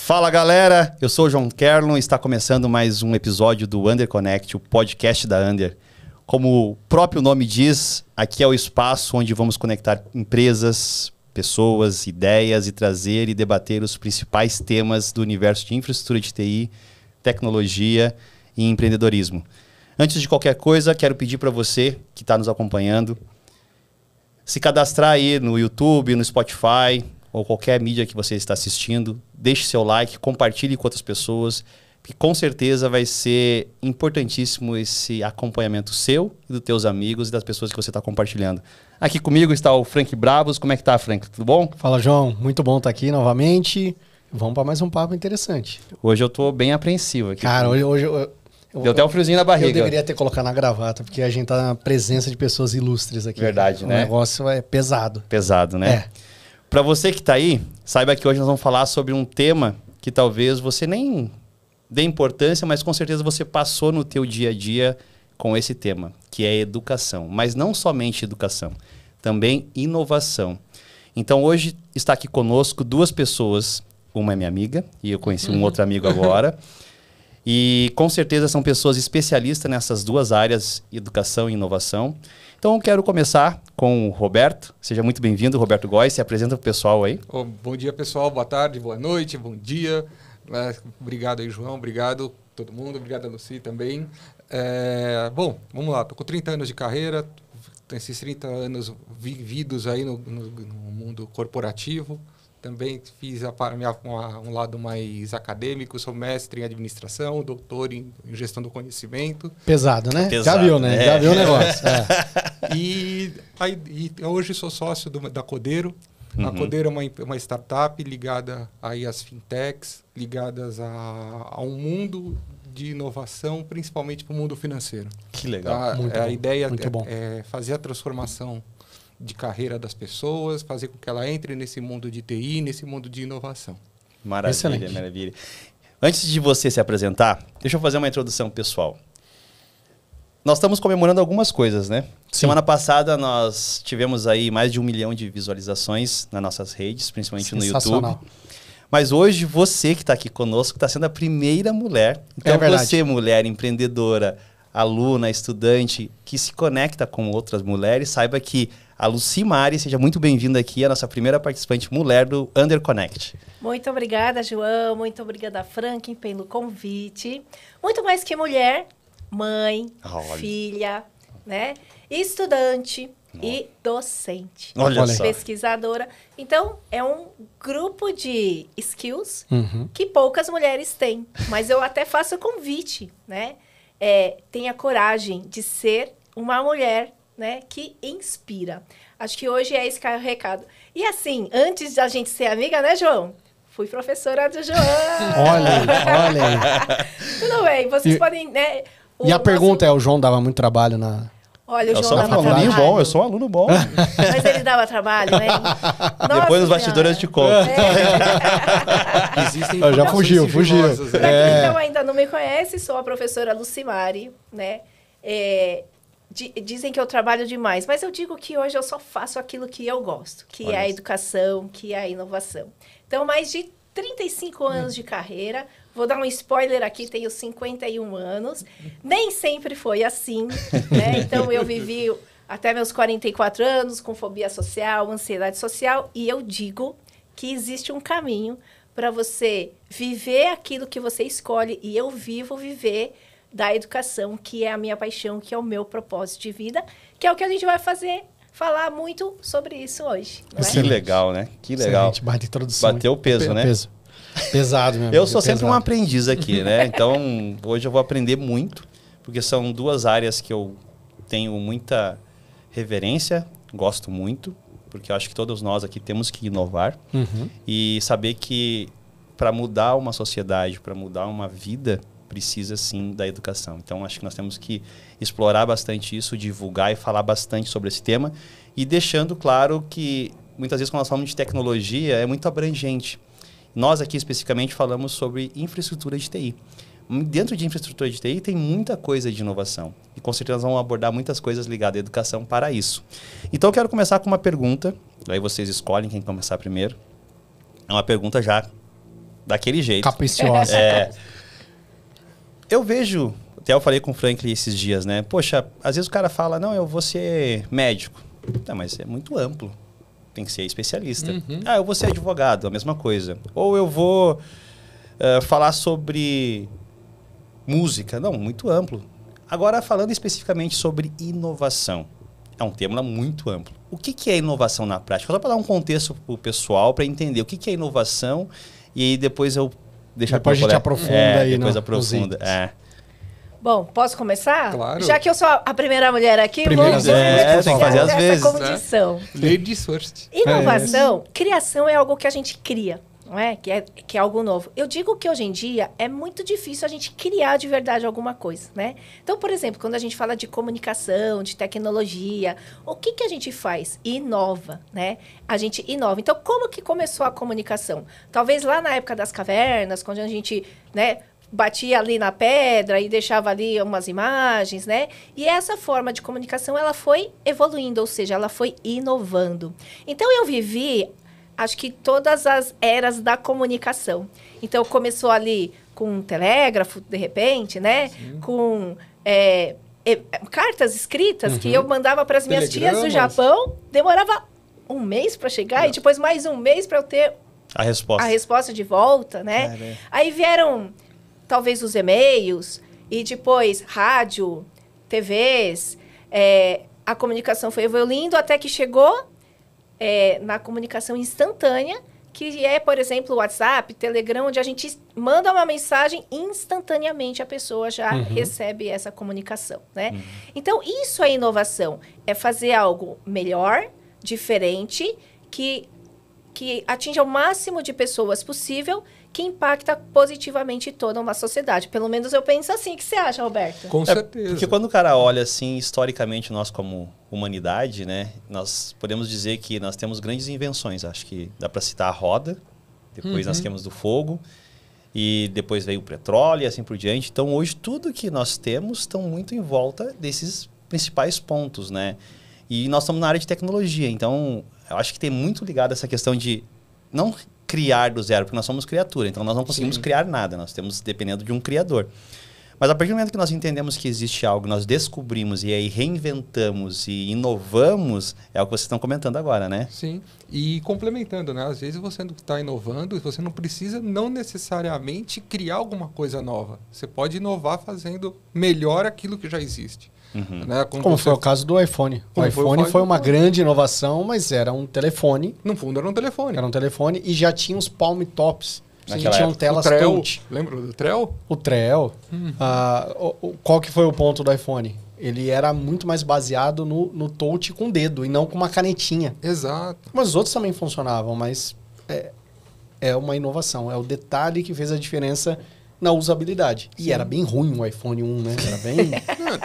Fala galera, eu sou o João Kerlon e está começando mais um episódio do Under Connect, o podcast da Under. Como o próprio nome diz, aqui é o espaço onde vamos conectar empresas, pessoas, ideias e trazer e debater os principais temas do universo de infraestrutura de TI, tecnologia e empreendedorismo. Antes de qualquer coisa, quero pedir para você que está nos acompanhando, se cadastrar aí no YouTube, no Spotify ou qualquer mídia que você está assistindo, deixe seu like, compartilhe com outras pessoas, que com certeza vai ser importantíssimo esse acompanhamento seu e dos teus amigos e das pessoas que você está compartilhando. Aqui comigo está o Frank Bravos. Como é que tá, Frank? Tudo bom? Fala, João. Muito bom estar aqui novamente. Vamos para mais um papo interessante. Hoje eu tô bem apreensivo aqui. Cara, hoje deu até um friozinho na barriga. Eu deveria ter colocado na gravata, porque a gente tá na presença de pessoas ilustres aqui. Verdade, né? O negócio é pesado. Pesado, né? É. Para você que está aí, saiba que hoje nós vamos falar sobre um tema que talvez você nem dê importância, mas com certeza você passou no teu dia a dia com esse tema, que é educação. Mas não somente educação, também inovação. Então hoje está aqui conosco duas pessoas, uma é minha amiga e eu conheci um outro amigo agora, e com certeza são pessoas especialistas nessas duas áreas, educação e inovação. Então eu quero começar com o Roberto. Seja muito bem-vindo, Roberto Góes. Se apresenta para o pessoal aí. Bom dia, pessoal. Boa tarde, boa noite, bom dia. Obrigado aí, João. Obrigado todo mundo. Obrigado a Lucy também. Bom, vamos lá. Estou com 30 anos de carreira. Esses 30 anos vividos aí no mundo corporativo. Também fiz um lado mais acadêmico, sou mestre em administração, doutor em gestão do conhecimento. Pesado, né? Pesado, já viu, né? É. Já viu o negócio. E hoje sou sócio da Codeiro. A Codeiro é uma startup ligada aí às fintechs, ligadas a um mundo de inovação, principalmente para o mundo financeiro. Que legal. A ideia bom. é fazer a transformação de carreira das pessoas, fazer com que ela entre nesse mundo de TI, nesse mundo de inovação. Maravilha, Excelente. maravilha. Antes de você se apresentar, deixa eu fazer uma introdução pessoal. Nós estamos comemorando algumas coisas, né? Sim. Semana passada nós tivemos aí mais de 1 milhão de visualizações nas nossas redes, principalmente no YouTube. Mas hoje você que está aqui conosco está sendo a primeira mulher. Então você, mulher empreendedora, aluna, estudante, que se conecta com outras mulheres, saiba que a Lucy Mari, seja muito bem-vinda aqui, a nossa primeira participante mulher do Under Connect. Muito obrigada, João. Muito obrigada, Frank, pelo convite. Muito mais que mulher, mãe, filha, né? Estudante e docente. Olha só. Pesquisadora. Então, é um grupo de skills que poucas mulheres têm. Mas eu até faço o convite, né? Tenha coragem de ser uma mulher, né, que inspira. Acho que hoje é esse o recado. E assim, antes da gente ser amiga, né, João? Fui professora do João. Olha aí. Tudo bem, vocês podem, né? E a pergunta é, o João dava muito trabalho na... Olha, o Eu João sou um dava aluninho trabalho. bom, eu sou um aluno bom. Mas ele dava trabalho, né? Depois nos bastidores eu te conto. Existem Já informações fugiu. sigilosas, né? Pra quem então ainda não me conhece, sou a professora Lucy Mari, né? Dizem que eu trabalho demais, mas eu digo que hoje eu só faço aquilo que eu gosto, que é a educação, que é a inovação. Então, mais de 35 anos de carreira. Vou dar um spoiler aqui, tenho 51 anos. Nem sempre foi assim, né? Então, eu vivi até meus 44 anos com fobia social, ansiedade social, e eu digo que existe um caminho para você viver aquilo que você escolhe, e eu vivo viver da educação, que é a minha paixão, que é o meu propósito de vida, que é o que a gente vai falar muito sobre isso hoje. Não é? Que legal, né? Que legal. Excelente, baita introdução. Bateu o peso, né? Pesado mesmo. Eu sou sempre um aprendiz aqui, né? Então, hoje eu vou aprender muito, porque são duas áreas que eu tenho muita reverência, gosto muito, porque eu acho que todos nós aqui temos que inovar e saber que para mudar uma sociedade, para mudar uma vida, precisa sim da educação. Então, acho que nós temos que explorar bastante isso, divulgar e falar bastante sobre esse tema, e deixando claro que muitas vezes quando nós falamos de tecnologia é muito abrangente. Nós aqui especificamente falamos sobre infraestrutura de TI. Dentro de infraestrutura de TI tem muita coisa de inovação. E com certeza vamos abordar muitas coisas ligadas à educação para isso. Então eu quero começar com uma pergunta. Aí vocês escolhem quem começar primeiro. É uma pergunta já daquele jeito. Capriciosa. Eu vejo, até eu falei com o Franklin esses dias, né? Poxa, às vezes o cara fala, não, eu vou ser médico. Não, mas é muito amplo. Tem que ser especialista. Eu vou ser advogado, a mesma coisa. Ou eu vou falar sobre música. Não, muito amplo. Agora, falando especificamente sobre inovação. É um tema muito amplo. O que é inovação na prática? Só para dar um contexto para o pessoal, para entender o que é inovação e aí depois eu deixar depois a gente aprofunda aí. Depois aprofunda. Bom, posso começar? Claro. Já que eu sou a primeira mulher aqui, tem que fazer às vezes. Condição. Ladies first. Inovação, criação é algo que a gente cria, não é? Que é algo novo. Eu digo que hoje em dia é muito difícil a gente criar de verdade alguma coisa, né? Então, por exemplo, quando a gente fala de comunicação, de tecnologia, o que a gente faz? Inova, né? A gente inova. Então, como que começou a comunicação? Talvez lá na época das cavernas, quando a gente, né, batia ali na pedra e deixava ali umas imagens, né? E essa forma de comunicação, ela foi evoluindo, ou seja, ela foi inovando. Então, eu vivi, acho que todas as eras da comunicação. Então, começou ali com um telégrafo, de repente, né? Sim. Com cartas escritas que eu mandava para as minhas tias do Japão. Demorava um mês para chegar e depois mais um mês para eu ter a resposta de volta, né? Aí vieram talvez os e-mails e depois rádio, TVs. A comunicação foi evoluindo até que chegou na comunicação instantânea, que é, por exemplo, o WhatsApp, Telegram, onde a gente manda uma mensagem instantaneamente, a pessoa já recebe essa comunicação, né? Então, isso é inovação. É fazer algo melhor, diferente, que atinja o máximo de pessoas possível, que impacta positivamente toda uma sociedade. Pelo menos eu penso assim. O que você acha, Roberto? Com certeza. Porque quando o cara olha assim, historicamente, nós como humanidade, né, nós podemos dizer que nós temos grandes invenções. Acho que dá para citar a roda, depois nós temos do fogo, e depois veio o petróleo e assim por diante. Então, hoje, tudo que nós temos estão muito em volta desses principais pontos, né? E nós estamos na área de tecnologia, então eu acho que tem muito ligado essa questão de não criar do zero, porque nós somos criatura, então nós não conseguimos criar nada, nós temos dependendo de um criador. Mas a partir do momento que nós entendemos que existe algo, nós descobrimos e aí reinventamos e inovamos, é o que vocês estão comentando agora, né? Sim, e complementando, né? Às vezes você está inovando e você não precisa não necessariamente criar alguma coisa nova. Você pode inovar fazendo melhor aquilo que já existe. Né? Como foi o caso do iPhone. O iPhone foi uma grande inovação, mas era um telefone. No fundo era um telefone. Era um telefone e já tinha os Palm Tops. Que tinham telas touch. Lembra do Trell? O Trell. Qual que foi o ponto do iPhone? Ele era muito mais baseado no touch com o dedo e não com uma canetinha. Exato. Mas os outros também funcionavam, mas é uma inovação. É o detalhe que fez a diferença na usabilidade. Sim. E era bem ruim o iPhone 1, né? Era bem...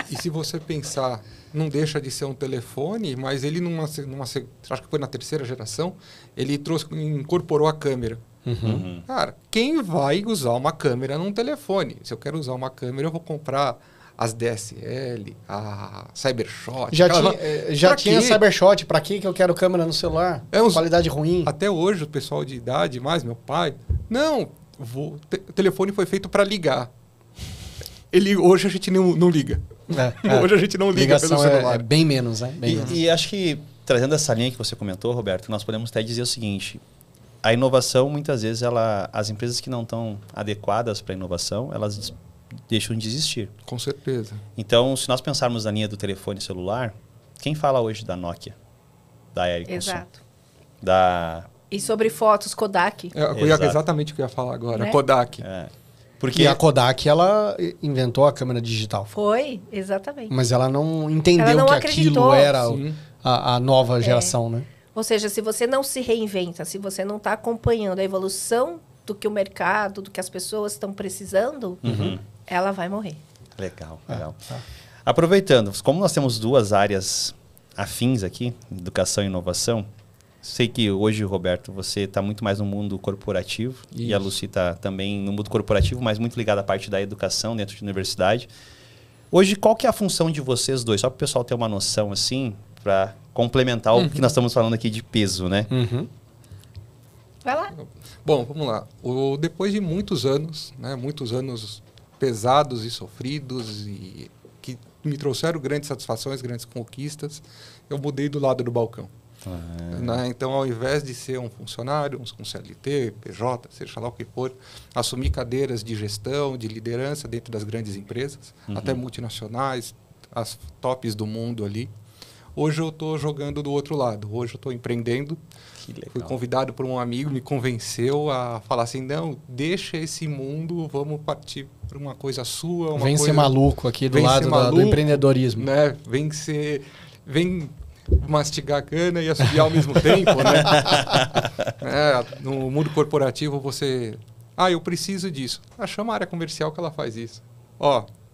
E se você pensar, não deixa de ser um telefone, mas ele acho que foi na terceira geração, ele incorporou a câmera. Cara, quem vai usar uma câmera num telefone? Se eu quero usar uma câmera, eu vou comprar as DSL, a Cybershot. Já tinha Cybershot. Pra que eu quero câmera no celular? Qualidade ruim. Até hoje, o pessoal de idade, mais meu pai... Não, o telefone foi feito para ligar. Hoje a gente não liga. Hoje a gente não liga ligação pelo celular. É bem menos, né? E acho que, trazendo essa linha que você comentou, Roberto, nós podemos até dizer o seguinte: a inovação, muitas vezes, as empresas que não estão adequadas para a inovação, elas deixam de existir. Com certeza. Então, se nós pensarmos na linha do telefone celular, quem fala hoje da Nokia? Da Ericsson? Exato. E sobre fotos, Kodak. Exatamente o que eu ia falar agora, né? Kodak. Porque a Kodak, ela inventou a câmera digital. Foi, exatamente. Mas ela não entendeu que aquilo era a nova geração, né? Ou seja, se você não se reinventa, se você não está acompanhando a evolução do que o mercado, do que as pessoas estão precisando, ela vai morrer. Legal. Aproveitando, como nós temos duas áreas afins aqui, educação e inovação, sei que hoje, Roberto, você está muito mais no mundo corporativo. Isso. E a Lucy está também no mundo corporativo, mas muito ligada à parte da educação dentro de universidade. Hoje, qual que é a função de vocês dois? Só para o pessoal ter uma noção, assim, para complementar o que nós estamos falando aqui de peso, né? Vai lá. Bom, vamos lá. Depois de muitos anos, né, muitos anos pesados e sofridos e que me trouxeram grandes satisfações, grandes conquistas, eu mudei do lado do balcão. Né? Então, ao invés de ser um funcionário, um CLT, PJ, seja lá o que for, assumir cadeiras de gestão, de liderança dentro das grandes empresas, até multinacionais, as tops do mundo ali. Hoje eu estou jogando do outro lado. Hoje eu estou empreendendo. Que legal. Fui convidado por um amigo, me convenceu a falar assim, não, deixa esse mundo, vamos partir para uma coisa sua. Vem ser maluco aqui do lado do empreendedorismo. Né? Vem mastigar a cana e assobiar ao mesmo tempo. Né? No mundo corporativo você... eu preciso disso. Chama a área comercial que ela faz isso.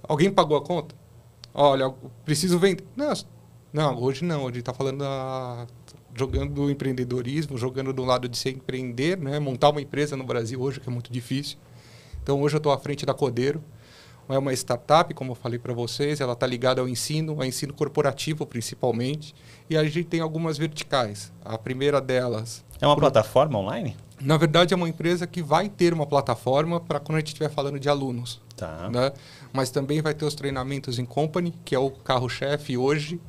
Alguém pagou a conta? Olha, preciso vender. Não, hoje não. Hoje está falando jogando do empreendedorismo, jogando do lado de se empreender, né? Montar uma empresa no Brasil hoje, que é muito difícil. Então, hoje eu estou à frente da Codeiro. É uma startup, como eu falei para vocês, ela está ligada ao ensino corporativo, principalmente. E a gente tem algumas verticais. A primeira delas... É uma plataforma online? Na verdade, é uma empresa que vai ter uma plataforma para quando a gente estiver falando de alunos. Tá. Né? Mas também vai ter os treinamentos em company, que é o carro-chefe hoje,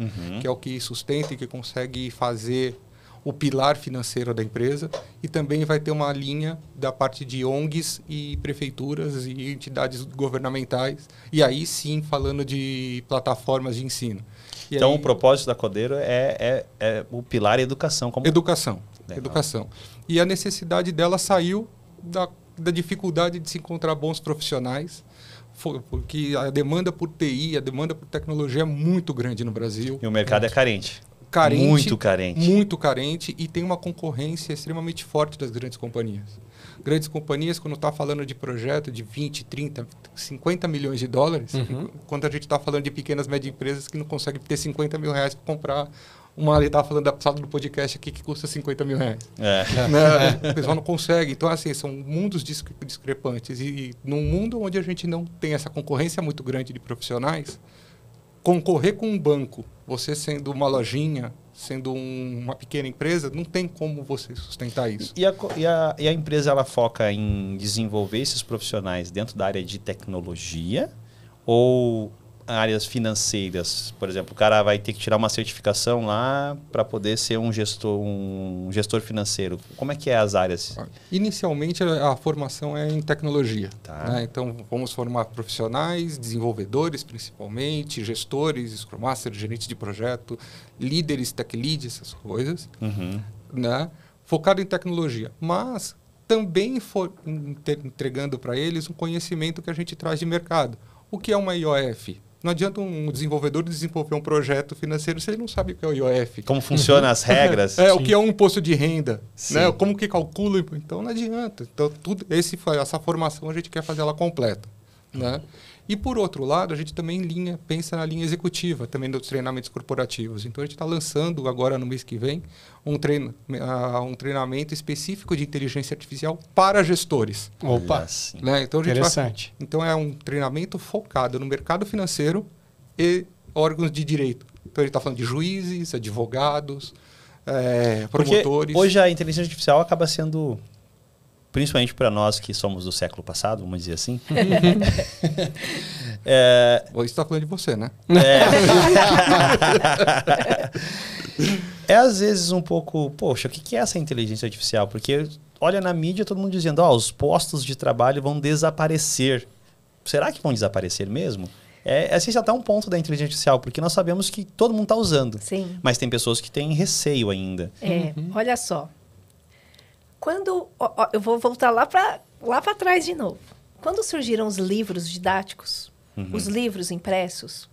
que é o que sustenta e que consegue fazer o pilar financeiro da empresa. E também vai ter uma linha da parte de ONGs e prefeituras e entidades governamentais. E aí sim, falando de plataformas de ensino. Então, o propósito da Codeiro é o pilar educação. Educação. Legal. Educação. E a necessidade dela saiu da dificuldade de se encontrar bons profissionais, porque a demanda por TI, a demanda por tecnologia é muito grande no Brasil. E o mercado é carente. Muito carente e tem uma concorrência extremamente forte das grandes companhias. Grandes companhias, quando está falando de projeto de 20, 30, 50 milhões de dólares, quando a gente está falando de pequenas, médias empresas que não conseguem ter 50 mil reais para comprar ele estava falando da passada do podcast aqui que custa 50 mil reais. Né? O pessoal não consegue. Então, assim, são mundos discrepantes. E num mundo onde a gente não tem essa concorrência muito grande de profissionais, concorrer com um banco, você sendo uma lojinha, sendo uma pequena empresa, não tem como você sustentar isso. E a empresa, ela foca em desenvolver esses profissionais dentro da área de tecnologia ou áreas financeiras? Por exemplo, o cara vai ter que tirar uma certificação lá para poder ser um gestor financeiro. Como é que é as áreas? Inicialmente, a formação é em tecnologia. Tá. Né? Então, vamos formar profissionais, desenvolvedores principalmente, gestores, Scrum Master, gerentes de projeto, líderes, tech leads, essas coisas. Né? Focado em tecnologia. Mas também entregando para eles um conhecimento que a gente traz de mercado. O que é uma IOF? Não adianta um desenvolvedor desenvolver um projeto financeiro se ele não sabe o que é o IOF. Como funcionam as regras. O que é um imposto de renda. Né? Como que calcula. Então, não adianta. Então, essa formação a gente quer fazer ela completa. Né? E, por outro lado, a gente também pensa na linha executiva, também dos treinamentos corporativos. Então, a gente está lançando agora, no mês que vem, um treinamento específico de inteligência artificial para gestores. Opa! Né? Então, interessante. Então, é um treinamento focado no mercado financeiro e órgãos de direito. Então, a gente está falando de juízes, advogados, promotores. Porque hoje a inteligência artificial acaba sendo... Principalmente para nós que somos do século passado, vamos dizer assim. Você está falando de você, né? Às vezes um pouco... Poxa, o que é essa inteligência artificial? Porque olha na mídia todo mundo dizendo os postos de trabalho vão desaparecer. Será que vão desaparecer mesmo? Esse já está um ponto da inteligência artificial, porque nós sabemos que todo mundo está usando. Sim. Mas tem pessoas que têm receio ainda. Olha só. Eu vou voltar lá para trás de novo. Quando surgiram os livros didáticos, os livros impressos,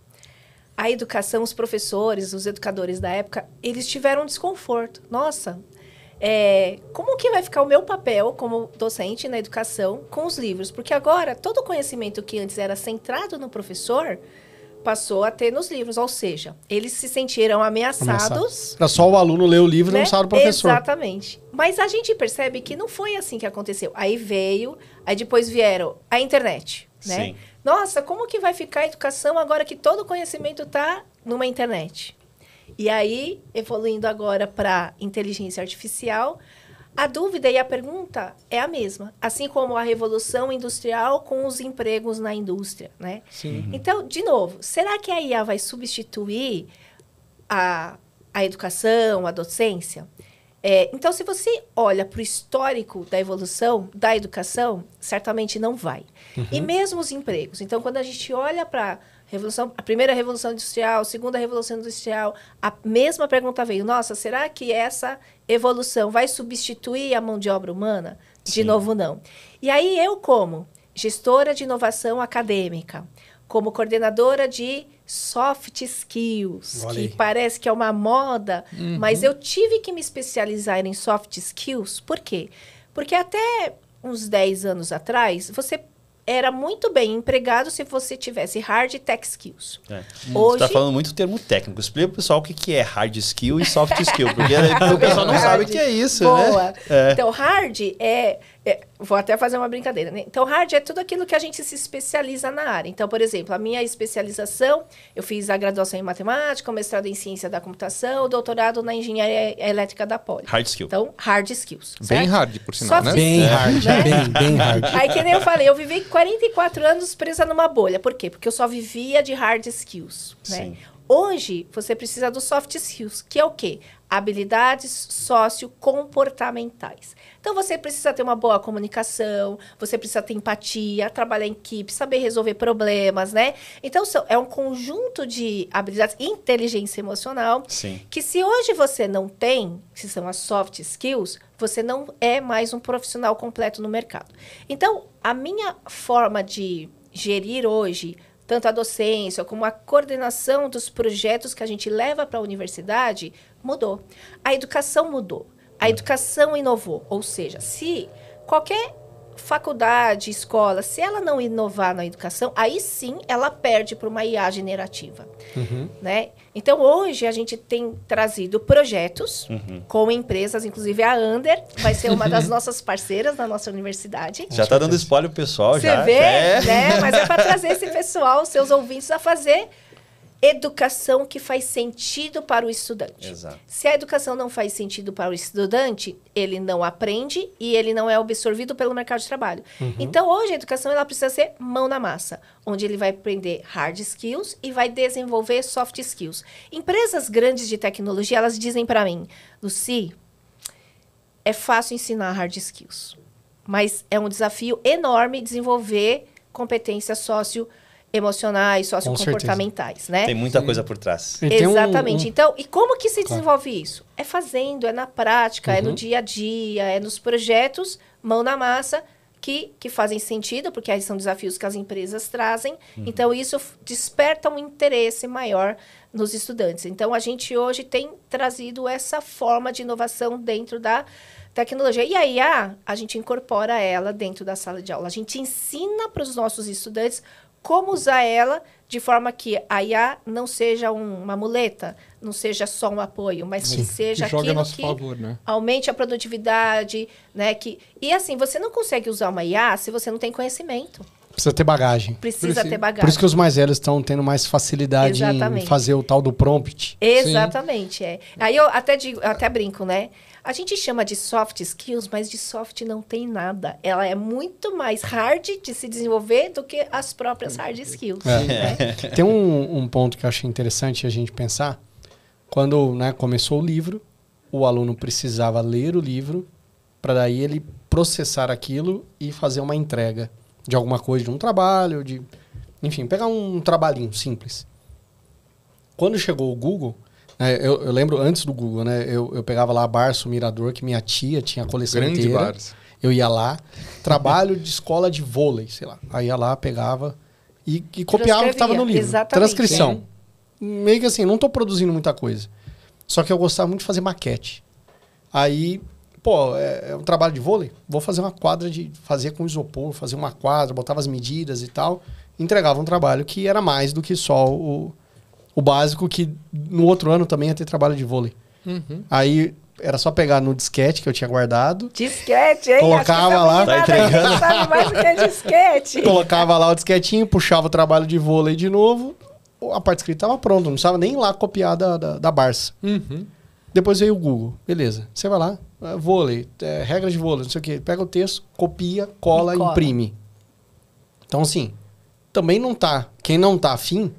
a educação, os professores, os educadores da época, eles tiveram um desconforto. Nossa, como que vai ficar o meu papel como docente na educação com os livros? Porque agora, todo o conhecimento que antes era centrado no professor passou a ter nos livros, ou seja, eles se sentiram ameaçados. Era só o aluno ler o livro e não sabe o professor. Exatamente. Mas a gente percebe que não foi assim que aconteceu. Aí depois vieram a internet, né? Sim. Nossa, como que vai ficar a educação agora que todo o conhecimento está numa internet? E aí, evoluindo agora para inteligência artificial, A dúvida e a pergunta é a mesma. Assim como a revolução industrial com os empregos na indústria, né? Sim. Então, de novo, será que a IA vai substituir a educação, a docência? Então, se você olha para o histórico da evolução da educação, certamente não vai. E mesmo os empregos. Então, quando a gente olha para a primeira revolução industrial, a segunda revolução industrial, a mesma pergunta veio. Nossa, será que essa evolução vai substituir a mão de obra humana? De novo, não. E aí eu, como gestora de inovação acadêmica, como coordenadora de soft skills, que parece que é uma moda, mas eu tive que me especializar em soft skills. Por quê? Porque até uns 10 anos atrás, você era muito bem empregado se você tivesse hard e tech skills. Hoje... Você está falando muito termo técnico. Explica para o pessoal o que é hard skill e soft skill, porque o pessoal não sabe o que é isso, Boa. né? Então, hard vou até fazer uma brincadeira, né? Então, hard é tudo aquilo que a gente se especializa na área. Então, por exemplo, a minha especialização, eu fiz a graduação em matemática, o mestrado em ciência da computação, o doutorado na engenharia elétrica da Poli. Hard skill. Então, hard skills. Bem certo? hard, por sinal, Soft né? Bem hard, né? bem hard. Aí, que nem eu falei, eu vivi 44 anos presa numa bolha. Por quê? Porque eu só vivia de hard skills, né? Sim. Hoje, você precisa dos soft skills, que é o quê? Habilidades sociocomportamentais. Então, você precisa ter uma boa comunicação, você precisa ter empatia, trabalhar em equipe, saber resolver problemas, né? Então, é um conjunto de habilidades, inteligência emocional, Sim. que se hoje você não tem, que são as soft skills, você não é mais um profissional completo no mercado. Então, a minha forma de gerir hoje tanto a docência como a coordenação dos projetos que a gente leva para a universidade mudou. A educação mudou. A educação inovou. Ou seja, se qualquer faculdade, escola, se ela não inovar na educação, aí sim ela perde para uma IA generativa. Né? Então, hoje, a gente tem trazido projetos com empresas, inclusive a Under vai ser uma das nossas parceiras na nossa universidade. Já está dando spoiler pro pessoal, Você já. vê, né? Mas é para trazer esse pessoal, seus ouvintes, a fazer educação que faz sentido para o estudante. Exato. Se a educação não faz sentido para o estudante, ele não aprende e ele não é absorvido pelo mercado de trabalho. Então, hoje, a educação ela precisa ser mão na massa, onde ele vai aprender hard skills e vai desenvolver soft skills. Empresas grandes de tecnologia, elas dizem para mim, Lucy, é fácil ensinar hard skills, mas é um desafio enorme desenvolver competências socioemocionais, sociocomportamentais, né? Tem muita coisa por trás. Exatamente. Então, e como que se desenvolve isso? É fazendo, é na prática, é no dia a dia, é nos projetos, mão na massa, que fazem sentido, porque aí são desafios que as empresas trazem. Então, isso desperta um interesse maior nos estudantes. Então, a gente hoje tem trazido essa forma de inovação dentro da tecnologia. E a IA, a gente incorpora ela dentro da sala de aula. A gente ensina para os nossos estudantes como usar ela de forma que a IA não seja uma muleta, não seja só um apoio, mas que seja que joga a aquilo nosso que favor, né? aumente a produtividade, né? E assim, você não consegue usar uma IA se você não tem conhecimento. Precisa ter bagagem. Precisa ter bagagem. Por isso que os mais velhos estão tendo mais facilidade em fazer o tal do prompt. Exatamente, é. Aí eu até brinco, né? A gente chama de soft skills, mas de soft não tem nada. Ela é muito mais hard de se desenvolver do que as próprias hard skills. Né? Tem um ponto que eu achei interessante a gente pensar. Quando, né, começou o livro, o aluno precisava ler o livro para daí ele processar aquilo e fazer uma entrega de alguma coisa, de um trabalho, enfim, pegar um trabalhinho simples. Quando chegou o Google, eu lembro antes do Google, né? Eu pegava lá a Barça, o Mirador, que minha tia tinha a coleção Grande inteira. Barça. Eu ia lá, trabalho de escola de vôlei, sei lá. Aí ia lá, pegava e copiava o que estava no livro. Exatamente. Transcrição. Meio que assim, não estou produzindo muita coisa. Só que eu gostava muito de fazer maquete. Aí, pô, é um trabalho de vôlei? Vou fazer uma quadra fazer com isopor, fazer uma quadra, botava as medidas e tal. Entregava um trabalho que era mais do que só o básico, que no outro ano também ia ter trabalho de vôlei. Aí era só pegar no disquete que eu tinha guardado. Disquete, hein? Colocava lá. Tá entregando. Sabe mais o que é disquete. Colocava lá o disquetinho, puxava o trabalho de vôlei de novo. A parte escrita estava pronta, não precisava nem ir lá copiar da Barça. Depois veio o Google. Beleza. Você vai lá, vôlei, regra de vôlei, não sei o quê. Pega o texto, copia, cola, imprime. Então, assim, também não tá... Quem não tá afim,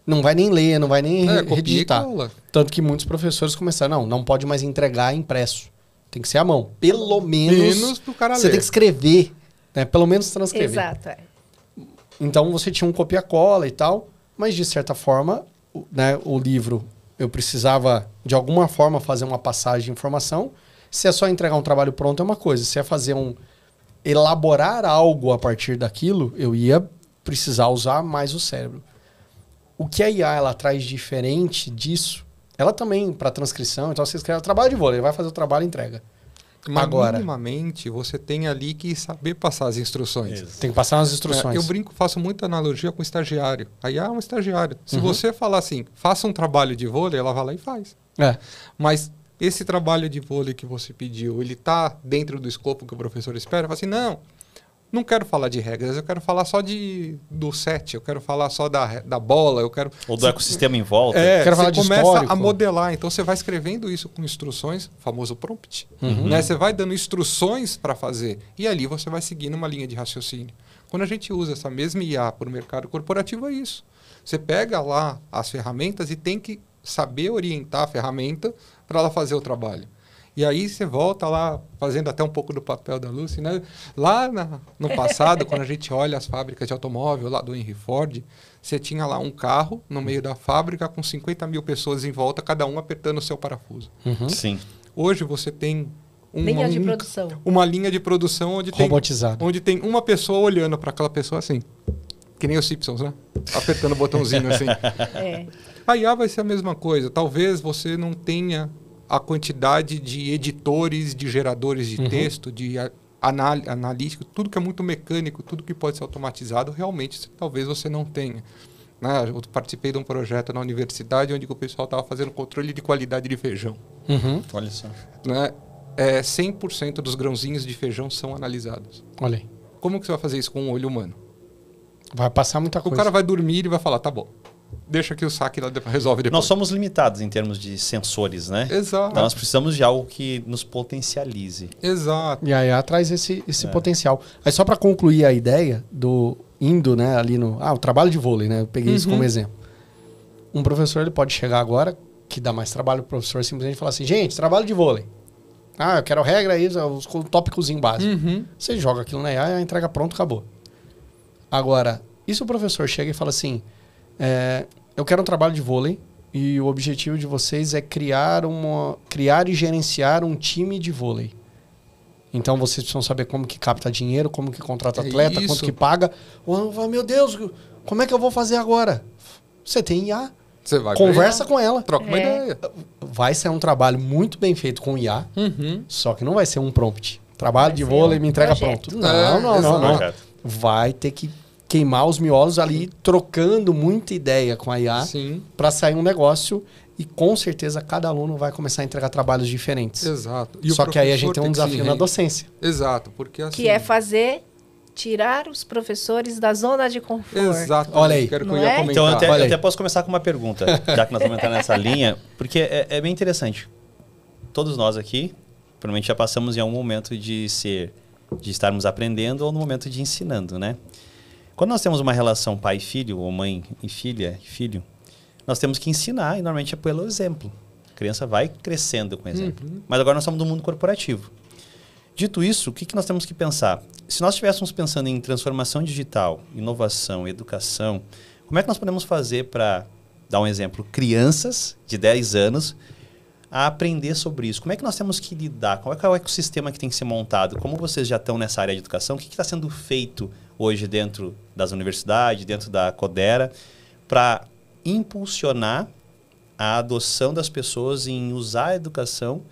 não vai nem ler, não vai nem redigitar. Tanto que muitos professores começaram, não pode mais entregar impresso. Tem que ser à mão. Pelo menos pro cara você ler. tem que escrever, né? Pelo menos transcrever. Exato, Então, você tinha um copia-cola e tal, mas, de certa forma, né, o livro, eu precisava, de alguma forma, fazer uma passagem de informação. Se é só entregar um trabalho pronto, é uma coisa. Se é fazer elaborar algo a partir daquilo, eu ia precisar usar mais o cérebro. O que a IA ela traz diferente disso, ela também, para transcrição, então você escreve trabalho de vôlei, ele vai fazer o trabalho e entrega. Mas agora, minimamente, você tem ali que saber passar as instruções. Isso. tem que passar umas instruções. Eu brinco, faço muita analogia com o estagiário. A IA é um estagiário. Se você falar assim, faça um trabalho de vôlei, ela vai lá e faz. Mas esse trabalho de vôlei que você pediu, ele está dentro do escopo que o professor espera? Fala assim, não quero falar de regras, eu quero falar só do set, eu quero falar só da bola, eu quero... Ou do ecossistema em volta. quero falar você de começa histórico. a modelar, então você vai escrevendo isso com instruções, famoso prompt, né? Você vai dando instruções para fazer, e ali você vai seguindo uma linha de raciocínio. Quando a gente usa essa mesma IA para o mercado corporativo, é isso. Você pega lá as ferramentas e tem que saber orientar a ferramenta para ela fazer o trabalho. E aí você volta lá, fazendo até um pouco do papel da Lucy, né? Lá no passado, quando a gente olha as fábricas de automóvel lá do Henry Ford, você tinha lá um carro no meio da fábrica com 50 mil pessoas em volta, cada um apertando o seu parafuso. Sim. Hoje você tem linha de produção. Uma linha de produção onde tem uma pessoa olhando para aquela pessoa assim. Que nem os Simpsons, né? Apertando o botãozinho assim. A IA vai ser a mesma coisa. Talvez você não tenha a quantidade de editores, de geradores de texto, de analítico, tudo que é muito mecânico, tudo que pode ser automatizado, realmente talvez você não tenha. Né? Eu participei de um projeto na universidade onde o pessoal estava fazendo controle de qualidade de feijão. Olha só. Né? 100% dos grãozinhos de feijão são analisados. Olha aí. Como que você vai fazer isso com um olho humano? Vai passar muita coisa. O cara vai dormir e vai falar, tá bom. Deixa que o saque lá resolve depois. Nós somos limitados em termos de sensores, né? Exato. Então nós precisamos de algo que nos potencialize. Exato. E a IA traz esse potencial. Aí só para concluir a ideia indo, né, ali o trabalho de vôlei, né? Eu peguei isso como exemplo. Um professor ele pode chegar agora, que dá mais trabalho pro professor, simplesmente falar assim, gente, trabalho de vôlei. Eu quero regra aí, os tópicos básicos. Você joga aquilo na IA, a entrega pronto, acabou. Agora, e se o professor chega e fala assim, eu quero um trabalho de vôlei e o objetivo de vocês é criar e gerenciar um time de vôlei. Então vocês precisam saber como que capta dinheiro, como que contrata atleta, quanto que paga. Meu Deus, como é que eu vou fazer agora? Você tem IA. Você vai conversa com ela. Troca uma ideia. Vai ser um trabalho muito bem feito com IA, só que não vai ser um prompt. Trabalho de vôlei, me entrega pronto. Não. Vai ter que queimar os miolos ali, trocando muita ideia com a IA para sair um negócio e com certeza cada aluno vai começar a entregar trabalhos diferentes. Exato. Só que aí a gente tem um desafio na docência. Exato, porque assim... Que é tirar os professores da zona de conforto. Exato. Olha aí. Quero que eu ia comentar. Então eu até posso começar com uma pergunta, já que nós vamos entrar nessa linha, porque é bem interessante. Todos nós aqui, provavelmente já passamos em algum momento de estarmos aprendendo ou no momento de ensinando, né? Quando nós temos uma relação pai e filho, ou mãe e filha, filho, nós temos que ensinar, e normalmente é pelo exemplo. A criança vai crescendo com o exemplo. Mas agora nós estamos no mundo corporativo. Dito isso, o que nós temos que pensar? Se nós estivéssemos pensando em transformação digital, inovação, educação, como é que nós podemos fazer para, dar um exemplo, crianças de 10 anos a aprender sobre isso? Como é que nós temos que lidar? Qual é o ecossistema que tem que ser montado? Como vocês já estão nessa área de educação? O que está sendo feito hoje dentro das universidades, dentro da Codera, para impulsionar a adoção das pessoas em usar a educação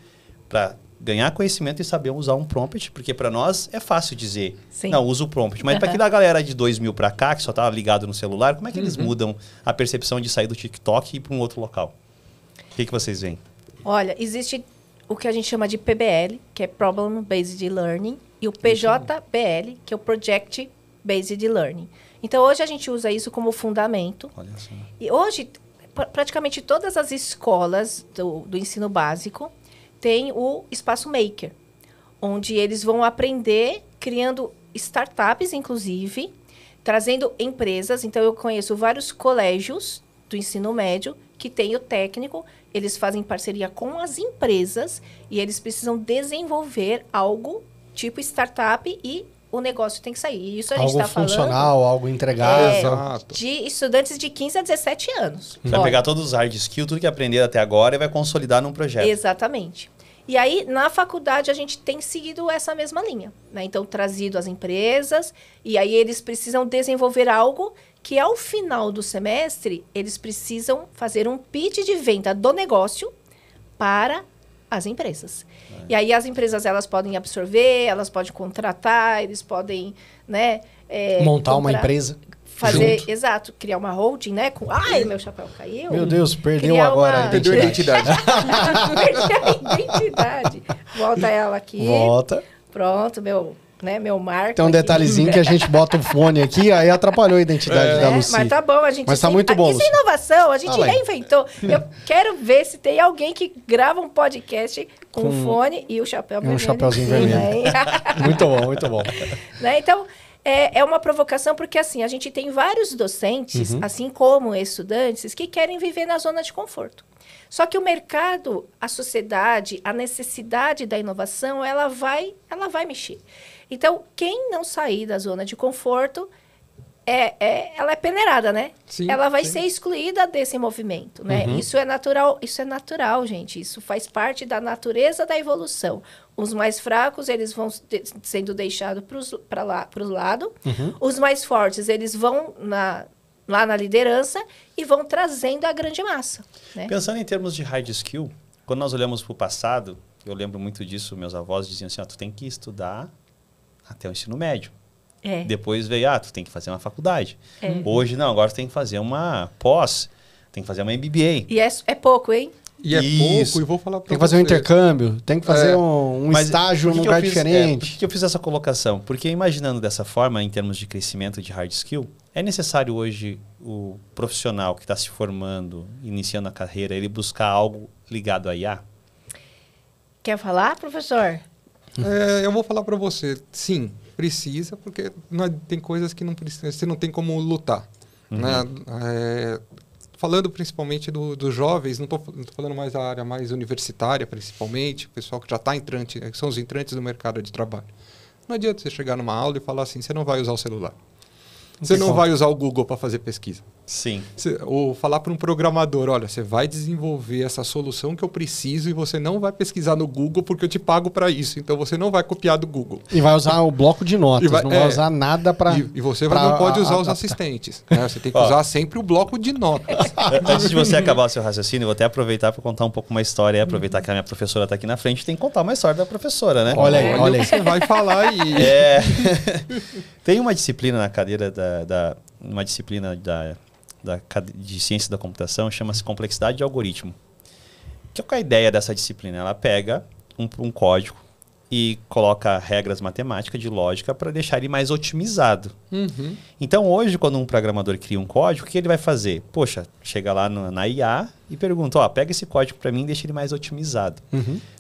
para ganhar conhecimento e saber usar um prompt? Porque para nós é fácil dizer, não, usa o prompt. Mas para aquela galera de 2000 para cá, que só estava ligado no celular, como é que eles mudam a percepção de sair do TikTok e ir para um outro local? O que vocês veem? Olha, existe o que a gente chama de PBL, que é Problem Based Learning, e o PJBL, que é o Project Based Learning. Então, hoje a gente usa isso como fundamento. Olha só. E hoje, praticamente todas as escolas do ensino básico tem o Espaço Maker, onde eles vão aprender criando startups, inclusive, trazendo empresas. Então, eu conheço vários colégios do ensino médio que têm o técnico, eles fazem parceria com as empresas e eles precisam desenvolver algo tipo startup e o negócio tem que sair. E isso a gente está falando... Algo funcional, algo entregável. Exato. De estudantes de 15 a 17 anos. Vai pegar todos os hard skills, tudo que aprenderam até agora e vai consolidar num projeto. Exatamente. E aí, na faculdade, a gente tem seguido essa mesma linha, né? Então, trazido as empresas, e aí eles precisam desenvolver algo que, ao final do semestre, eles precisam fazer um pitch de venda do negócio para as empresas. E aí, as empresas, elas podem absorver, elas podem contratar, eles podem, né... montar uma empresa. Fazer, junto. Exato, criar uma holding, né? Ai, meu chapéu caiu. Meu Deus, perdeu Criar agora uma- a Perdeu a identidade. identidade. Perdi a identidade. Volta ela aqui. Volta. Pronto, meu marco. Tem um aqui. detalhezinho que a gente bota o fone aqui, aí atrapalhou a identidade da Lucy. Mas tá bom, a gente... Mas tá muito bom, Isso é Lucy. inovação, a gente Ah, vai. reinventou. Eu quero ver se tem alguém que grava um podcast com Com um fone e o chapéu vermelho. chapéuzinho em cima, vermelho. hein? Muito bom, muito bom. Né? Então, é uma provocação porque, assim, a gente tem vários docentes, assim como estudantes, que querem viver na zona de conforto. Só que o mercado, a sociedade, a necessidade da inovação, ela vai mexer. Então, quem não sair da zona de conforto, ela é peneirada, né? Sim, ela vai sim. ser excluída desse movimento, né? Isso é natural, gente. Isso faz parte da natureza da evolução. Os mais fracos, eles vão sendo deixados para o lado. Os mais fortes, eles vão lá na liderança e vão trazendo a grande massa, né? Pensando em termos de hard skill, quando nós olhamos para o passado, eu lembro muito disso, meus avós diziam assim, tu tem que estudar até o ensino médio. Depois veio, tu tem que fazer uma faculdade. Hoje, não, agora tu tem que fazer uma pós, tem que fazer uma MBA. E é pouco, hein? E é Isso. pouco, e vou falar para Tem que fazer um intercâmbio, tem que fazer um Mas estágio por num que que eu lugar fiz- diferente. por que eu fiz essa colocação? Porque imaginando dessa forma, em termos de crescimento de hard skill, é necessário hoje o profissional que está se formando, iniciando a carreira, ele buscar algo ligado a IA? Quer falar, professor? Eu vou falar para você, sim, precisa, porque tem coisas que não precisa, você não tem como lutar. Né? Falando principalmente dos jovens, não estou falando mais da área mais universitária, principalmente, o pessoal que já está entrante, que são os entrantes do mercado de trabalho. Não adianta você chegar numa aula e falar assim, você não vai usar o celular. Você não vai usar o Google para fazer pesquisa. Sim. Ou falar para um programador, olha, você vai desenvolver essa solução que eu preciso e você não vai pesquisar no Google porque eu te pago para isso. Então você não vai copiar do Google. E vai usar o bloco de notas, não vai usar nada para... E você não pode usar os assistentes. Né? Você tem que usar sempre o bloco de notas. Antes de você acabar o seu raciocínio, eu vou até aproveitar para contar um pouco uma história, aproveitar que a minha professora está aqui na frente, tem que contar uma história da professora, né? Olha aí, olha aí. Você vai falar e... Tem uma disciplina na cadeira uma disciplina de ciência da computação, chama-se complexidade de algoritmo. Qual é a ideia dessa disciplina? Ela pega um código e coloca regras matemáticas de lógica para deixar ele mais otimizado. Então, hoje, quando um programador cria um código, o que ele vai fazer? Poxa, chega lá na IA e pergunta, pega esse código para mim e deixa ele mais otimizado.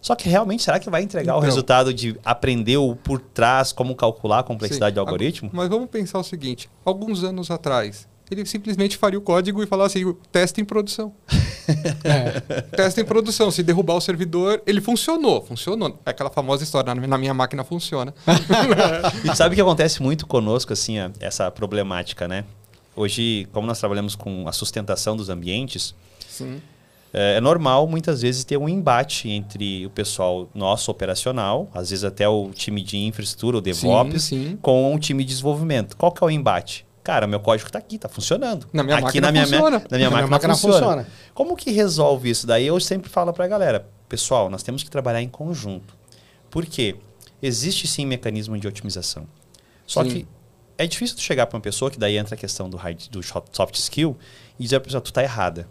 Só que realmente, será que vai entregar o resultado de aprender o por trás, como calcular a complexidade do algoritmo? Mas vamos pensar o seguinte, alguns anos atrás, ele simplesmente faria o código e falasse assim, teste em produção. Teste em produção. Se derrubar o servidor, ele funcionou. É aquela famosa história, na minha máquina funciona. E sabe o que acontece muito conosco, assim, essa problemática, né? Hoje, como nós trabalhamos com a sustentação dos ambientes, Sim. É normal, muitas vezes, ter um embate entre o pessoal nosso operacional, às vezes até o time de infraestrutura, o DevOps, sim. com o time de desenvolvimento. Qual que é o embate? Cara, meu código está aqui, está funcionando. Na minha aqui máquina funciona. Na minha máquina funciona. Como que resolve isso? Daí eu sempre falo para a galera, pessoal, nós temos que trabalhar em conjunto. Por quê? Existe sim mecanismo de otimização. Só que é difícil tu chegar para uma pessoa, que daí entra a questão do soft skill, e dizer para a pessoa, tu está errada.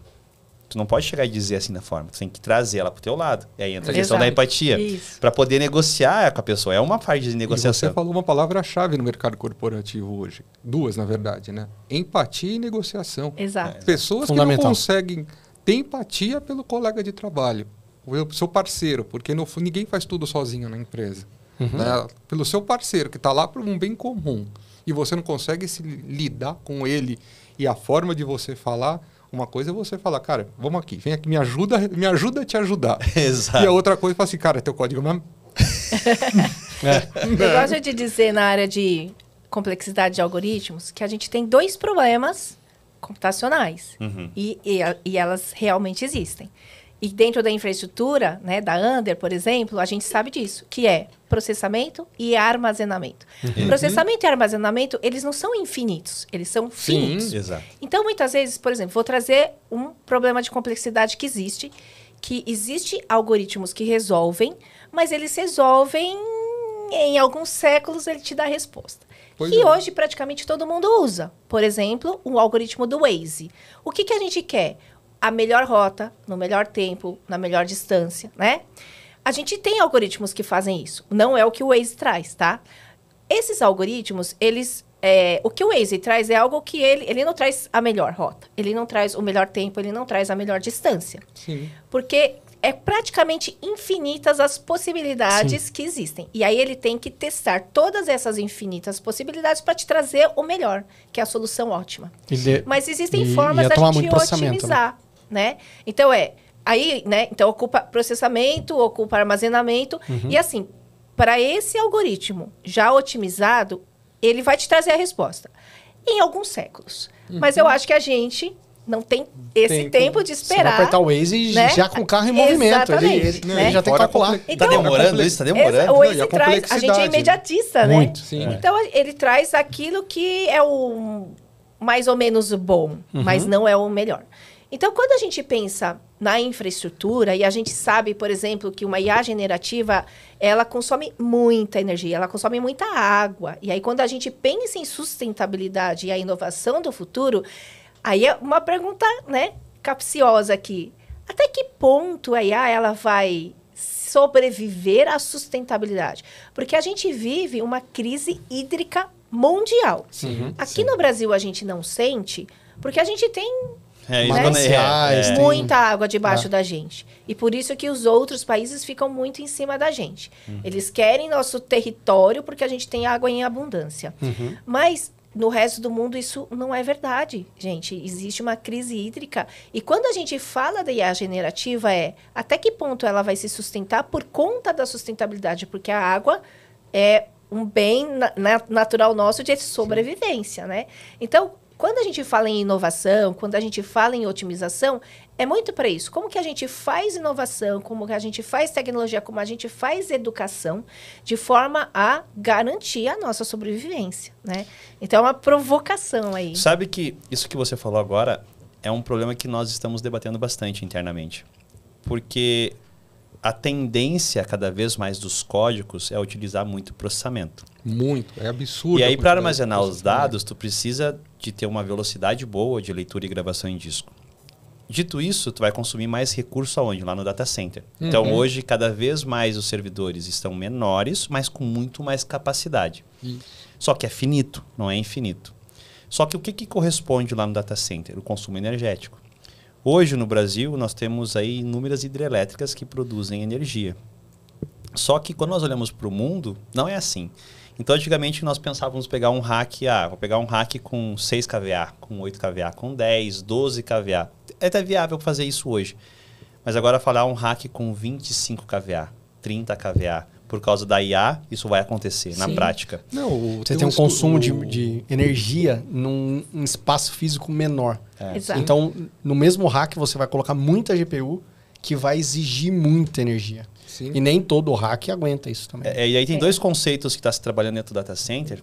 Tu não pode chegar e dizer assim da forma. Tu tem que trazer ela pro teu lado. E aí entra a questão da empatia. Para poder negociar com a pessoa. É uma parte de negociação. E você falou uma palavra-chave no mercado corporativo hoje. Duas, na verdade, né? Empatia e negociação. Exato. Pessoas que não conseguem ter empatia pelo colega de trabalho. pelo seu parceiro, porque ninguém faz tudo sozinho na empresa. Né? Pelo seu parceiro, que está lá para um bem comum, e você não consegue se lidar com ele e a forma de você falar, uma coisa é você falar, cara, vamos aqui, vem aqui, me ajuda a te ajudar. Exato. E a outra coisa é falar assim, cara, teu código mesmo. Eu gosto de dizer na área de complexidade de algoritmos que a gente tem 2 problemas computacionais e elas realmente existem. E dentro da infraestrutura, né, da Under, por exemplo, a gente sabe disso, que é processamento e armazenamento. Processamento e armazenamento, eles não são infinitos, eles são finitos. Exato. Então, muitas vezes, por exemplo, vou trazer um problema de complexidade que existe algoritmos que resolvem, mas eles resolvem em alguns séculos, ele te dá a resposta. Que hoje praticamente todo mundo usa. Por exemplo, o algoritmo do Waze. O que a gente quer? A melhor rota, no melhor tempo, na melhor distância, né? A gente tem algoritmos que fazem isso. Não é o que o Waze traz, tá? Esses algoritmos, o que o Waze traz é algo que ele não traz a melhor rota. Ele não traz o melhor tempo, ele não traz a melhor distância. Sim. Porque é praticamente infinitas as possibilidades que existem. E aí ele tem que testar todas essas infinitas possibilidades para te trazer o melhor, que é a solução ótima. Mas existem formas da gente otimizar, né? Então então ocupa processamento, ocupa armazenamento. E assim, para esse algoritmo já otimizado, ele vai te trazer a resposta em alguns séculos. Mas eu acho que a gente não tem esse tempo de esperar. Você vai apertar o Waze, né? Já com o carro em movimento. Ele já tem que calcular. Então, tá demorando isso? Tá demorando. O Waze traz... A gente é imediatista, né? Muito, sim. Então, ele traz aquilo que é o mais ou menos bom, mas não é o melhor. Então, quando a gente pensa na infraestrutura, e a gente sabe, por exemplo, que uma IA generativa, ela consome muita energia, ela consome muita água. E aí, quando a gente pensa em sustentabilidade e a inovação do futuro... Aí é uma pergunta, né, capciosa aqui. Até que ponto a IA ela vai sobreviver à sustentabilidade? Porque a gente vive uma crise hídrica mundial. Aqui no Brasil a gente não sente, porque a gente tem muita água debaixo da gente. E por isso que os outros países ficam muito em cima da gente. Eles querem nosso território porque a gente tem água em abundância. Mas... no resto do mundo, isso não é verdade, gente. Existe uma crise hídrica. E quando a gente fala da IA generativa, até que ponto ela vai se sustentar por conta da sustentabilidade? Porque a água é um bem natural nosso de sobrevivência, né? Então, quando a gente fala em inovação, quando a gente fala em otimização, é muito para isso. Como que a gente faz inovação, como que a gente faz tecnologia, como a gente faz educação, de forma a garantir a nossa sobrevivência, né? Então, é uma provocação aí. Sabe que isso que você falou agora é um problema que nós estamos debatendo bastante internamente. Porque a tendência, cada vez mais, dos códigos é utilizar muito processamento. Muito, é absurdo. E aí, para armazenar os dados, tu precisa de ter uma velocidade boa de leitura e gravação em disco. Dito isso, tu vai consumir mais recurso aonde? Lá no data center. Então, hoje, cada vez mais os servidores estão menores, mas com muito mais capacidade. Só que é finito, não é infinito. Só que o que corresponde lá no data center? O consumo energético. Hoje, no Brasil, nós temos aí inúmeras hidrelétricas que produzem energia. Só que quando nós olhamos para o mundo, não é assim. Então, antigamente, nós pensávamos pegar um rack, vou pegar um rack com 6 kVA, com 8 kVA, com 10, 12 kVA. É até viável fazer isso hoje. Mas agora falar um rack com 25 kVA, 30 kVA, por causa da IA, isso vai acontecer na prática. Não, você tem um consumo de energia num espaço físico menor. Exato. Então, no mesmo rack, você vai colocar muita GPU que vai exigir muita energia. Sim. E nem todo rack aguenta isso também. E aí tem dois conceitos que está se trabalhando dentro do data center,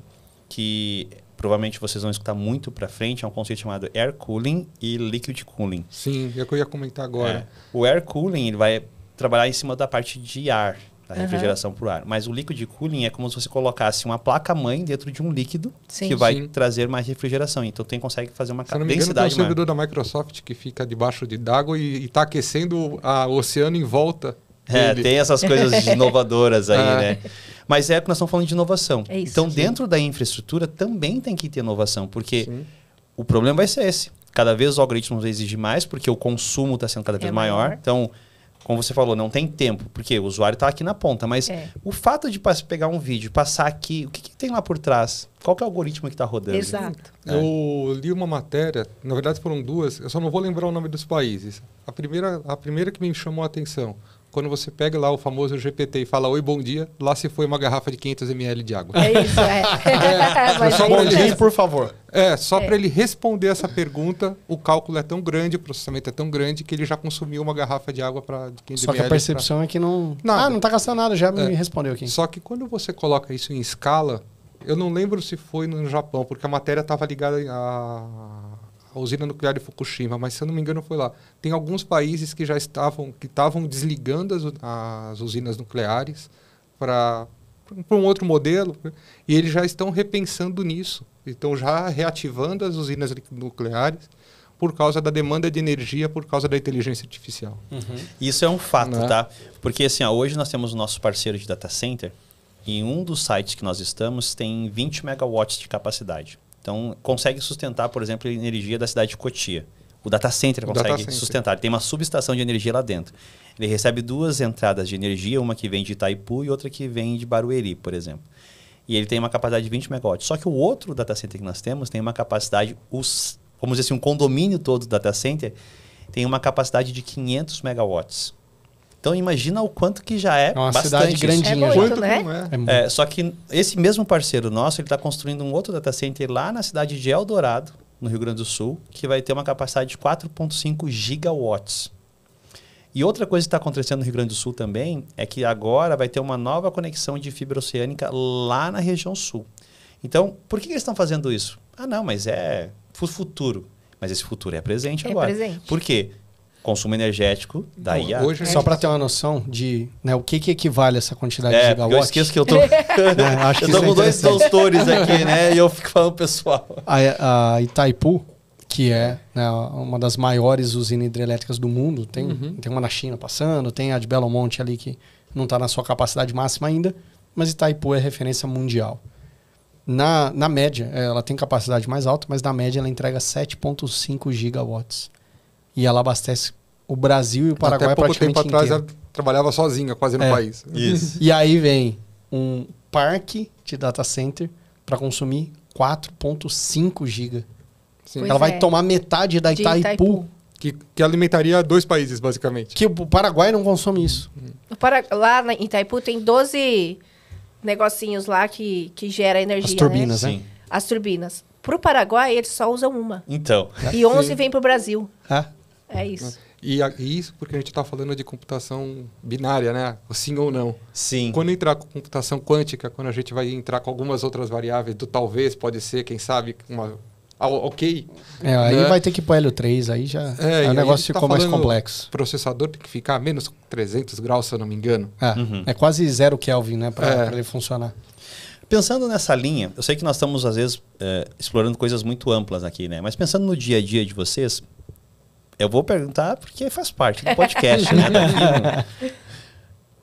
que provavelmente vocês vão escutar muito para frente. É um conceito chamado Air Cooling e Liquid Cooling. Sim, é o que eu ia comentar agora. O Air Cooling ele vai trabalhar em cima da parte de ar, da refrigeração por ar. Mas o Liquid Cooling é como se você colocasse uma placa-mãe dentro de um líquido que vai trazer mais refrigeração. Então, consegue fazer uma densidade maior. Tem um servidor da Microsoft que fica debaixo d'água e está aquecendo o oceano em volta. Tem essas coisas inovadoras aí, né? Mas é que nós estamos falando de inovação. É isso, então, dentro da infraestrutura também tem que ter inovação, porque o problema vai ser esse. Cada vez os algoritmos vão exigir mais, porque o consumo está sendo cada vez maior. Então, como você falou, não tem tempo, porque o usuário está aqui na ponta, mas o fato de pegar um vídeo, passar aqui, o que tem lá por trás? Qual que é o algoritmo que está rodando? Exato. Eu li uma matéria, na verdade foram duas, eu só não vou lembrar o nome dos países. A primeira que me chamou a atenção, quando você pega lá o famoso GPT e fala oi, bom dia, lá se foi uma garrafa de 500 ml de água. É isso, Mas Só bom dia, por favor. Só para ele responder essa pergunta, o cálculo é tão grande, o processamento é tão grande que ele já consumiu uma garrafa de água de 15 Só ml. que a percepção é que não... Nada. não tá gastando nada, já me respondeu aqui. Só que quando você coloca isso em escala, eu não lembro se foi no Japão, porque a matéria estava ligada a usina nuclear de Fukushima, mas se eu não me engano foi lá. Tem alguns países que já estavam desligando as usinas nucleares para um outro modelo, e eles já estão repensando nisso. Estão já reativando as usinas nucleares por causa da demanda de energia, por causa da inteligência artificial. Isso é um fato, tá? Porque assim, hoje nós temos o nosso parceiro de data center, e um dos sites que nós estamos tem 20 megawatts de capacidade. Então, consegue sustentar, por exemplo, a energia da cidade de Cotia. O data center consegue sustentar. Ele tem uma subestação de energia lá dentro. Ele recebe 2 entradas de energia, uma que vem de Itaipu e outra que vem de Barueri, por exemplo. E ele tem uma capacidade de 20 megawatts. Só que o outro data center que nós temos tem uma capacidade, vamos dizer assim, um condomínio todo do data center tem uma capacidade de 500 megawatts. Então, imagina o quanto que já é uma bastante. Cidade grandinha. É muito, Quanto né? não é? Só que esse mesmo parceiro nosso, ele está construindo um outro data center lá na cidade de Eldorado, no Rio Grande do Sul, que vai ter uma capacidade de 4,5 gigawatts. E outra coisa que está acontecendo no Rio Grande do Sul também é que agora vai ter uma nova conexão de fibra oceânica lá na região sul. Então, por que eles estão fazendo isso? Não, mas é futuro. Mas esse futuro é presente agora. Presente. Por quê? Consumo energético da IA. Hoje Só para ter uma noção de o que equivale a essa quantidade de gigawatts. Eu esqueço que eu tô... acho eu que tô isso com é 2 doutores aqui, né? E eu fico falando pessoal. A Itaipu, que é uma das maiores usinas hidrelétricas do mundo, tem uma na China passando, tem a de Belo Monte ali que não está na sua capacidade máxima ainda, mas Itaipu é referência mundial. Na média, ela tem capacidade mais alta, mas na média ela entrega 7,5 gigawatts. E ela abastece o Brasil e o Paraguai praticamente inteiro. Até pouco tempo atrás ela trabalhava sozinha, quase no país. Isso. E aí vem um parque de data center para consumir 4,5 giga. Sim. Ela vai tomar metade da Itaipu. Que alimentaria 2 países, basicamente. Que o Paraguai não consome isso. Lá em Itaipu tem 12 negocinhos lá que gera energia. As turbinas, né? As turbinas. Para o Paraguai, eles só usam uma. Então. E 11 vem para o Brasil. É isso. E isso porque a gente está falando de computação binária, né? O sim ou não. Sim. Quando entrar com computação quântica, quando a gente vai entrar com algumas outras variáveis, do talvez, pode ser, quem sabe, ok. Aí vai ter que ir para o Hélio 3, aí já o negócio ficou mais complexo. O processador tem que ficar a menos 300 graus, se eu não me engano. É quase 0 Kelvin, né? Para ele funcionar. Pensando nessa linha, eu sei que nós estamos, às vezes, explorando coisas muito amplas aqui, né? Mas pensando no dia a dia de vocês, eu vou perguntar porque faz parte do podcast, né?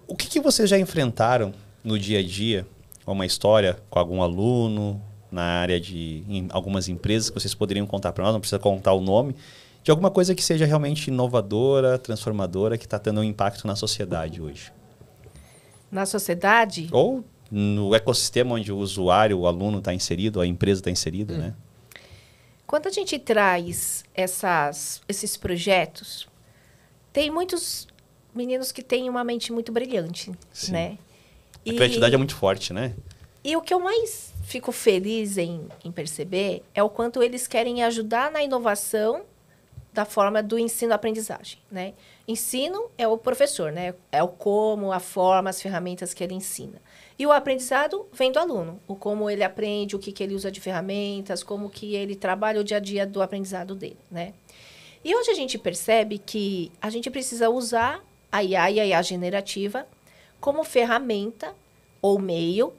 O que vocês já enfrentaram no dia a dia? Uma história com algum aluno, na área em algumas empresas que vocês poderiam contar para nós, não precisa contar o nome, de alguma coisa que seja realmente inovadora, transformadora, que está tendo um impacto na sociedade hoje? Na sociedade? Ou no ecossistema onde o usuário, o aluno está inserido, a empresa está inserida, né? Quando a gente traz esses projetos, tem muitos meninos que têm uma mente muito brilhante, Sim. né? A criatividade é muito forte, né? E o que eu mais fico feliz em perceber é o quanto eles querem ajudar na inovação da forma do ensino-aprendizagem, né? Ensino é o professor, né? É o como, a forma, as ferramentas que ele ensina. E o aprendizado vem do aluno. O como ele aprende, o que ele usa de ferramentas, como que ele trabalha o dia a dia do aprendizado dele, né? E hoje a gente percebe que a gente precisa usar a IA e a IA generativa como ferramenta ou meio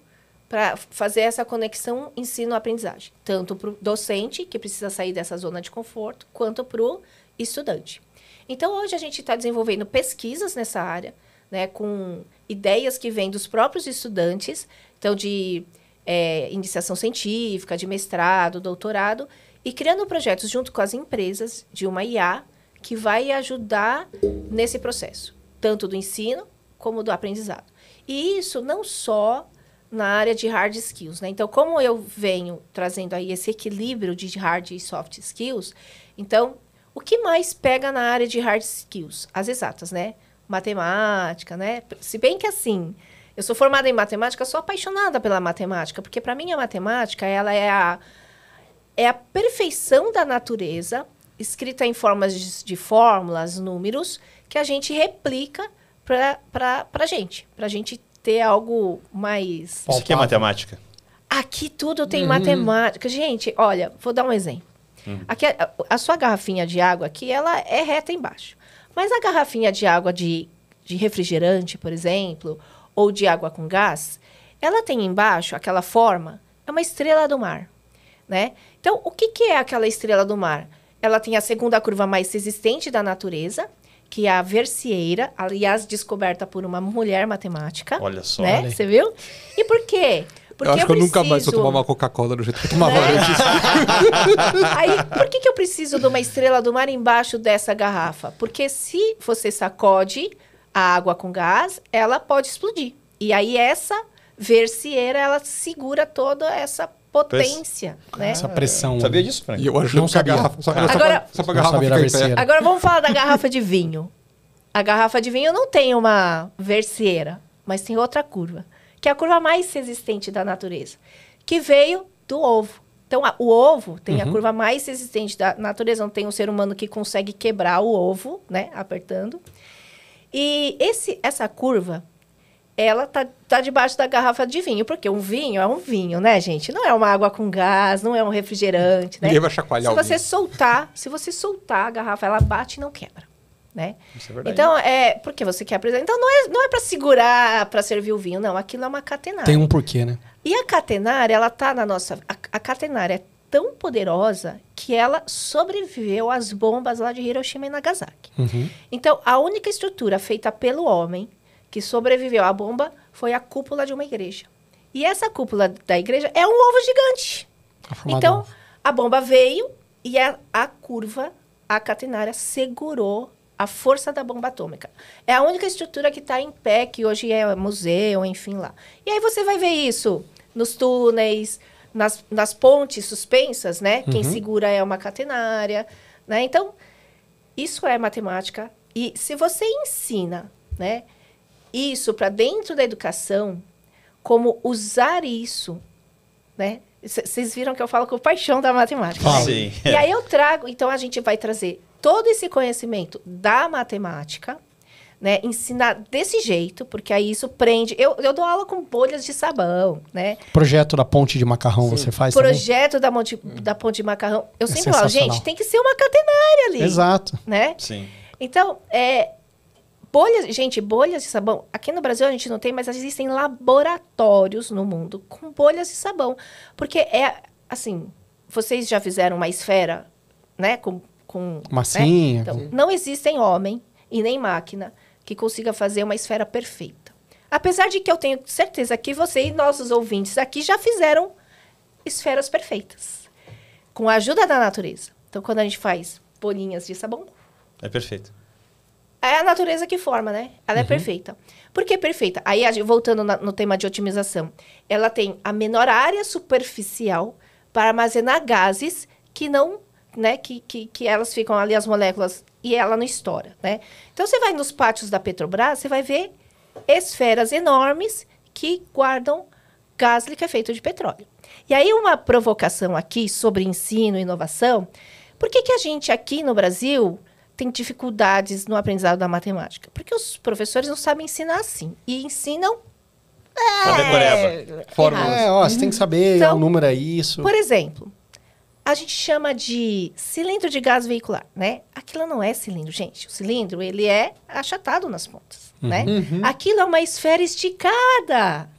para fazer essa conexão ensino-aprendizagem. Tanto para o docente, que precisa sair dessa zona de conforto, quanto para o estudante. Então, hoje a gente está desenvolvendo pesquisas nessa área, né, com ideias que vêm dos próprios estudantes, então de iniciação científica, de mestrado, doutorado, e criando projetos junto com as empresas de uma IA que vai ajudar nesse processo. tanto do ensino como do aprendizado. E isso não só na área de hard skills, né? Então, como eu venho trazendo aí esse equilíbrio de hard e soft skills, então, o que mais pega na área de hard skills? As exatas, né? Matemática, né? Se bem que, assim, eu sou formada em matemática, sou apaixonada pela matemática, porque, para mim, a matemática, ela é a perfeição da natureza, escrita em formas de fórmulas, números, que a gente replica para a gente ter algo mais... Isso aqui é matemática. Aqui tudo tem matemática. Gente, olha, vou dar um exemplo. Aqui, a sua garrafinha de água aqui, ela é reta embaixo. Mas a garrafinha de água de refrigerante, por exemplo, ou de água com gás, ela tem embaixo aquela forma, é uma estrela do mar, né? Então, o que é aquela estrela do mar? Ela tem a segunda curva mais resistente da natureza, que é a Versieira, aliás, descoberta por uma mulher matemática. Olha só. Né? Você viu? E por quê? Porque eu acho que eu nunca mais vou tomar uma Coca-Cola do jeito que eu tomava antes. Aí, por que eu preciso de uma estrela do mar embaixo dessa garrafa? Porque se você sacode a água com gás, ela pode explodir. E aí, essa Versieira, ela segura toda essa potência, né? Essa pressão. Sabia disso, Frank? E eu acho que a garrafa... Só pra garrafa ficar em pé. Agora vamos falar da garrafa de vinho. A garrafa de vinho não tem uma Versieira, mas tem outra curva, que é a curva mais resistente da natureza, que veio do ovo. Então, o ovo tem a curva mais resistente da natureza. Não tem um ser humano que consegue quebrar o ovo, né? Apertando. E essa curva, ela tá debaixo da garrafa de vinho, porque um vinho é um vinho, né, gente? Não é uma água com gás, não é um refrigerante, né? Ninguém vai chacoalhar Se você soltar a garrafa, ela bate e não quebra, né? Isso é verdade. Então, porque você quer apresentar. Então, não é para segurar, para servir o vinho, não. Aquilo é uma catenária. Tem um porquê, né? E a catenária, ela tá na nossa... A catenária é tão poderosa que ela sobreviveu às bombas lá de Hiroshima e Nagasaki. Então, a única estrutura feita pelo homem que sobreviveu à bomba foi a cúpula de uma igreja. E essa cúpula da igreja é um ovo gigante. Então, a bomba veio e a curva, a catenária, segurou a força da bomba atômica. É a única estrutura que está em pé, que hoje é museu, enfim, lá. E aí você vai ver isso nos túneis, nas pontes suspensas, né? Quem segura é uma catenária, né? Então, isso é matemática. E se você ensina, né, isso para dentro da educação, como usar isso, né? Vocês viram que eu falo com paixão da matemática. Né? Sim. E aí eu trago, então a gente vai trazer todo esse conhecimento da matemática, né? Ensinar desse jeito, porque aí isso prende... Eu dou aula com bolhas de sabão, né? Projeto da ponte de macarrão você faz Projeto da ponte de macarrão. Eu sempre falo, gente, tem que ser uma catenária ali. Exato. Né? Sim. Então, bolhas de sabão. Aqui no Brasil a gente não tem, mas existem laboratórios no mundo com bolhas de sabão. Porque assim, vocês já fizeram uma esfera, né? Com massinha. Né? Então, não existem homem e nem máquina que consiga fazer uma esfera perfeita. Apesar de que eu tenho certeza que você e nossos ouvintes aqui já fizeram esferas perfeitas. Com a ajuda da natureza. Então, quando a gente faz bolinhas de sabão... É perfeito. É a natureza que forma, né? Ela é perfeita. Por que perfeita? Aí, voltando no tema de otimização. Ela tem a menor área superficial para armazenar gases que não... né? Que elas ficam ali, as moléculas, e ela não estoura, né? Então, você vai nos pátios da Petrobras, você vai ver esferas enormes que guardam gás liquefeito de petróleo. E aí, uma provocação aqui sobre ensino e inovação. Por que a gente aqui no Brasil tem dificuldades no aprendizado da matemática? Porque os professores não sabem ensinar assim. E ensinam... Fórmulas. Você tem que saber, então, o número é isso. Por exemplo, a gente chama de cilindro de gás veicular, né? Aquilo não é cilindro, gente. O cilindro, ele é achatado nas pontas, né? Aquilo é uma esfera esticada,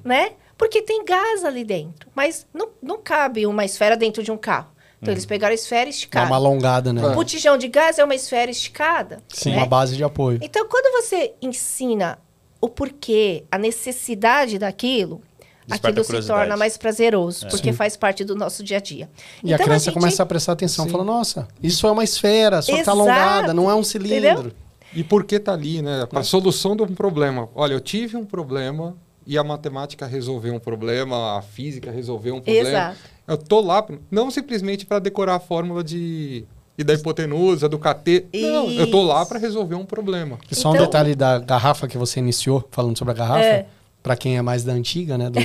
né? Porque tem gás ali dentro. Mas não cabe uma esfera dentro de um carro. Então, eles pegaram a esfera esticada. Dá uma alongada, né? O botijão de gás é uma esfera esticada. Sim, né? uma base de apoio. Então, quando você ensina o porquê, a necessidade daquilo, aquilo se torna mais prazeroso, porque faz parte do nosso dia a dia. E então, a criança começa a prestar atenção, fala, nossa, isso é uma esfera, só que tá alongada, não é um cilindro. Entendeu? E por que tá ali, né? Para a solução de um problema. Olha, eu tive um problema e a matemática resolveu um problema, a física resolveu um problema. Exato. Eu tô lá, não simplesmente para decorar a fórmula e da hipotenusa, do QT. Não, eu tô lá para resolver um problema. E só um detalhe da garrafa que você iniciou, falando sobre a garrafa. Para quem é mais da antiga, né, do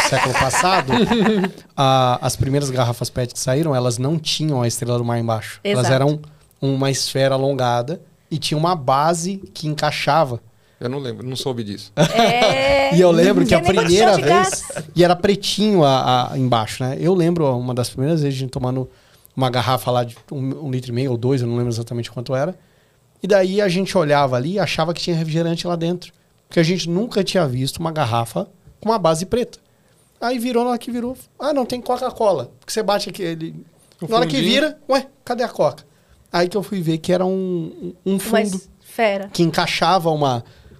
século passado, as primeiras garrafas PET que saíram, elas não tinham a estrela do mar embaixo. Exato. Elas eram uma esfera alongada e tinha uma base que encaixava. Eu não lembro, não soube disso. E eu lembro que a Tem primeira negócio de vez... gás. E era pretinho embaixo, né? Eu lembro uma das primeiras vezes a gente tomando uma garrafa lá de 1,5 litro ou 2, eu não lembro exatamente quanto era. E daí a gente olhava ali e achava que tinha refrigerante lá dentro. Porque a gente nunca tinha visto uma garrafa com uma base preta. Aí virou, na hora que virou... não, tem Coca-Cola. Porque você bate aquele... Na hora que vira, cadê a Coca? Aí que eu fui ver que era um fundo... Uma esfera. Que encaixava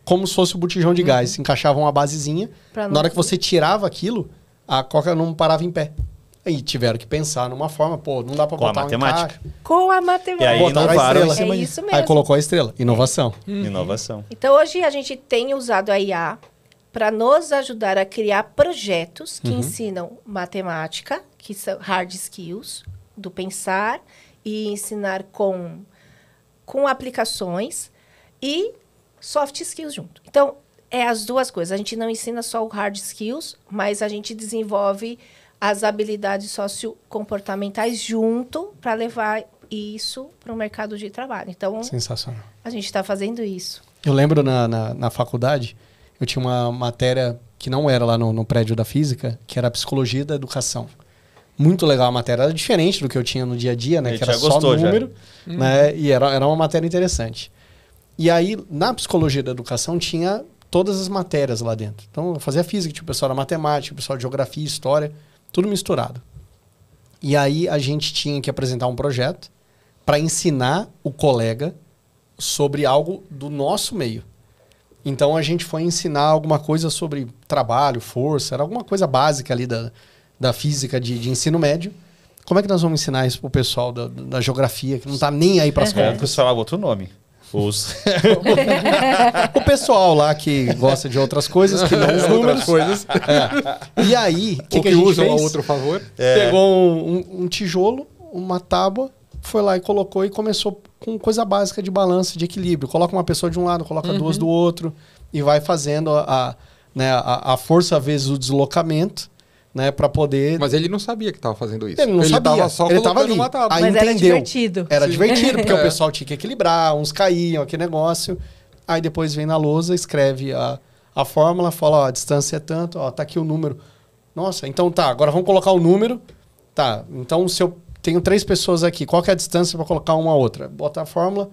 como se fosse o botijão de gás. Encaixava uma basezinha. Na hora que você tirava aquilo, a Coca não parava em pé. Aí tiveram que pensar numa forma, não dá pra botar a matemática. Com a matemática. E aí botaram a inovaram estrela. em cima É disso. isso mesmo. Aí colocou a estrela. Inovação. Inovação. Então, hoje a gente tem usado a IA para nos ajudar a criar projetos que ensinam matemática, que são hard skills, do pensar, e ensinar com aplicações, e soft skills junto. Então, é as duas coisas. A gente não ensina só o hard skills, mas a gente desenvolve as habilidades sociocomportamentais junto para levar isso para o mercado de trabalho. Então, Sensacional. a gente está fazendo isso. Eu lembro na faculdade, eu tinha uma matéria que não era lá no prédio da física, que era a psicologia da educação. Muito legal a matéria. Era diferente do que eu tinha no dia a dia, né? Ele Que era já só gostou, número, né? E era uma matéria interessante. E aí, na psicologia da educação, tinha todas as matérias lá dentro. Então, eu fazia física, tinha o pessoal da matemática, o pessoal de geografia, história, tudo misturado. E aí, a gente tinha que apresentar um projeto para ensinar o colega sobre algo do nosso meio. Então, a gente foi ensinar alguma coisa sobre trabalho, força, era alguma coisa básica ali da física de ensino médio. Como é que nós vamos ensinar isso pro pessoal da geografia, que não tá nem aí para as Eu contas? falava outro nome. O pessoal lá que gosta de outras coisas, que não os números. Coisas. E aí, o que a gente usam fez? a outro favor. Pegou um tijolo, uma tábua, foi lá e colocou e começou com coisa básica de balanço, de equilíbrio. Coloca uma pessoa de um lado, coloca duas do outro e vai fazendo a força vezes o deslocamento, né, para poder... Mas ele não sabia que estava fazendo isso. Ele não sabia. Tava só Ele tava colocando ali. uma tábua. Aí Mas era entendeu. divertido. Era Sim. divertido, porque o pessoal tinha que equilibrar, uns caíam, aquele negócio. Aí depois vem na lousa, escreve a fórmula, fala, ó, a distância é tanto, ó, tá aqui o número. Nossa, então tá, agora vamos colocar o número. Tá, então se eu tenho 3 pessoas aqui, qual que é a distância para colocar uma outra? Bota a fórmula,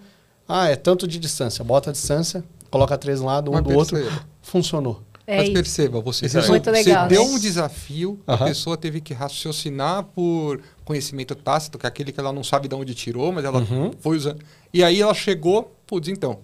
é tanto de distância. Bota a distância, coloca 3 de um lado, Mas do outro. perceba. Funcionou. Mas isso. perceba, você Muito legal, deu né? um desafio, a pessoa teve que raciocinar por conhecimento tácito, que é aquele que ela não sabe de onde tirou, mas ela foi usando. E aí ela chegou, então,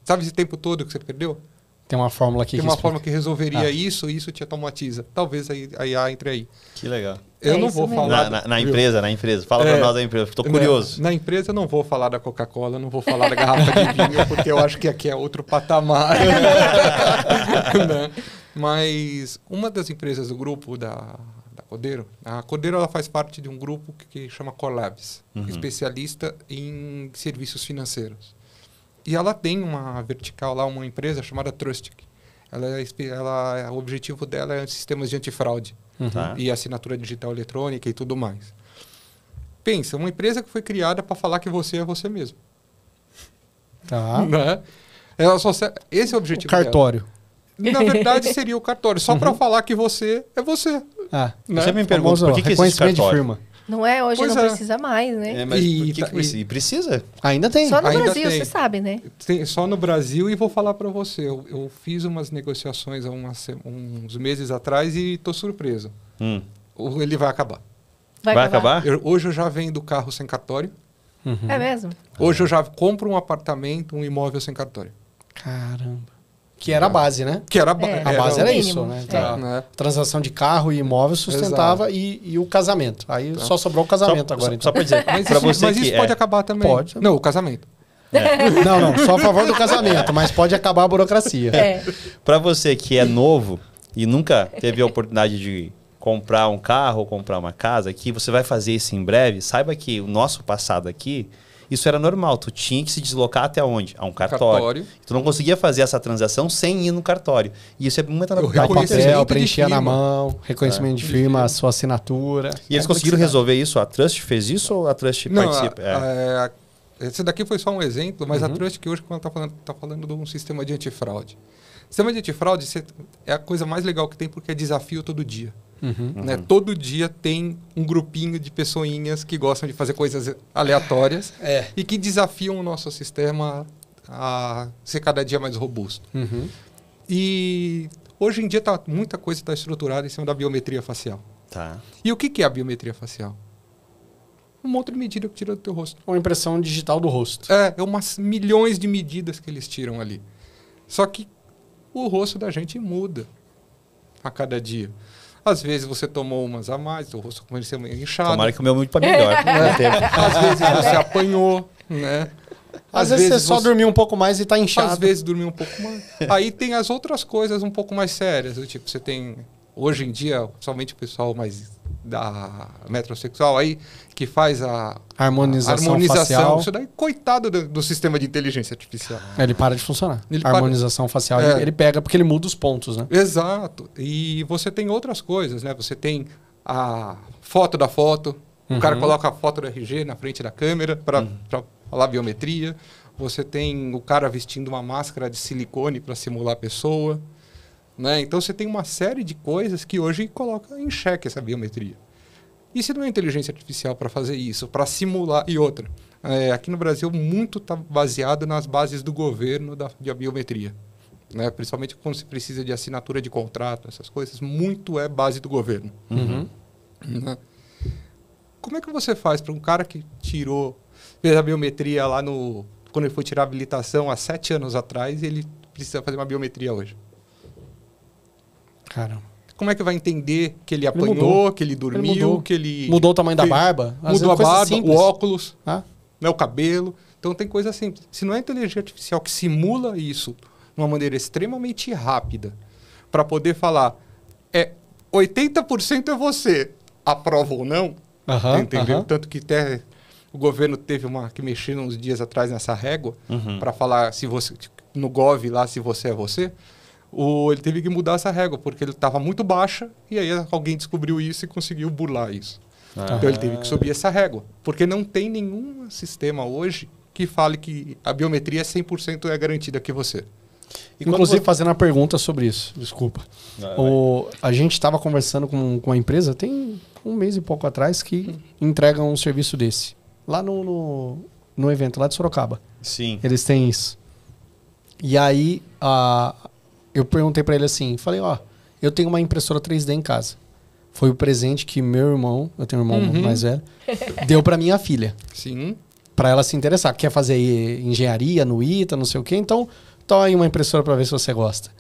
sabe esse tempo todo que você perdeu? Tem uma fórmula aqui Tem que uma explica. forma que resolveria isso e isso te automatiza. Talvez a IA entre aí. Que legal. Eu É não isso vou mesmo. falar... Na empresa. Fala pra nós da empresa. Tô curioso. Na empresa eu não vou falar da Coca-Cola, não vou falar da garrafa de vinho, porque eu acho que aqui é outro patamar. Né? Mas uma das empresas do grupo da Codeiro, a Codeiro ela faz parte de um grupo que chama Core Labs, especialista em serviços financeiros. E ela tem uma vertical lá, uma empresa chamada Trustic. O objetivo dela é sistemas de antifraude Tá. e assinatura digital eletrônica e tudo mais. Pensa, uma empresa que foi criada para falar que você é você mesmo. Tá. Né? Ela esse é o O objetivo dela. cartório. Na verdade, seria o cartório. Só para falar que você é você. Ah, Né? Você me pergunta, famoso por que existe reconhecimento de cartório? firma. Não é? Hoje Pois não é. precisa mais, né? Mas E por que tá- precisa? E precisa? Ainda tem. Só no ainda Brasil, tem. você sabe, né? Tem só no Brasil e vou falar para você. Eu fiz umas negociações há uns meses atrás e estou surpreso. Ele vai acabar. Vai acabar? Hoje eu já vendo carro sem cartório. É mesmo? Hoje eu já compro um apartamento, um imóvel sem cartório. Caramba. Que era a base, né? Que era É. A base era o isso, mínimo. né? É. Tá. Né? Transação de carro e imóvel sustentava e o casamento. Aí só sobrou o casamento agora, então. Só pra dizer, Mas, pra você mas que isso pode acabar também. Pode. Não, o casamento. Não, só a favor do casamento, mas pode acabar a burocracia. Para você que é novo e nunca teve a oportunidade de comprar um carro ou comprar uma casa aqui, você vai fazer isso em breve, saiba que o nosso passado aqui, isso era normal. Tu tinha que se deslocar até onde? A um cartório. Tu não conseguia fazer essa transação sem ir no cartório. E isso é muita novidade. Papel, preenchia na mão, reconhecimento de firma, a sua assinatura. E eles conseguiram resolver isso? A Trust fez isso ou a Trust participa? Esse daqui foi só um exemplo, mas a Trust que hoje está falando de um sistema de antifraude. O sistema de antifraude é a coisa mais legal que tem porque é desafio todo dia. Né? Todo dia tem um grupinho de pessoinhas que gostam de fazer coisas aleatórias e que desafiam o nosso sistema a ser cada dia mais robusto. E hoje em dia muita coisa está estruturada em cima da biometria facial. Tá. E o que é a biometria facial? Um monte de medida que tira do teu rosto. Uma impressão digital do rosto. É umas milhões de medidas que eles tiram ali. Só que o rosto da gente muda a cada dia. Às vezes você tomou umas a mais, o rosto começou meio inchado. Tomara que o meu muito para melhor. Às vezes você apanhou, né? Às vezes você só dormiu um pouco mais e está inchado. Às vezes dormiu um pouco mais. Aí tem as outras coisas um pouco mais sérias. Tipo, você tem, hoje em dia, somente o pessoal mais da metrosexual aí, que faz a harmonização facial. Isso daí, coitado do sistema de inteligência artificial. Ele para de funcionar. A harmonização facial, ele pega porque ele muda os pontos, né? Exato. E você tem outras coisas, né? Você tem a foto da foto. O cara coloca a foto do RG na frente da câmera para falar biometria. Você tem o cara vestindo uma máscara de silicone para simular a pessoa. Né? Então você tem uma série de coisas que hoje coloca em xeque essa biometria. E se não é inteligência artificial para fazer isso, para simular... E outra, aqui no Brasil muito está baseado nas bases do governo da biometria. Né? Principalmente quando se precisa de assinatura de contrato, essas coisas, muito é base do governo. Né? Como é que você faz para um cara que fez a biometria lá quando ele foi tirar a habilitação há 7 anos atrás e ele precisa fazer uma biometria hoje? Caramba. Como é que vai entender que ele apanhou, que ele dormiu, que ele... Mudou o tamanho da barba? Mudou a barba, o óculos, né, o cabelo. Então tem coisa simples. Se não é inteligência artificial que simula isso de uma maneira extremamente rápida para poder falar 80% é você, aprova ou não, entendeu? Tanto que até o governo teve que mexer uns dias atrás nessa régua para falar se você, no Gov lá, se você é você. Ele teve que mudar essa régua, porque ele estava muito baixa, e aí alguém descobriu isso e conseguiu burlar isso. Então ele teve que subir essa régua, porque não tem nenhum sistema hoje que fale que a biometria 100% é garantida que você. Inclusive, fazendo uma pergunta sobre isso, desculpa. A gente estava conversando com uma empresa, tem um mês e pouco atrás, que entrega um serviço desse. Lá no evento, lá de Sorocaba. Sim. Eles têm isso. E aí... eu perguntei para ele assim, falei, eu tenho uma impressora 3D em casa. Foi o presente que meu irmão, eu tenho um irmão mais velho, deu para minha filha. Sim. Para ela se interessar. Quer fazer engenharia no ITA, não sei o quê, então toma aí uma impressora para ver se você gosta.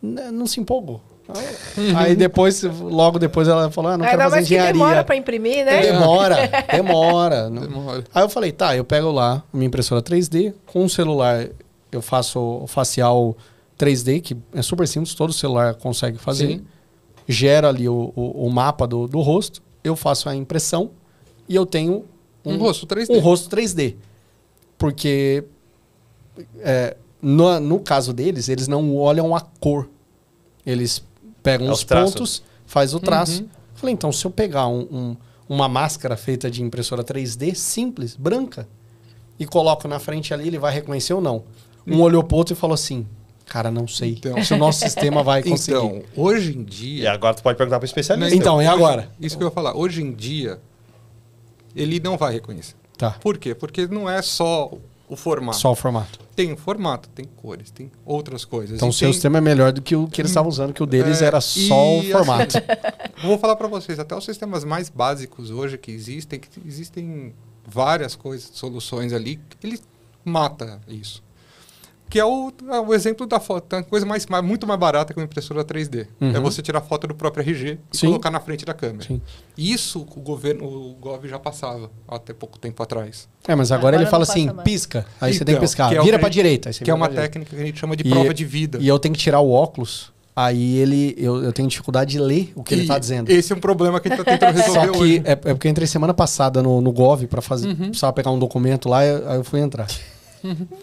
Não se empolgou. Aí logo depois ela falou, não quero fazer engenharia. Que demora para imprimir, né? Demora. Aí eu falei, eu pego lá minha impressora 3D, com um celular eu faço o facial 3D, que é super simples, todo celular consegue fazer. Sim. Gera ali o mapa do rosto, eu faço a impressão e eu tenho um rosto 3D. Um rosto 3D. Porque no caso deles, eles não olham a cor. Eles pegam os pontos, faz o traço. Falei, então, se eu pegar uma máscara feita de impressora 3D simples, branca, e coloco na frente ali, ele vai reconhecer ou não? Um olhou pro outro e falou assim, cara, não sei se o nosso sistema vai conseguir. Então, hoje em dia... E agora tu pode perguntar para o especialista. Então, e agora? Isso que eu ia falar. Hoje em dia, ele não vai reconhecer. Tá. Por quê? Porque não é só o formato. Só o formato. Tem o formato, tem cores, tem outras coisas. Então, o seu sistema é melhor do que o que eles estavam usando, que o deles era só o formato. Assim, vou falar para vocês, até os sistemas mais básicos hoje que existem várias coisas, soluções ali, ele mata isso. Que é o exemplo da foto. A coisa muito mais barata que uma impressora 3D. É você tirar foto do próprio RG e colocar na frente da câmera. Sim. Isso o Gov já passava até pouco tempo atrás. Mas agora ele fala não assim, passa mais. pisca. Aí você tem que piscar. que é o Vira que pra direita. Aí você Que é vira uma pra direita. técnica que a gente chama de prova de vida. E eu tenho que tirar o óculos, aí eu tenho dificuldade de ler o que ele tá dizendo. Esse é um problema que a gente tá tentando resolver Só que hoje. é porque eu entrei semana passada no Gov pra fazer, precisava pegar um documento lá, aí eu fui entrar.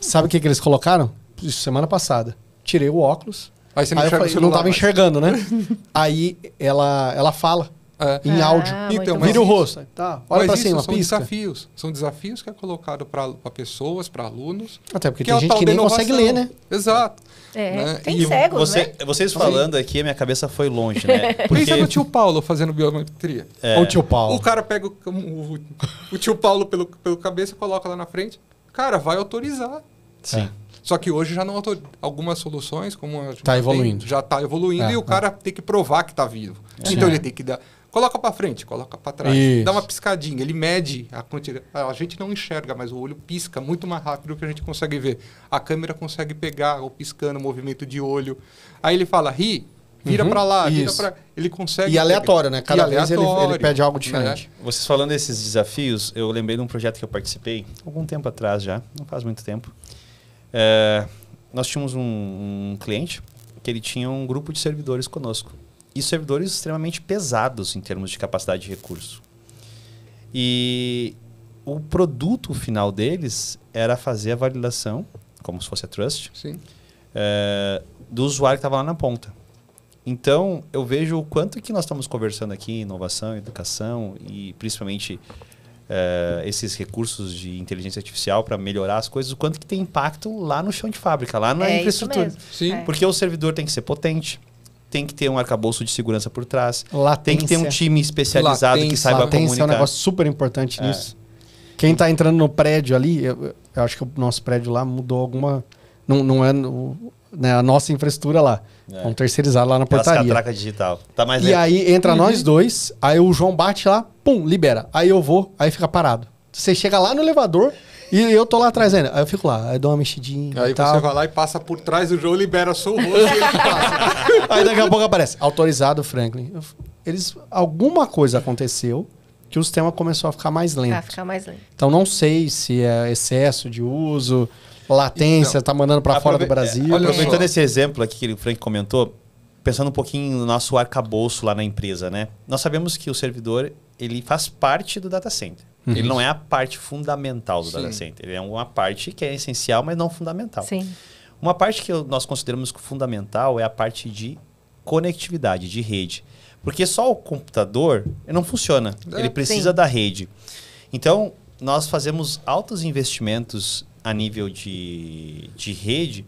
Sabe o que eles colocaram? Isso, semana passada. Tirei o óculos. Aí você não Aí eu enxerga falei, o celular não tava mais. enxergando, né? Aí ela fala em áudio. Então, mas Vira o isso- rosto. Tá, olha pra Mas cima, isso são pisca. desafios. São desafios que é colocado para pessoas, para alunos. Até porque que tem é o gente tal que da nem consegue inovação. ler, né? Exato. É, tem E cegos, né? Vocês falando aqui, a minha cabeça foi longe, né? Pensa no tio Paulo fazendo biometria. Olha o tio Paulo. O cara pega o tio Paulo pelo cabeça e coloca lá na frente. Cara, vai autorizar. Sim. Só que hoje já não autoriza. Algumas soluções, como a gente Tá tem, evoluindo. já está evoluindo e o cara tem que provar que está vivo. Então ele tem que dar. Coloca para frente, coloca para trás. Isso. Dá uma piscadinha. Ele mede a quantidade. A gente não enxerga, mas o olho pisca muito mais rápido do que a gente consegue ver. A câmera consegue pegar o piscando, o movimento de olho. Aí ele fala, ri, vira para lá, vira isso. para. Ele consegue. E aleatório, né? Cada E vez ele aleatório, pede algo né? diferente. Vocês falando desses desafios, eu lembrei de um projeto que eu participei algum tempo atrás já, não faz muito tempo. Nós tínhamos um cliente que ele tinha um grupo de servidores conosco. E servidores extremamente pesados em termos de capacidade de recurso. E o produto final deles era fazer a validação, como se fosse a Trust, Sim. do usuário que estava lá na ponta. Então, eu vejo o quanto que nós estamos conversando aqui, inovação, educação e principalmente esses recursos de inteligência artificial para melhorar as coisas, o quanto que tem impacto lá no chão de fábrica, lá na infraestrutura. Isso mesmo. Sim. Porque o servidor tem que ser potente, tem que ter um arcabouço de segurança por trás, Latência. tem que ter um time especializado que saiba Latência comunicar. é um negócio super importante nisso. Quem tá entrando no prédio ali, eu acho que o nosso prédio lá mudou alguma... Não é né, a nossa infraestrutura lá. Vamos terceirizar lá na Aquelas portaria. catraca digital. Tá mais E aí entra nós dois, aí o João bate lá, pum, libera. Aí eu vou, aí fica parado. Você chega lá no elevador e eu tô lá atrás ainda. Aí eu fico lá, aí dou uma mexidinha Aí e tal. você vai lá e passa por trás do jogo, libera só o rosto e ele passa. Aí daqui a pouco aparece, autorizado, Franklin. Alguma coisa aconteceu que o sistema começou a ficar mais lento. Ficar mais lento. Então não sei se é excesso de uso, latência, tá mandando para fora do Brasil. olha Aproveitando só. esse exemplo aqui que o Frank comentou, pensando um pouquinho no nosso arcabouço lá na empresa, né? Nós sabemos que o servidor, ele faz parte do data center. Ele não é a parte fundamental do data center. Ele é uma parte que é essencial, mas não fundamental. Sim. Uma parte que nós consideramos fundamental é a parte de conectividade, de rede. Porque só o computador ele não funciona. Ele precisa da rede. Então, nós fazemos altos investimentos a nível de rede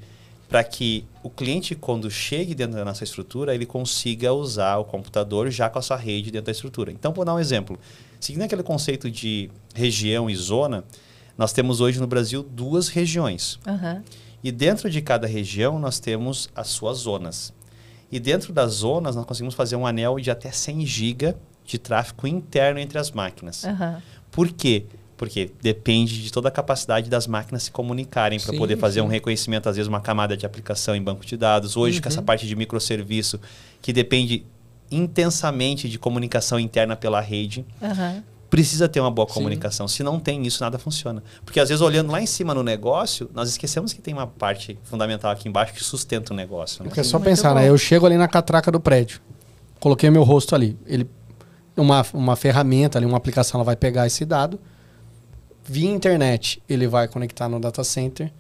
para que o cliente, quando chegue dentro da nossa estrutura, ele consiga usar o computador já com a sua rede dentro da estrutura. Então, vou dar um exemplo. Seguindo aquele conceito de região e zona, nós temos hoje no Brasil 2 regiões. E dentro de cada região, nós temos as suas zonas. E dentro das zonas, nós conseguimos fazer um anel de até 100 GB de tráfego interno entre as máquinas. Por quê? Porque depende de toda a capacidade das máquinas se comunicarem para poder fazer um reconhecimento, às vezes uma camada de aplicação em banco de dados. Hoje, com essa parte de microserviço, que depende intensamente de comunicação interna pela rede, precisa ter uma boa comunicação. Se não tem isso, nada funciona. Porque às vezes, olhando lá em cima no negócio, nós esquecemos que tem uma parte fundamental aqui embaixo que sustenta o negócio. Né? Porque é só pensar, né? Eu chego ali na catraca do prédio, coloquei meu rosto ali. Uma ferramenta ali, uma aplicação, ela vai pegar esse dado. Via internet, ele vai conectar no data center,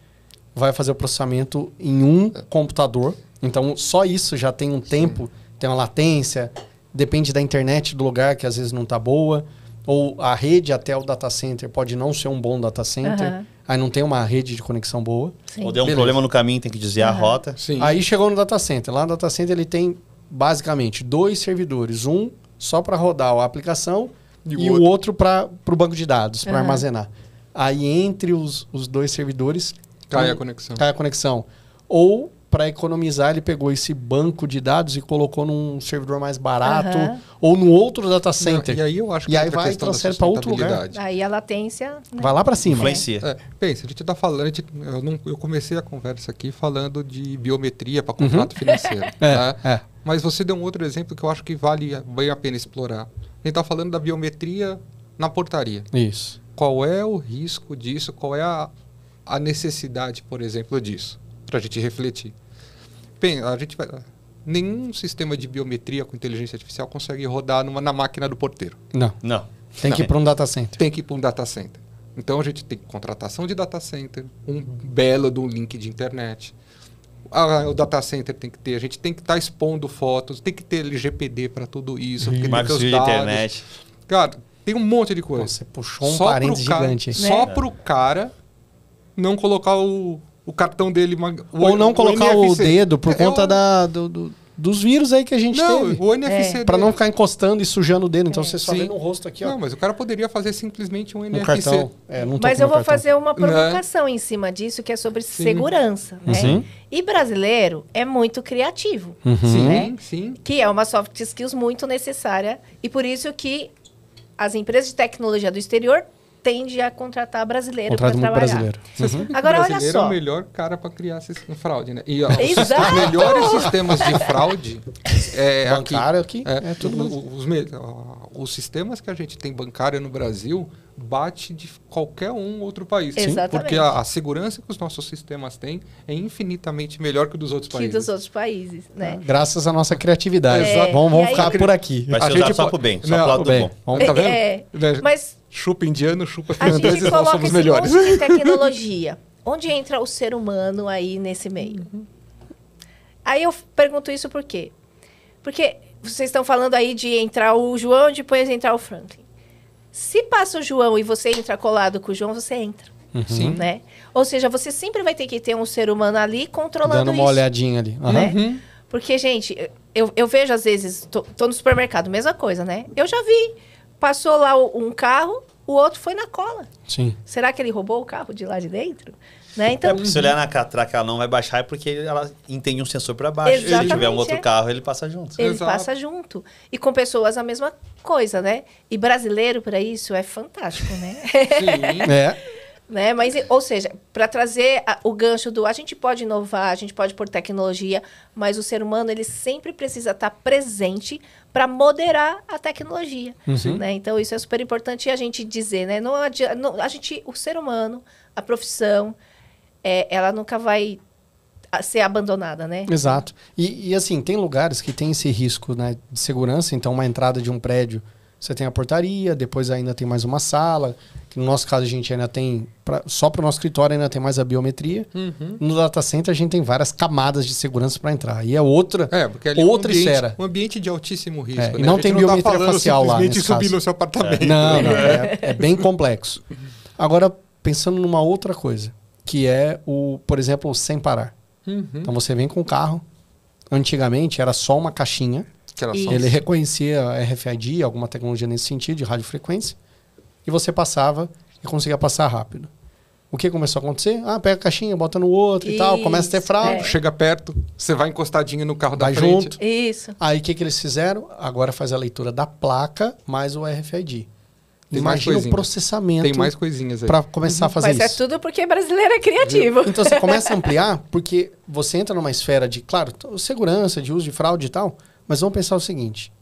vai fazer o processamento em um computador. Então, só isso já tem um tempo, tem uma latência, depende da internet do lugar, que às vezes não está boa. Ou a rede até o data center pode não ser um bom data center. Aí não tem uma rede de conexão boa. Ou deu um problema no caminho, tem que desviar a rota. Sim. Aí chegou no data center. Lá no data center ele tem basicamente 2 servidores. Um só para rodar a aplicação e o outro para o banco de dados, para armazenar. Aí entre os 2 servidores Cai a conexão. Cai a conexão. Ou para economizar, ele pegou esse banco de dados e colocou num servidor mais barato ou no outro data center. E aí eu acho que e aí vai e transfere para outro lugar. Aí a latência... Né? Vai lá para cima. Influencia. Pensa, a gente está falando... eu comecei a conversa aqui falando de biometria para contrato financeiro. Né? Mas você deu um outro exemplo que eu acho que vale bem a pena explorar. A gente está falando da biometria na portaria. Isso. Qual é o risco disso? Qual é a necessidade, por exemplo, disso? Para a gente refletir. Bem, nenhum sistema de biometria com inteligência artificial consegue rodar na máquina do porteiro. Não. Tem que ir para um data center. Tem que ir para um data center. Então a gente tem contratação de data center, um belo de um link de internet. O data center a gente tem que estar expondo fotos, tem que ter LGPD para tudo isso. Marcos de internet. Cara, tem um monte de coisa. Você puxou um parênteses gigante. Só para o cara não colocar o cartão dele... Ou não colocar o dedo por conta dos vírus aí que a gente teve. O NFC... Para não ficar encostando e sujando o dedo. Então você só vê no rosto aqui, ó. Não, mas o cara poderia fazer simplesmente um NFC. Cartão. Mas eu vou fazer uma provocação em cima disso, que é sobre segurança. Né? E brasileiro é muito criativo. Né? Sim. Que é uma soft skills muito necessária. E por isso que as empresas de tecnologia do exterior tende a contratar brasileiro para trabalhar. Brasileiro. Agora, olha brasileiro só. é o melhor cara para criar fraude, né? E os melhores sistemas de fraude bancário aqui. É tudo os sistemas que a gente tem bancário no Brasil bate de qualquer outro país. Exatamente. Porque a segurança que os nossos sistemas têm é infinitamente melhor que o dos outros países. Que dos outros países, né? Graças à nossa criatividade. Vamos ficar por aqui. Vai ser usado só pro bem, só pro lado do bom. Tá vendo? Mas chupa indiano, chupa a gente finlandês, nós somos melhores. Monte de tecnologia. Onde entra o ser humano aí nesse meio? Aí eu pergunto isso por quê? Porque vocês estão falando aí de entrar o João e depois entrar o Franklin. Se passa o João e você entra colado com o João, você entra. Sim. Né? Ou seja, você sempre vai ter que ter um ser humano ali controlando dando uma isso. olhadinha ali. Né? Porque, gente, eu vejo às vezes, tô no supermercado, mesma coisa, né? Eu já vi. Passou lá um carro, o outro foi na cola. Sim. Será que ele roubou o carro de lá de dentro? Né? Então, se olhar na catraca, ela não vai baixar, é porque ela entende um sensor para baixo. Exatamente, se tiver um outro carro, ele passa junto. Ele passa junto. E com pessoas a mesma coisa, né? E brasileiro, para isso, é fantástico, né? Sim. Né? Mas, ou seja, para trazer o gancho a gente pode inovar, a gente pode pôr tecnologia, mas o ser humano ele sempre precisa estar presente para moderar a tecnologia. Né? Então, isso é super importante a gente dizer, né? O ser humano, a profissão, ela nunca vai ser abandonada, né? Exato. E assim, tem lugares que tem esse risco, né, de segurança. Então, uma entrada de um prédio, você tem a portaria, depois ainda tem mais uma sala. Que no nosso caso, a gente ainda tem... só para o nosso escritório ainda tem mais a biometria. No data center, a gente tem várias camadas de segurança para entrar. E é outra, porque ali outra esfera. Um ambiente de altíssimo risco. Né? E não tem biometria facial lá, simplesmente nesse subir caso. no seu apartamento. Não. É bem complexo. Agora, pensando numa outra coisa, que é, por exemplo, o sem parar. Então, você vem com o carro. Antigamente, era só uma caixinha. Ele reconhecia RFID, alguma tecnologia nesse sentido, de radiofrequência, e você passava e conseguia passar rápido. O que começou a acontecer? Pega a caixinha, bota no outro e tal, começa a ter fraude. Chega perto, você vai encostadinho no carro da frente. Junto. Isso. Aí o que eles fizeram? Agora faz a leitura da placa mais o RFID. Imagina o processamento. Tem mais coisinhas aí. Para começar a fazer isso. Mas é tudo porque brasileiro é criativo. Então você começa a ampliar, porque você entra numa esfera de, claro, segurança, de uso de fraude e tal, mas vamos pensar o seguinte,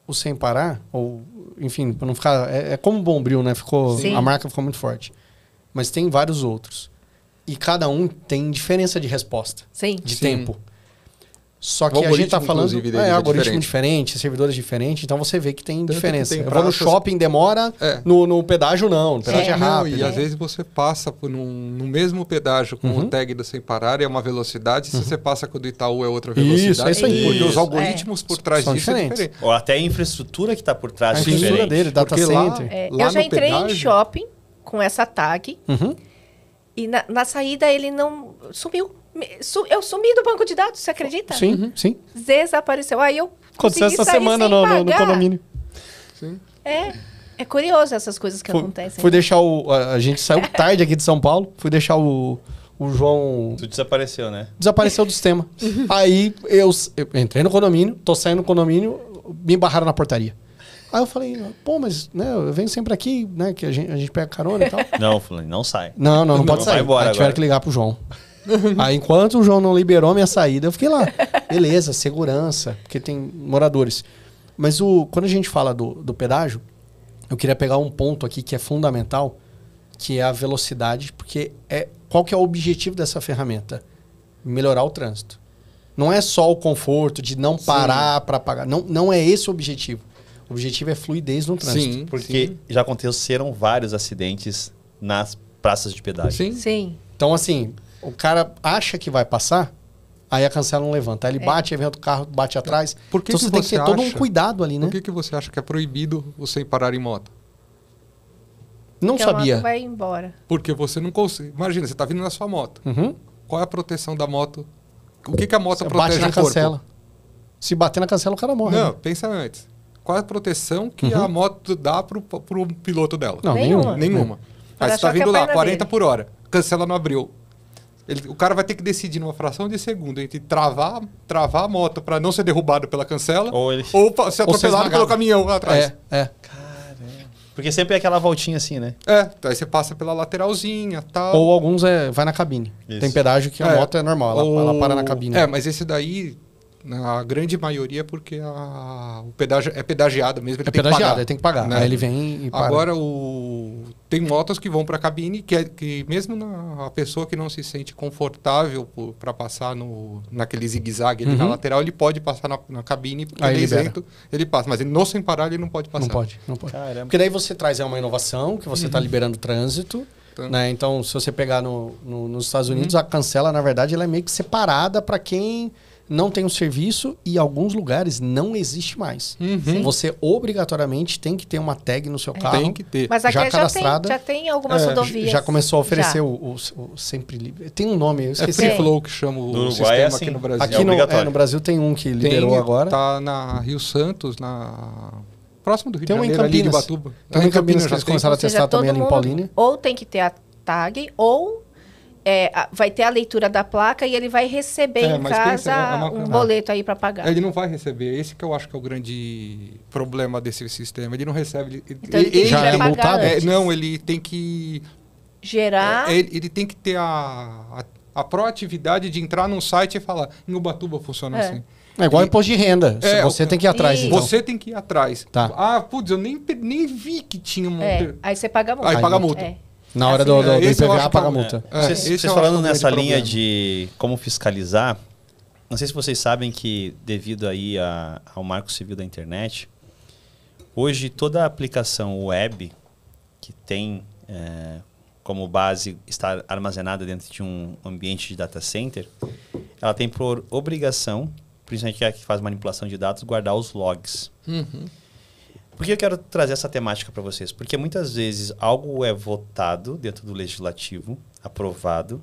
o sem parar, ou enfim, para não ficar... É como o Bombril, né? A marca ficou muito forte. Mas tem vários outros. E cada um tem diferença de resposta. De tempo. Só que a gente está falando... algoritmo diferente, servidores diferentes, então você vê que tem diferença. Eu vou no shopping, demora, no pedágio não, no pedágio é rápido. E às vezes você passa no mesmo pedágio com o tag do sem parar, é uma velocidade, se você passa com o do Itaú é outra velocidade. Isso aí. Porque os algoritmos por trás disso diferentes. é diferente. Ou até a infraestrutura que está por trás é diferente. A infraestrutura dele, data center. Eu já entrei em shopping com essa tag e na saída ele não sumiu. Eu sumi do banco de dados, você acredita? Sim. Desapareceu. Aí eu aconteceu essa semana no condomínio. Sim. É curioso essas coisas que acontecem. Fui deixar a gente saiu tarde aqui de São Paulo, fui deixar o o João Tu desapareceu, né? desapareceu do sistema. Aí eu entrei no condomínio, tô saindo do condomínio, me barraram na portaria. Aí eu falei, pô, mas né, eu venho sempre aqui, né? Que a gente pega carona e tal. Não, fulano, não sai. Não pode vai sair. embora Aí tiveram agora. que ligar pro João. Aí enquanto o João não liberou a minha saída, eu fiquei lá. Beleza, segurança, porque tem moradores. Mas quando a gente fala do pedágio, eu queria pegar um ponto aqui que é fundamental, que é a velocidade, porque qual que é o objetivo dessa ferramenta? Melhorar o trânsito. Não é só o conforto de não parar para pagar. Não é esse o objetivo. O objetivo é fluidez no trânsito. Sim, Porque já aconteceram vários acidentes nas praças de pedágio. Sim. Então, assim, o cara acha que vai passar, aí a cancela não levanta. Aí ele bate, aí vem outro carro, bate atrás. Por que então que você tem que você ter todo um acha- cuidado ali, né? Por que você acha que é proibido você parar em moto? Não Porque a moto sabia. vai embora. Porque você não consegue. Imagina, você tá vindo na sua moto. Uhum. Qual é a proteção da moto? O que a moto Você protege bate na o corpo? cancela. Se bater na cancela, o cara morre. Não, né? pensa antes. Qual é a proteção que a moto dá pro piloto dela? Não, Nenhuma. Nenhuma. Aí você tá Para-choque é vindo a lá, perna 40 dele. por hora. Cancela não abriu. O cara vai ter que decidir numa fração de segundo entre travar a moto para não ser derrubado pela cancela Ou ele- ser atropelado esmagado. pelo caminhão lá atrás. É. Porque sempre é aquela voltinha assim, né? Aí você passa pela lateralzinha e tal. Ou alguns vai na cabine. Isso. Tem pedágio que a É. moto é normal, ela para na cabine. Mas esse daí, na grande maioria, é porque o pedágio é pedagiado mesmo. Ele É tem que pedagiado, pagar, ele tem que pagar. né? Aí ele vem e para. Agora, tem motos que vão para a cabine que mesmo a pessoa que não se sente confortável para passar naquele zigue-zague ali na lateral, ele pode passar na cabine, porque Aí ele é libera. isento, ele passa. Mas no sem parar, ele não pode passar. Não pode. Caramba. Porque daí você traz uma inovação, que você está liberando trânsito. Então- Né? Então, se você pegar nos Estados Unidos, a cancela, na verdade, ela é meio que separada para quem não tem o serviço e em alguns lugares não existe mais. Uhum. Você obrigatoriamente tem que ter uma tag no seu carro. Tem que ter. Mas aqui Já já cadastrada. tem algumas rodovias. Já começou a oferecer Já. o Sempre Livre. Tem um nome, eu É esqueci. Free Flow que chama o No Uruguai sistema é aqui assim. no Brasil. Aqui É obrigatório. no Brasil tem um que liberou agora. Tá na Rio Santos, próximo do Rio Tem de um em Janeiro, ali de Campinas. Batuba. Tem um em Campinas que já eles tem. começaram a Ou seja, testar também todo ali em mundo Paulínia. ou tem que ter a tag, ou vai ter a leitura da placa e ele vai receber em Mas casa pensa, é uma- um boleto aí para pagar. Ele não vai receber. Esse que eu acho que é o grande problema desse sistema. Ele não recebe. Então ele tem que Já é pagar multado? antes. Não, ele tem que. Gerar. Ele tem que ter a proatividade de entrar num site e falar: em Ubatuba funciona assim. É igual imposto de renda. Você tem que ir atrás. Isso. Então. Você tem que ir atrás. Tá. Putz, eu nem vi que tinha uma. Aí você paga multa. Aí paga multa. É. Na hora Assim, do esse eu IPVA, acho que paga é o- multa. Vocês esse eu acho falando que é o nessa grande linha problema. de como fiscalizar, não sei se vocês sabem que devido aí ao Marco Civil da Internet, hoje toda aplicação web que tem como base estar armazenada dentro de um ambiente de data center, ela tem por obrigação, principalmente a que faz manipulação de dados, guardar os logs. Uhum. Por que eu quero trazer essa temática para vocês? Porque muitas vezes algo é votado dentro do legislativo, aprovado,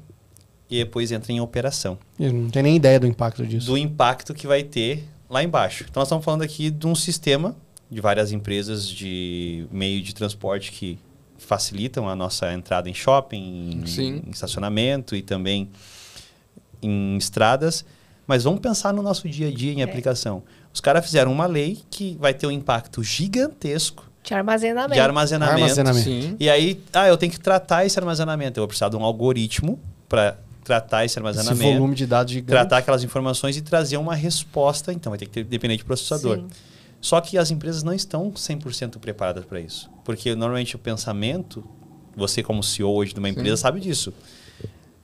e depois entra em operação. Eu não tenho nem ideia do impacto disso. Do impacto que vai ter lá embaixo. Então, nós estamos falando aqui de um sistema de várias empresas de meio de transporte que facilitam a nossa entrada em shopping, Sim. em estacionamento e também em estradas. Mas vamos pensar no nosso dia a dia em aplicação. Os caras fizeram uma lei que vai ter um impacto gigantesco De armazenamento. de armazenamento. Sim. E aí, eu tenho que tratar esse armazenamento. Eu vou precisar de um algoritmo para tratar esse Esse armazenamento, volume de dados gigante. tratar aquelas informações e trazer uma resposta. Então, vai ter que depender de processador. Sim. Só que as empresas não estão 100% preparadas para isso. Porque, normalmente, o pensamento, você como CEO hoje de uma empresa sabe disso.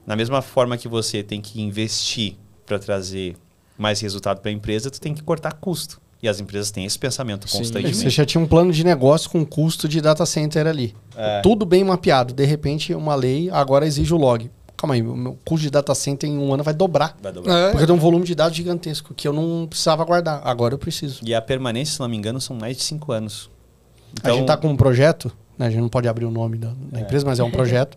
Na mesma forma que você tem que investir para trazer mais resultado para a empresa, tu tem que cortar custo. E as empresas têm esse pensamento Sim. constantemente. Você já tinha um plano de negócio com custo de data center ali. Tudo bem mapeado. De repente, uma lei agora exige o log. Calma aí, o meu custo de data center em um ano vai dobrar. Vai dobrar. Porque tem um volume de dados gigantesco que eu não precisava guardar. Agora eu preciso. E a permanência, se não me engano, são mais de 5 anos. A gente está com um projeto, né, a gente não pode abrir o nome da empresa, mas é um projeto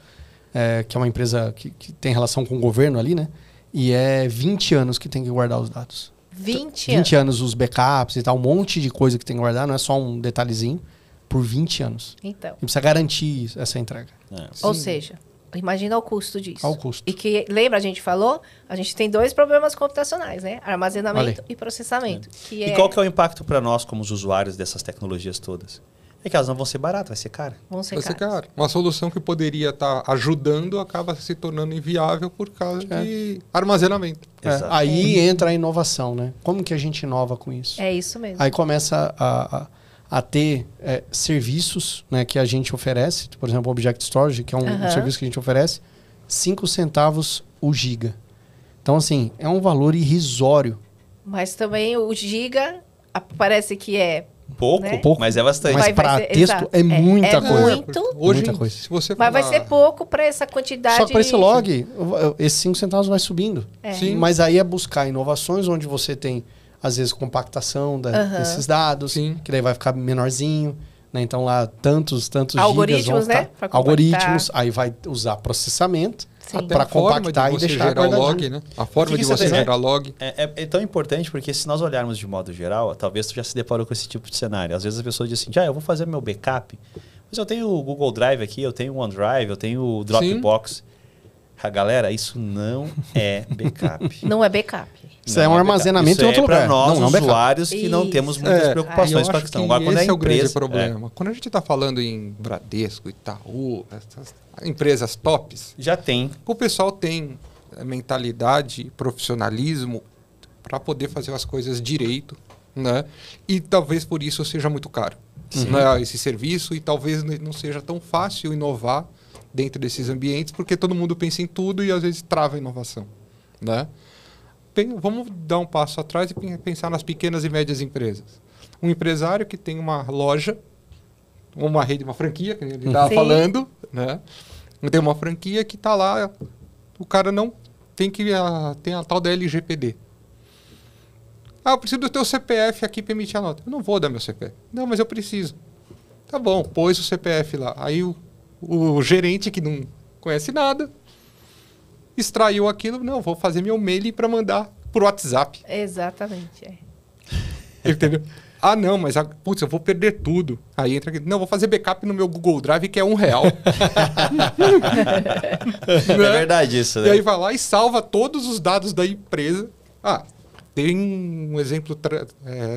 que é uma empresa que tem relação com o governo ali, né? E é 20 anos que tem que guardar os dados. 20 anos os backups e tal, um monte de coisa que tem que guardar, não é só um detalhezinho, por 20 anos. Então. E precisa garantir essa entrega. Ou seja, Imagina o custo disso. Ao custo. E que, lembra, a gente falou? A gente tem 2 problemas computacionais, né? Armazenamento e processamento. Que E qual que é o impacto para nós, como os usuários dessas tecnologias todas? É que elas não vão ser baratas, vai ser cara. Vão ser Vai ser caros. caro. Uma solução que poderia estar ajudando acaba se tornando inviável por causa de armazenamento. Exato. Aí entra a inovação, né? Como que a gente inova com isso? É isso mesmo. Aí começa a ter serviços, né, que a gente oferece, por exemplo, o Object Storage, que é um serviço que a gente oferece, 5 centavos o giga. Então, assim, é um valor irrisório. Mas também o giga parece que é... Pouco, Né? mas é bastante. Mas Vai para ser- texto exato. é muita é coisa. muito, Hoje, Muita coisa. se você mas vai falar- ser pouco para essa quantidade. Só que para esse log, esses 5 centavos vai subindo. É. Sim. Mas aí é buscar inovações onde você tem, às vezes, compactação desses dados, Sim. que daí vai ficar menorzinho. Né? Então lá tantos Algoritmos, gigas vão ficar, né? Pra compactar. Algoritmos, aí vai usar processamento Sim. para a forma compactar de e você deixar gerar o log, guardadinho. né? A forma Que de isso você é- gerar log. É tão importante porque se nós olharmos de modo geral, talvez tu já se deparou com esse tipo de cenário. Às vezes a pessoa diz assim, eu vou fazer meu backup, mas eu tenho o Google Drive aqui, eu tenho o OneDrive, eu tenho o Dropbox. Galera, isso não é backup. Não é backup. Isso é um armazenamento isso em outro é lugar. para nós, Não é um backup. usuários, que não Isso. temos muitas E preocupações eu com a acho questão. que Agora, quando esse é é o grande empresa... problema. Quando a gente está falando em Bradesco, Itaú, essas empresas tops, já tem. o pessoal tem mentalidade, profissionalismo para poder fazer as coisas direito, né? E talvez por isso seja muito caro, né? Esse serviço, e talvez não seja tão fácil inovar dentro desses ambientes, porque todo mundo pensa em tudo e às vezes trava a inovação, né? Vamos dar um passo atrás e pensar nas pequenas e médias empresas. Um empresário que tem uma loja, uma rede, uma franquia, que ele estava Sim. falando, né? Tem uma franquia que está lá, o cara não tem tem a tal da LGPD. Eu preciso do teu CPF aqui para emitir a nota. Eu não vou dar meu CPF. Não, mas eu preciso. Tá bom, pôs o CPF lá. Aí o gerente, que não conhece nada, extraiu aquilo. Não, vou fazer meu mail para mandar por WhatsApp. Exatamente. É. Entendeu? Ah, não, mas putz, eu vou perder tudo. Aí entra aqui. Não, vou fazer backup no meu Google Drive, que é R$1. É verdade isso, E né? aí vai lá e salva todos os dados da empresa. Ah, tem um exemplo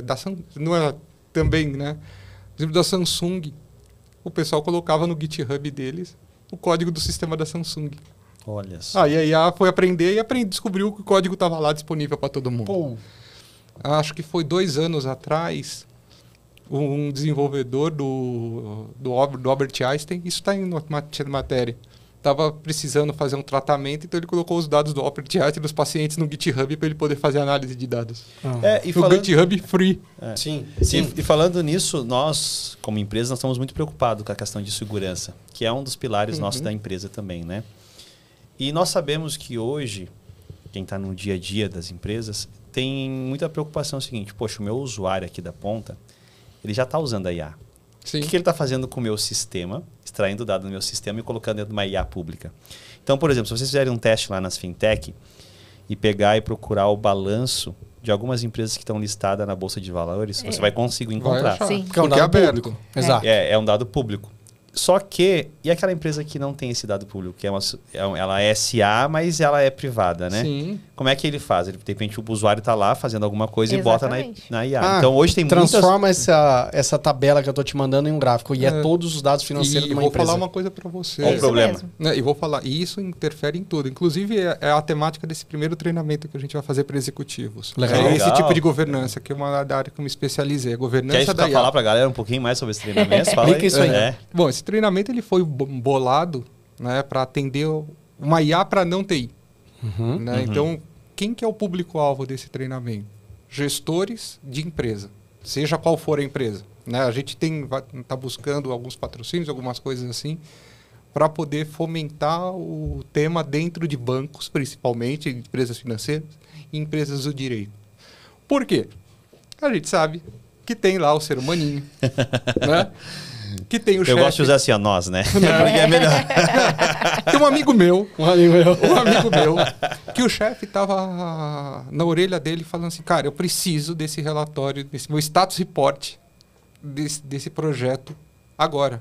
da Samsung, não é também, né? Exemplo da Samsung. O pessoal colocava no GitHub deles o código do sistema da Samsung. Olha só. Ah, e aí foi aprender e descobriu que o código estava lá disponível para todo mundo. Pô, Acho que foi 2 anos atrás, um desenvolvedor do Albert Einstein, isso está em matéria, estava precisando fazer um tratamento, então ele colocou os dados do Albert Einstein dos pacientes no GitHub para ele poder fazer análise de dados. E No GitHub free. sim, E, sim. e falando nisso, nós, como empresa, nós estamos muito preocupados com a questão de segurança, que é um dos pilares nossos da empresa também, né? E nós sabemos que hoje, quem está no dia a dia das empresas, tem muita preocupação seguinte, poxa, o meu usuário aqui da ponta, ele já está usando a IA. Sim. O que ele está fazendo com o meu sistema, extraindo dado do meu sistema e colocando dentro de uma IA pública? Então, por exemplo, se vocês fizerem um teste lá nas fintech e pegar e procurar o balanço de algumas empresas que estão listadas na Bolsa de Valores, você vai conseguir encontrar. achar. Sim. Porque é um Porque é dado aberto. público. Exato. É um dado público. Só que, e aquela empresa que não tem esse dado público, que ela é SA, mas ela é privada, né? Sim. Como é que ele faz? Ele, de repente o usuário está lá fazendo alguma coisa e bota Exatamente. na IA. Ah, Então hoje tem muitas... Transforma essa tabela que eu tô te mandando em um gráfico e é todos os dados financeiros E de uma vou empresa. falar uma coisa para você. Qual o Isso problema? mesmo. Né, e vou falar, e isso interfere em tudo. Inclusive, é a temática desse primeiro treinamento que a gente vai fazer para executivos. Legal. É esse Legal. tipo de governança, que é uma da área que eu me especializei. A Quer governança da IA. falar para a galera um pouquinho mais sobre esse treinamento? Fala Explica isso aí. É. Bom, esse treinamento ele foi bolado, né, para atender uma IA para não TI. Né? Então, quem que é o público-alvo desse treinamento? Gestores de empresa, seja qual for a empresa. Né? A gente está buscando alguns patrocínios, algumas coisas assim, para poder fomentar o tema dentro de bancos, principalmente, empresas financeiras e empresas do direito. Por quê? A gente sabe que tem lá o ser humaninho, né? Que tem o Eu chefe. gosto de usar assim, ó, nós, né? Porque é melhor. Tem um amigo meu, Um amigo meu. que o chefe tava na orelha dele falando assim, cara, eu preciso desse relatório, desse meu status report desse projeto agora.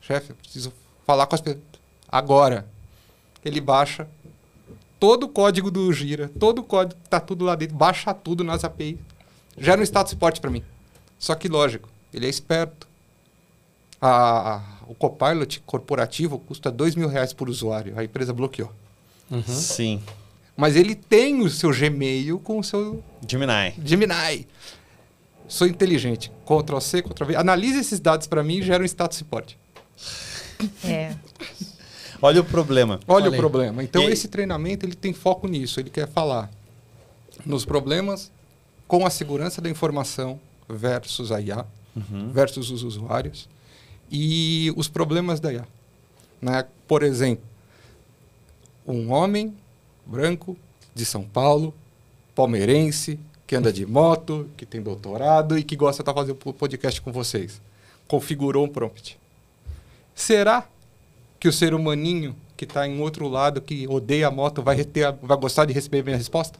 Chefe, eu preciso falar com as pessoas. Agora, ele baixa todo o código do Gira, todo o código, tá tudo lá dentro, baixa tudo nas APIs, gera um status report para mim. Só que, lógico, ele é esperto. O Copilot corporativo custa R$2.000 por usuário. A empresa bloqueou. Sim. Mas ele tem o seu Gmail com o seu Gemini. Sou inteligente. Ctrl+C, Ctrl+V. Analisa esses dados para mim e gera um status report. Olha o problema. Olha o problema. Então, esse treinamento ele tem foco nisso. Ele quer falar nos problemas com a segurança da informação versus a IA, versus os usuários, e os problemas da IA. Né? Por exemplo, um homem branco de São Paulo, palmeirense, que anda de moto, que tem doutorado e que gosta de fazer um podcast com vocês. Configurou um prompt. Será que o ser humaninho que está em outro lado, que odeia a moto, vai gostar de receber a minha resposta?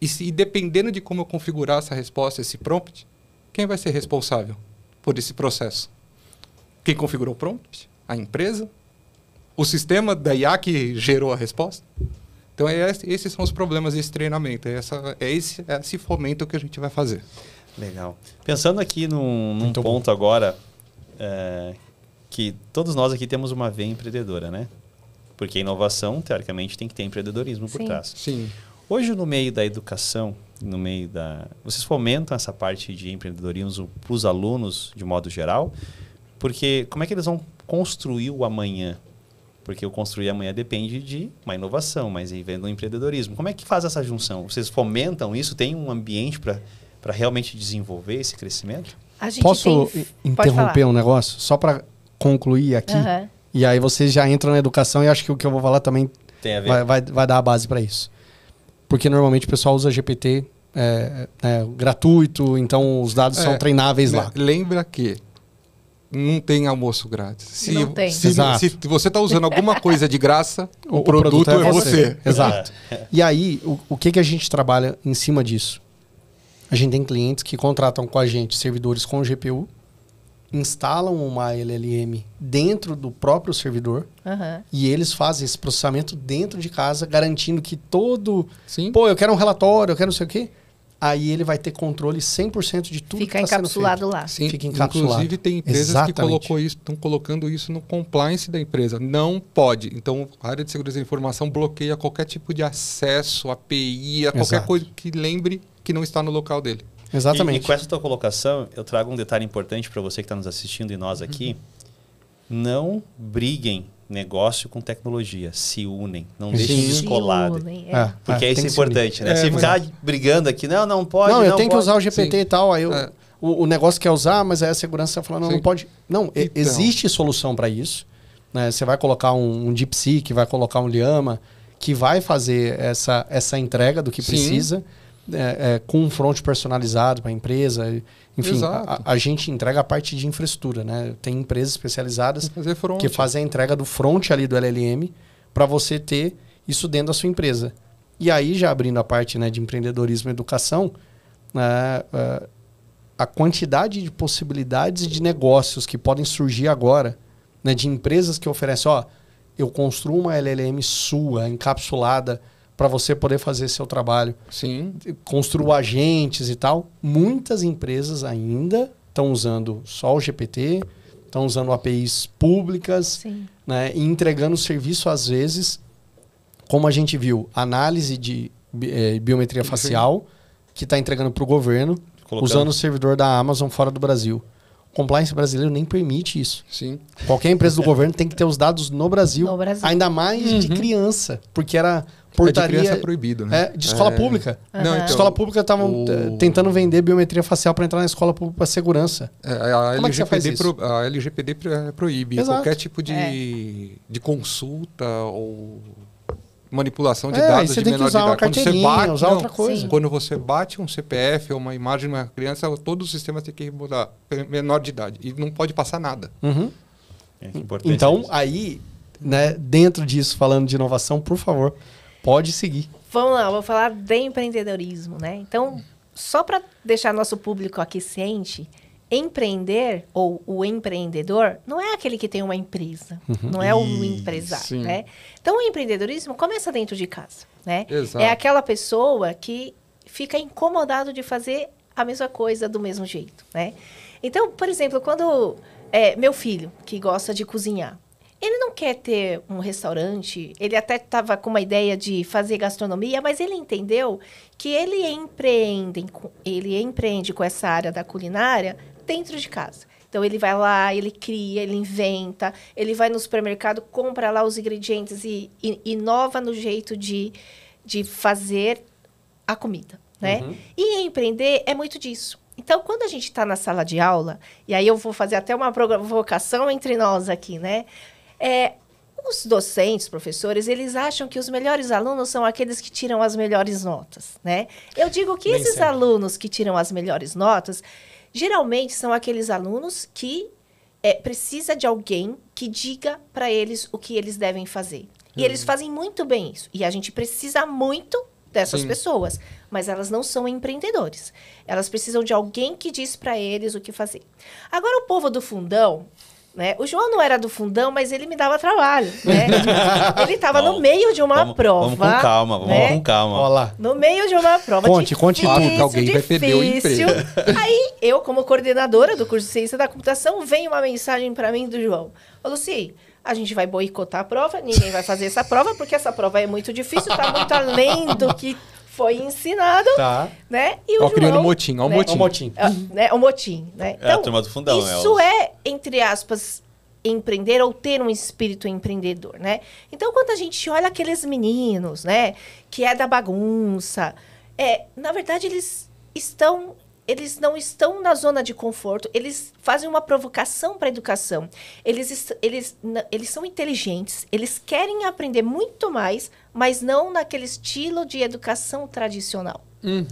E dependendo de como eu configurar essa resposta, esse prompt, quem vai ser responsável por esse processo? Quem configurou o prompt? A empresa? O sistema da IA que gerou a resposta? Então, esses são os problemas desse treinamento. É esse fomento que a gente vai fazer. Legal. Pensando aqui num ponto agora, que todos nós aqui temos uma veia empreendedora, né? Porque a inovação, teoricamente, tem que ter empreendedorismo por trás. Sim. Hoje, no meio da educação, vocês fomentam essa parte de empreendedorismo para os alunos, de modo geral? Porque como é que eles vão construir o amanhã? Porque o construir amanhã depende de uma inovação, mas aí vem do empreendedorismo. Como é que faz essa junção? Vocês fomentam isso? Tem um ambiente para realmente desenvolver esse crescimento? Posso interromper um negócio? Só para concluir aqui. E aí vocês já entram na educação e acho que o que eu vou falar também tem a ver. Vai dar a base para isso. Porque normalmente o pessoal usa GPT gratuito, então os dados são treináveis lá. Lembra que não tem almoço grátis. Se você está usando alguma coisa de graça, o produto é você. Exato. E aí, o que a gente trabalha em cima disso? A gente tem clientes que contratam com a gente servidores com GPU, instalam uma LLM dentro do próprio servidor e eles fazem esse processamento dentro de casa, garantindo que todo... Sim. Pô, eu quero um relatório, eu quero não sei o quê. Aí ele vai ter controle 100% de tudo Fica que está sendo feito. encapsulado lá. Sim, fica encapsulado. Inclusive tem empresas que estão colocando isso no compliance da empresa. Não pode. Então, a área de segurança da informação bloqueia qualquer tipo de acesso, API, a qualquer coisa que lembre que não está no local dele. Exatamente. E com essa tua colocação, eu trago um detalhe importante para você que está nos assistindo e nós aqui. Não briguem negócio com tecnologia. Se unem. Não deixem descolado. Porque isso é importante, né? Se ficar brigando aqui, não pode. Não, eu tenho que usar o GPT e tal. Aí o negócio quer usar, mas aí a segurança está falando, não pode. Não, então, existe solução para isso. Né? Você vai colocar um DeepSeek, vai colocar um Llama, que vai fazer essa entrega do que precisa. Com um front personalizado para a empresa. Enfim, a gente entrega a parte de infraestrutura, né? Tem empresas especializadas que fazem a entrega do front ali do LLM para você ter isso dentro da sua empresa. E aí, já abrindo a parte, né, de empreendedorismo e educação, a quantidade de possibilidades de negócios que podem surgir agora, né, de empresas que oferecem, eu construo uma LLM sua, encapsulada, para você poder fazer seu trabalho. Sim. Construir agentes e tal. Muitas empresas ainda estão usando só o GPT, estão usando APIs públicas, né, e entregando serviço, às vezes, como a gente viu, análise de biometria facial, que está entregando para o governo, usando o servidor da Amazon fora do Brasil. O compliance brasileiro nem permite isso. Sim. Qualquer empresa do governo tem que ter os dados no Brasil. Ainda mais de criança, porque era portaria... de criança é proibido, né? De escola pública. Não, então, escola pública estavam tentando vender biometria facial para entrar na escola pública para segurança. Como é que você faz isso? A LGPD proíbe qualquer tipo de consulta ou manipulação de dados de menor de idade. Quando você bate, usar outra coisa. Quando você bate um CPF ou uma imagem de uma criança, todo o sistema tem que mudar menor de idade. E não pode passar nada. Então, aí, né, dentro disso, falando de inovação, por favor, pode seguir. Vamos lá, vou falar de empreendedorismo, né? Então, só para deixar nosso público aqui ciente, empreender, ou o empreendedor, não é aquele que tem uma empresa, não é o empresário, né? Então, o empreendedorismo começa dentro de casa, né? Exato. É aquela pessoa que fica incomodado de fazer a mesma coisa do mesmo jeito, né? Então, por exemplo, quando meu filho, que gosta de cozinhar, ele não quer ter um restaurante, ele até estava com uma ideia de fazer gastronomia, mas ele entendeu que ele empreende com essa área da culinária dentro de casa. Então, ele vai lá, ele cria, ele inventa, ele vai no supermercado, compra lá os ingredientes e inova no jeito de fazer a comida, né? E empreender é muito disso. Então, quando a gente está na sala de aula, e aí eu vou fazer até uma provocação entre nós aqui, né? Os docentes, professores, eles acham que os melhores alunos são aqueles que tiram as melhores notas, né? Eu digo que esses alunos que tiram as melhores notas, geralmente são aqueles alunos que precisa de alguém que diga para eles o que eles devem fazer. E eles fazem muito bem isso. E a gente precisa muito dessas pessoas, mas elas não são empreendedores. Elas precisam de alguém que diz para eles o que fazer. Agora, o povo do fundão, né? O João não era do fundão, mas ele me dava trabalho, né? Ele estava no meio de uma prova. Vamos com calma, vamos com calma. Olha lá. No meio de uma prova Conte difícil, tudo. Alguém vai perder o emprego. Aí, eu, como coordenadora do curso de Ciência da Computação, vem uma mensagem para mim do João. Ô, Luci, a gente vai boicotar a prova, ninguém vai fazer essa prova, porque essa prova é muito difícil, está muito além do que foi ensinado, né? E o João, criando um motim, ó, né? O motim. O motim, né? É a turma do fundão. Isso entre aspas, empreender ou ter um espírito empreendedor, né? Então, quando a gente olha aqueles meninos, né? Que é da bagunça, na verdade, eles não estão na zona de conforto, eles fazem uma provocação para a educação. Eles são inteligentes, eles querem aprender muito mais, mas não naquele estilo de educação tradicional,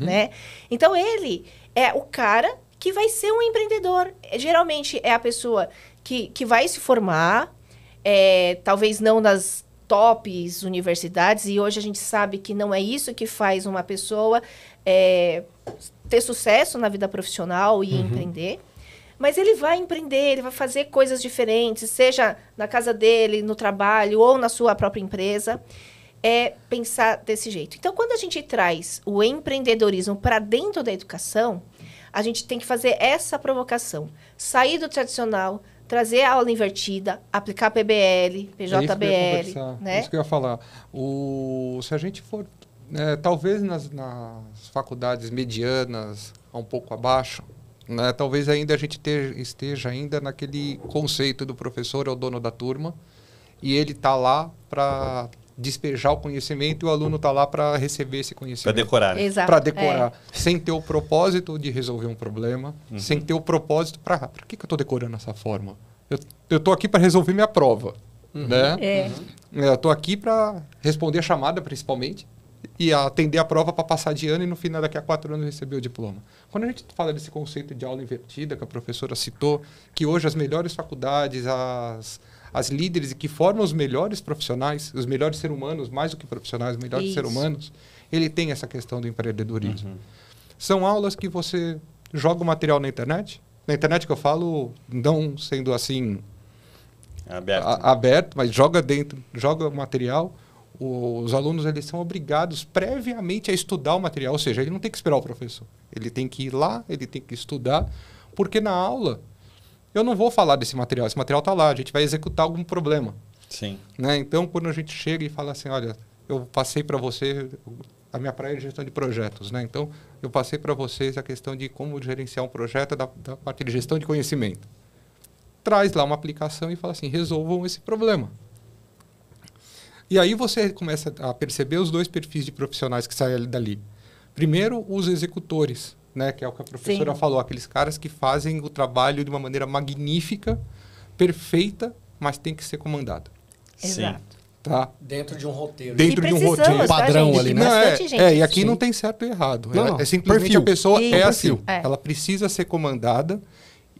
né? Então, ele é o cara que vai ser um empreendedor. Geralmente, é a pessoa que vai se formar, talvez não nas tops universidades, e hoje a gente sabe que não é isso que faz uma pessoa ter sucesso na vida profissional e empreender. Mas ele vai empreender, ele vai fazer coisas diferentes, seja na casa dele, no trabalho ou na sua própria empresa. Pensar desse jeito. Então, quando a gente traz o empreendedorismo para dentro da educação, a gente tem que fazer essa provocação. Sair do tradicional, trazer a aula invertida, aplicar PBL, PJBL. É isso que eu ia falar. Se a gente for, talvez nas faculdades medianas, um pouco abaixo, né, talvez ainda a gente esteja ainda naquele conceito do professor é o dono da turma e ele está lá para despejar o conhecimento e o aluno está lá para receber esse conhecimento. Para decorar. Né? Exato. Para decorar. Sem ter o propósito de resolver um problema, sem ter o propósito para que eu estou decorando essa forma? Eu estou aqui para resolver minha prova. Né? Eu estou aqui para responder a chamada, principalmente, e atender a prova para passar de ano e no final, daqui a 4 anos, receber o diploma. Quando a gente fala desse conceito de aula invertida, que a professora citou, que hoje as melhores faculdades, as líderes que formam os melhores profissionais, os melhores seres humanos, mais do que profissionais, os melhores seres humanos, ele tem essa questão do empreendedorismo. São aulas que você joga o material na internet que eu falo, não sendo assim aberto, mas joga o material. Os alunos eles são obrigados previamente a estudar o material, ou seja, ele não tem que esperar o professor. Ele tem que ir lá, ele tem que estudar, porque na aula eu não vou falar desse material, esse material está lá, a gente vai executar algum problema. Sim. Né? Então, quando a gente chega e fala assim, olha, eu passei para você, a minha praia é gestão de projetos, né? Então, eu passei para vocês a questão de como gerenciar um projeto da parte de gestão de conhecimento. Traz lá uma aplicação e fala assim, resolvam esse problema. E aí você começa a perceber os dois perfis de profissionais que saem dali. Primeiro, os executores, né? Que é o que a professora falou, aqueles caras que fazem o trabalho de uma maneira magnífica, perfeita, mas tem que ser comandada. Exato. Tá? Dentro de um roteiro. Dentro de um roteiro. Padrão ali, né? E aqui não tem certo e errado. É simplesmente perfil. A pessoa é assim. Ela precisa ser comandada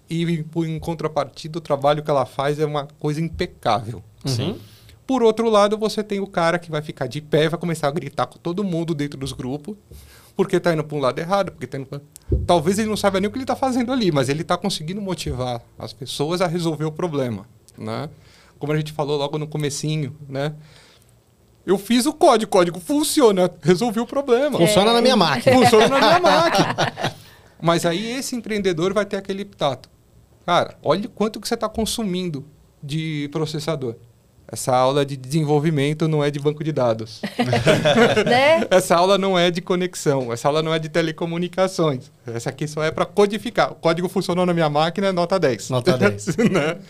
e, em contrapartida, o trabalho que ela faz é uma coisa impecável. Sim. Por outro lado, você tem o cara que vai ficar de pé, vai começar a gritar com todo mundo dentro dos grupos, porque está indo para um lado errado, porque está indo talvez ele não saiba nem o que ele está fazendo ali, mas ele está conseguindo motivar as pessoas a resolver o problema, né? Como a gente falou logo no comecinho, né? Eu fiz o código funciona, resolvi o problema. Funciona na minha máquina. Funciona na minha máquina. Mas aí esse empreendedor vai ter aquele tato. Cara, olha quanto que você está consumindo de processador. Essa aula de desenvolvimento não é de banco de dados. Né? Essa aula não é de conexão. Essa aula não é de telecomunicações. Essa aqui só é para codificar. O código funcionou na minha máquina, nota 10. Nota 10. Né?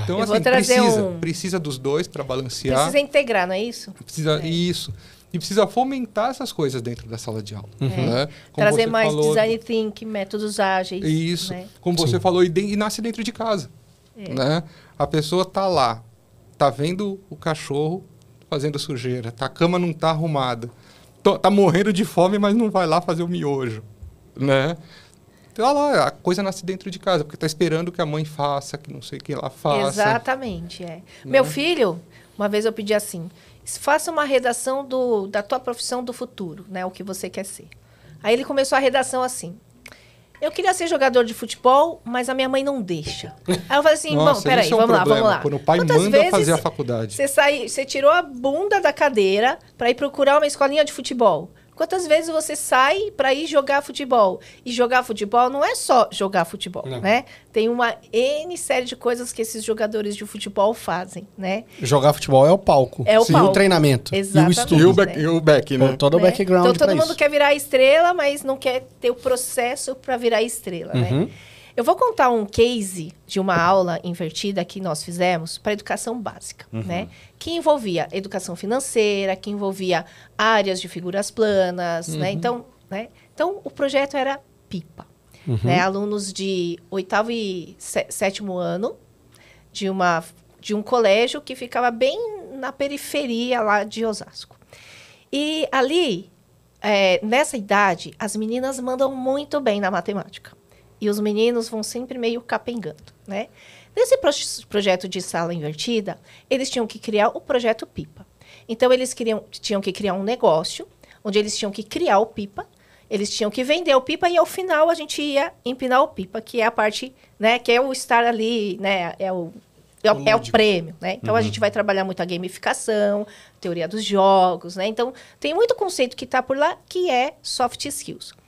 Então, assim, precisa dos dois para balancear. Precisa integrar, não é isso? Precisa, isso. E precisa fomentar essas coisas dentro da sala de aula. Né? Trazer mais design thinking, métodos ágeis. Isso. Né? Como você falou, e nasce dentro de casa. Né? A pessoa está lá, está vendo o cachorro fazendo sujeira, a cama não está arrumada, está morrendo de fome, mas não vai lá fazer o miojo. Né? Então, lá, a coisa nasce dentro de casa, porque está esperando que a mãe faça, que não sei quem lá faça. Exatamente, Meu filho, uma vez eu pedi assim, faça uma redação da tua profissão do futuro, né? O que você quer ser. Aí ele começou a redação assim. Eu queria ser jogador de futebol, mas a minha mãe não deixa. Aí eu falei assim, bom, peraí, vamos lá. Quando o pai manda fazer a faculdade. Você tirou a bunda da cadeira para ir procurar uma escolinha de futebol. Quantas vezes você sai para ir jogar futebol? E jogar futebol não é só jogar futebol, né? Tem uma N série de coisas que esses jogadores de futebol fazem, né? Jogar futebol é o palco. É o palco. E o treinamento. Exatamente. E o estudo. E o back, né? Todo o background Então, todo mundo isso. quer virar estrela, mas não quer ter o processo para virar estrela, né? Eu vou contar um case de uma aula invertida que nós fizemos para educação básica, né? Que envolvia educação financeira, que envolvia áreas de figuras planas, né? Então, o projeto era PIPA. Né? Alunos de 8º e 7º ano de um colégio que ficava bem na periferia lá de Osasco. E ali, nessa idade, as meninas mandam muito bem na matemática. E os meninos vão sempre meio capengando, né? Nesse projeto de sala invertida, eles tinham que criar o projeto PIPA. Então, eles tinham que criar um negócio, onde eles tinham que criar o PIPA, eles tinham que vender o PIPA, e ao final a gente ia empinar o PIPA, que é a parte, né? Que é o estar ali, né? É o prêmio, né? Então, a gente vai trabalhar muito a gamificação, teoria dos jogos, né? Então, tem muito conceito que está por lá, que é soft skills.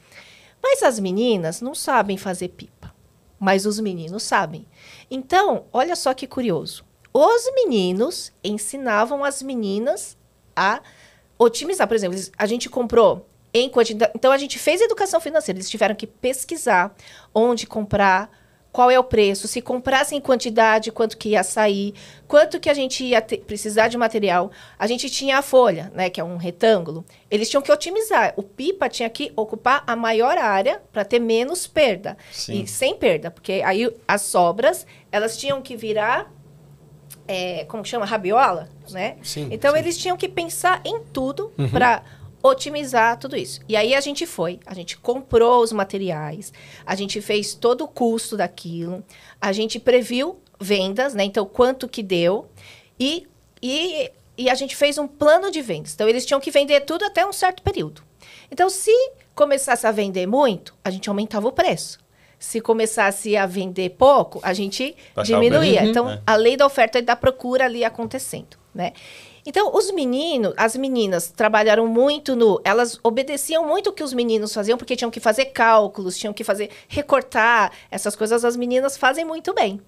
Mas as meninas não sabem fazer pipa, mas os meninos sabem. Então, olha só que curioso. Os meninos ensinavam as meninas a otimizar. Por exemplo, a gente comprou em quantidade. Então, a gente fez educação financeira. Eles tiveram que pesquisar onde comprar, qual é o preço, se comprasse em quantidade, quanto que ia sair, quanto que a gente ia precisar de material. A gente tinha a folha, né, que é um retângulo. Eles tinham que otimizar. O PIPA tinha que ocupar a maior área para ter menos perda. Sim. E sem perda, porque aí as sobras, elas tinham que virar, como chama? Rabiola, né? Sim, então, sim. Eles tinham que pensar em tudo para otimizar tudo isso. E aí a gente comprou os materiais, a gente fez todo o custo daquilo, a gente previu vendas, né? Então, quanto que deu, e a gente fez um plano de vendas. Então, eles tinham que vender tudo até um certo período. Então, se começasse a vender muito, a gente aumentava o preço. Se começasse a vender pouco, a gente diminuía. Então, a lei da oferta e da procura ali acontecendo, né? Então, as meninas trabalharam muito elas obedeciam muito o que os meninos faziam, porque tinham que fazer cálculos, tinham que recortar, essas coisas as meninas fazem muito bem.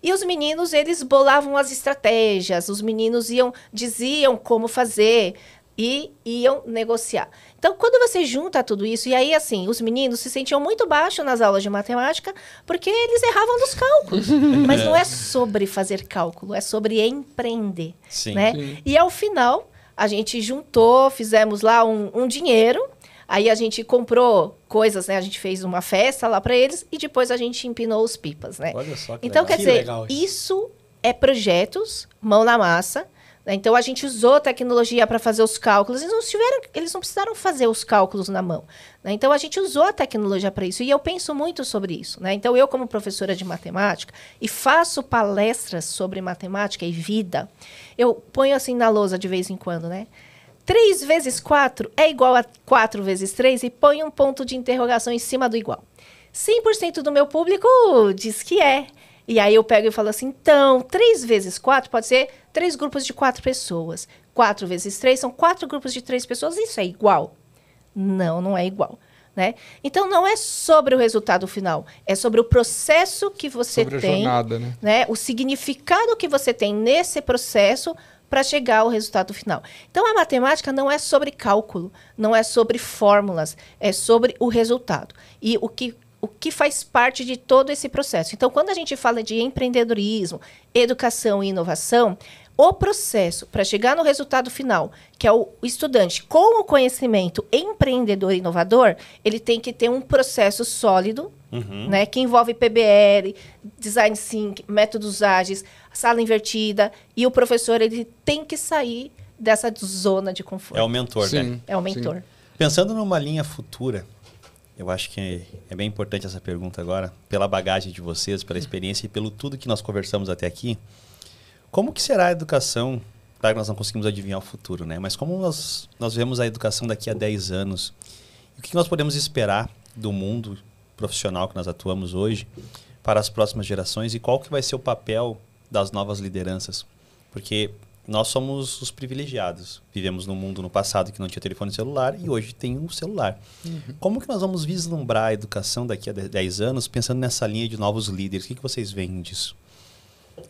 E os meninos, eles bolavam as estratégias, os meninos diziam como fazer e iam negociar. Então, quando você junta tudo isso, e aí, assim, os meninos se sentiam muito baixos nas aulas de matemática, porque eles erravam nos cálculos. Mas não é sobre fazer cálculo, é sobre empreender. Sim. Né? Sim. E, ao final, a gente juntou, fizemos lá um dinheiro, aí a gente comprou coisas, né? A gente fez uma festa lá para eles, e depois a gente empinou os pipas, né? Olha só que então, legal. quer dizer, isso é projetos, mão na massa. Então, a gente usou tecnologia para fazer os cálculos. Eles não precisaram fazer os cálculos na mão. Né? Então, a gente usou a tecnologia para isso. E eu penso muito sobre isso. Né? Então, eu, como professora de matemática, e faço palestras sobre matemática e vida, eu ponho assim na lousa de vez em quando, né? 3 vezes 4 é igual a 4 vezes 3 e põe um ponto de interrogação em cima do igual. 100% do meu público diz que é. E aí eu pego e falo assim, então, 3 vezes 4 pode ser 3 grupos de 4 pessoas. 4 vezes 3 são 4 grupos de 3 pessoas. Isso é igual? Não, não é igual. Né? Então, não é sobre o resultado final. É sobre o processo que você sobre tem. A jornada, né? O significado que você tem nesse processo para chegar ao resultado final. Então, a matemática não é sobre cálculo, não é sobre fórmulas, é sobre o resultado. E o que faz parte de todo esse processo. Então, quando a gente fala de empreendedorismo, educação e inovação, o processo para chegar no resultado final, que é o estudante com o conhecimento empreendedor e inovador, ele tem que ter um processo sólido, né, que envolve PBL, design thinking, métodos ágeis, sala invertida, e o professor ele tem que sair dessa zona de conforto. É o mentor, né? É o mentor. Sim. Pensando numa linha futura, eu acho que é bem importante essa pergunta agora, pela bagagem de vocês, pela experiência e pelo tudo que nós conversamos até aqui. Como que será a educação? Claro que nós não conseguimos adivinhar o futuro, né? Mas como nós vemos a educação daqui a 10 anos? O que nós podemos esperar do mundo profissional que nós atuamos hoje para as próximas gerações e qual que vai ser o papel das novas lideranças? Porque nós somos os privilegiados. Vivemos num mundo no passado que não tinha telefone celular e hoje tem um celular. Como que nós vamos vislumbrar a educação daqui a 10 anos pensando nessa linha de novos líderes? O que vocês veem disso?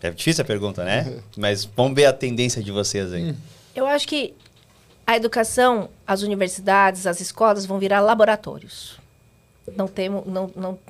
É difícil a pergunta, né? Mas vamos ver a tendência de vocês aí. Eu acho que a educação, as universidades, as escolas vão virar laboratórios. Não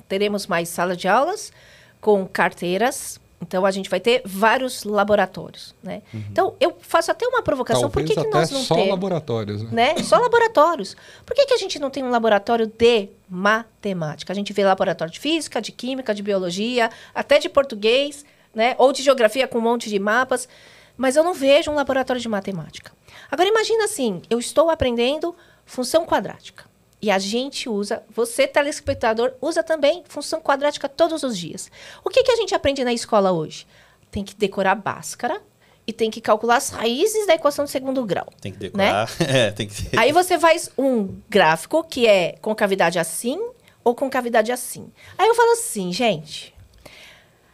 teremos mais sala de aulas com carteiras. Então, a gente vai ter vários laboratórios, né? Então, eu faço até uma provocação. Talvez por que nós não só temos? Laboratórios, né? Só laboratórios. Por que a gente não tem um laboratório de matemática? A gente vê laboratório de física, de química, de biologia, até de português, né? Ou de geografia com um monte de mapas. Mas eu não vejo um laboratório de matemática. Agora, imagina assim, eu estou aprendendo função quadrática. E a gente usa, você telespectador, usa também função quadrática todos os dias. O que a gente aprende na escola hoje? Tem que decorar Bhaskara e tem que calcular as raízes da equação de segundo grau. Tem que decorar. Né? Tem que... Aí você faz um gráfico que é com cavidade assim ou com cavidade assim. Aí eu falo assim, gente,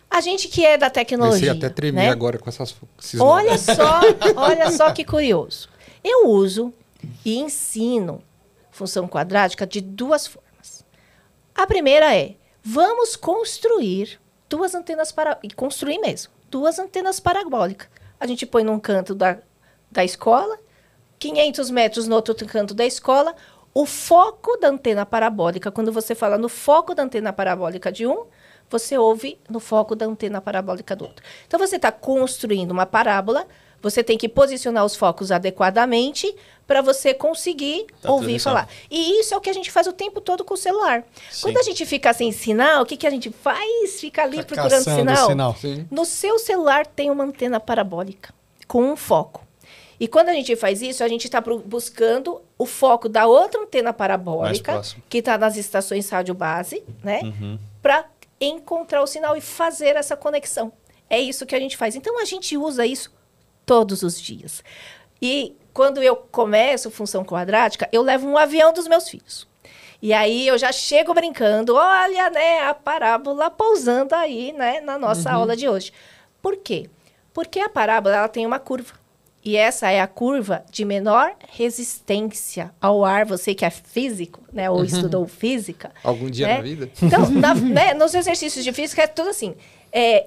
a gente que é da tecnologia... Comecei até tremer, né? Agora com esses olha só que curioso. Eu uso e ensino função quadrática de 2 formas. A primeira é, vamos construir 2 antenas parabólicas, e construir mesmo, 2 antenas parabólicas. A gente põe num canto da escola, 500 metros no outro canto da escola, o foco da antena parabólica, quando você fala no foco da antena parabólica de um, você ouve no foco da antena parabólica do outro. Então, você está construindo uma parábola, você tem que posicionar os focos adequadamente para você conseguir ouvir e falar. E isso é o que a gente faz o tempo todo com o celular. Sim. Quando a gente fica sem sinal, o que a gente faz? Fica ali procurando sinal. No seu celular tem uma antena parabólica com um foco. E quando a gente faz isso, a gente está buscando o foco da outra antena parabólica, que está nas estações rádio base, né? Para encontrar o sinal e fazer essa conexão. É isso que a gente faz. Então, a gente usa isso todos os dias. E quando eu começo função quadrática, eu levo um avião dos meus filhos. E aí eu já chego brincando, olha, né, a parábola pousando aí, né, na nossa aula de hoje. Por quê? Porque a parábola ela tem uma curva. E essa é a curva de menor resistência ao ar. Você que é físico, né, ou estudou física. Algum dia né? na vida. Então, nos exercícios de física é tudo assim.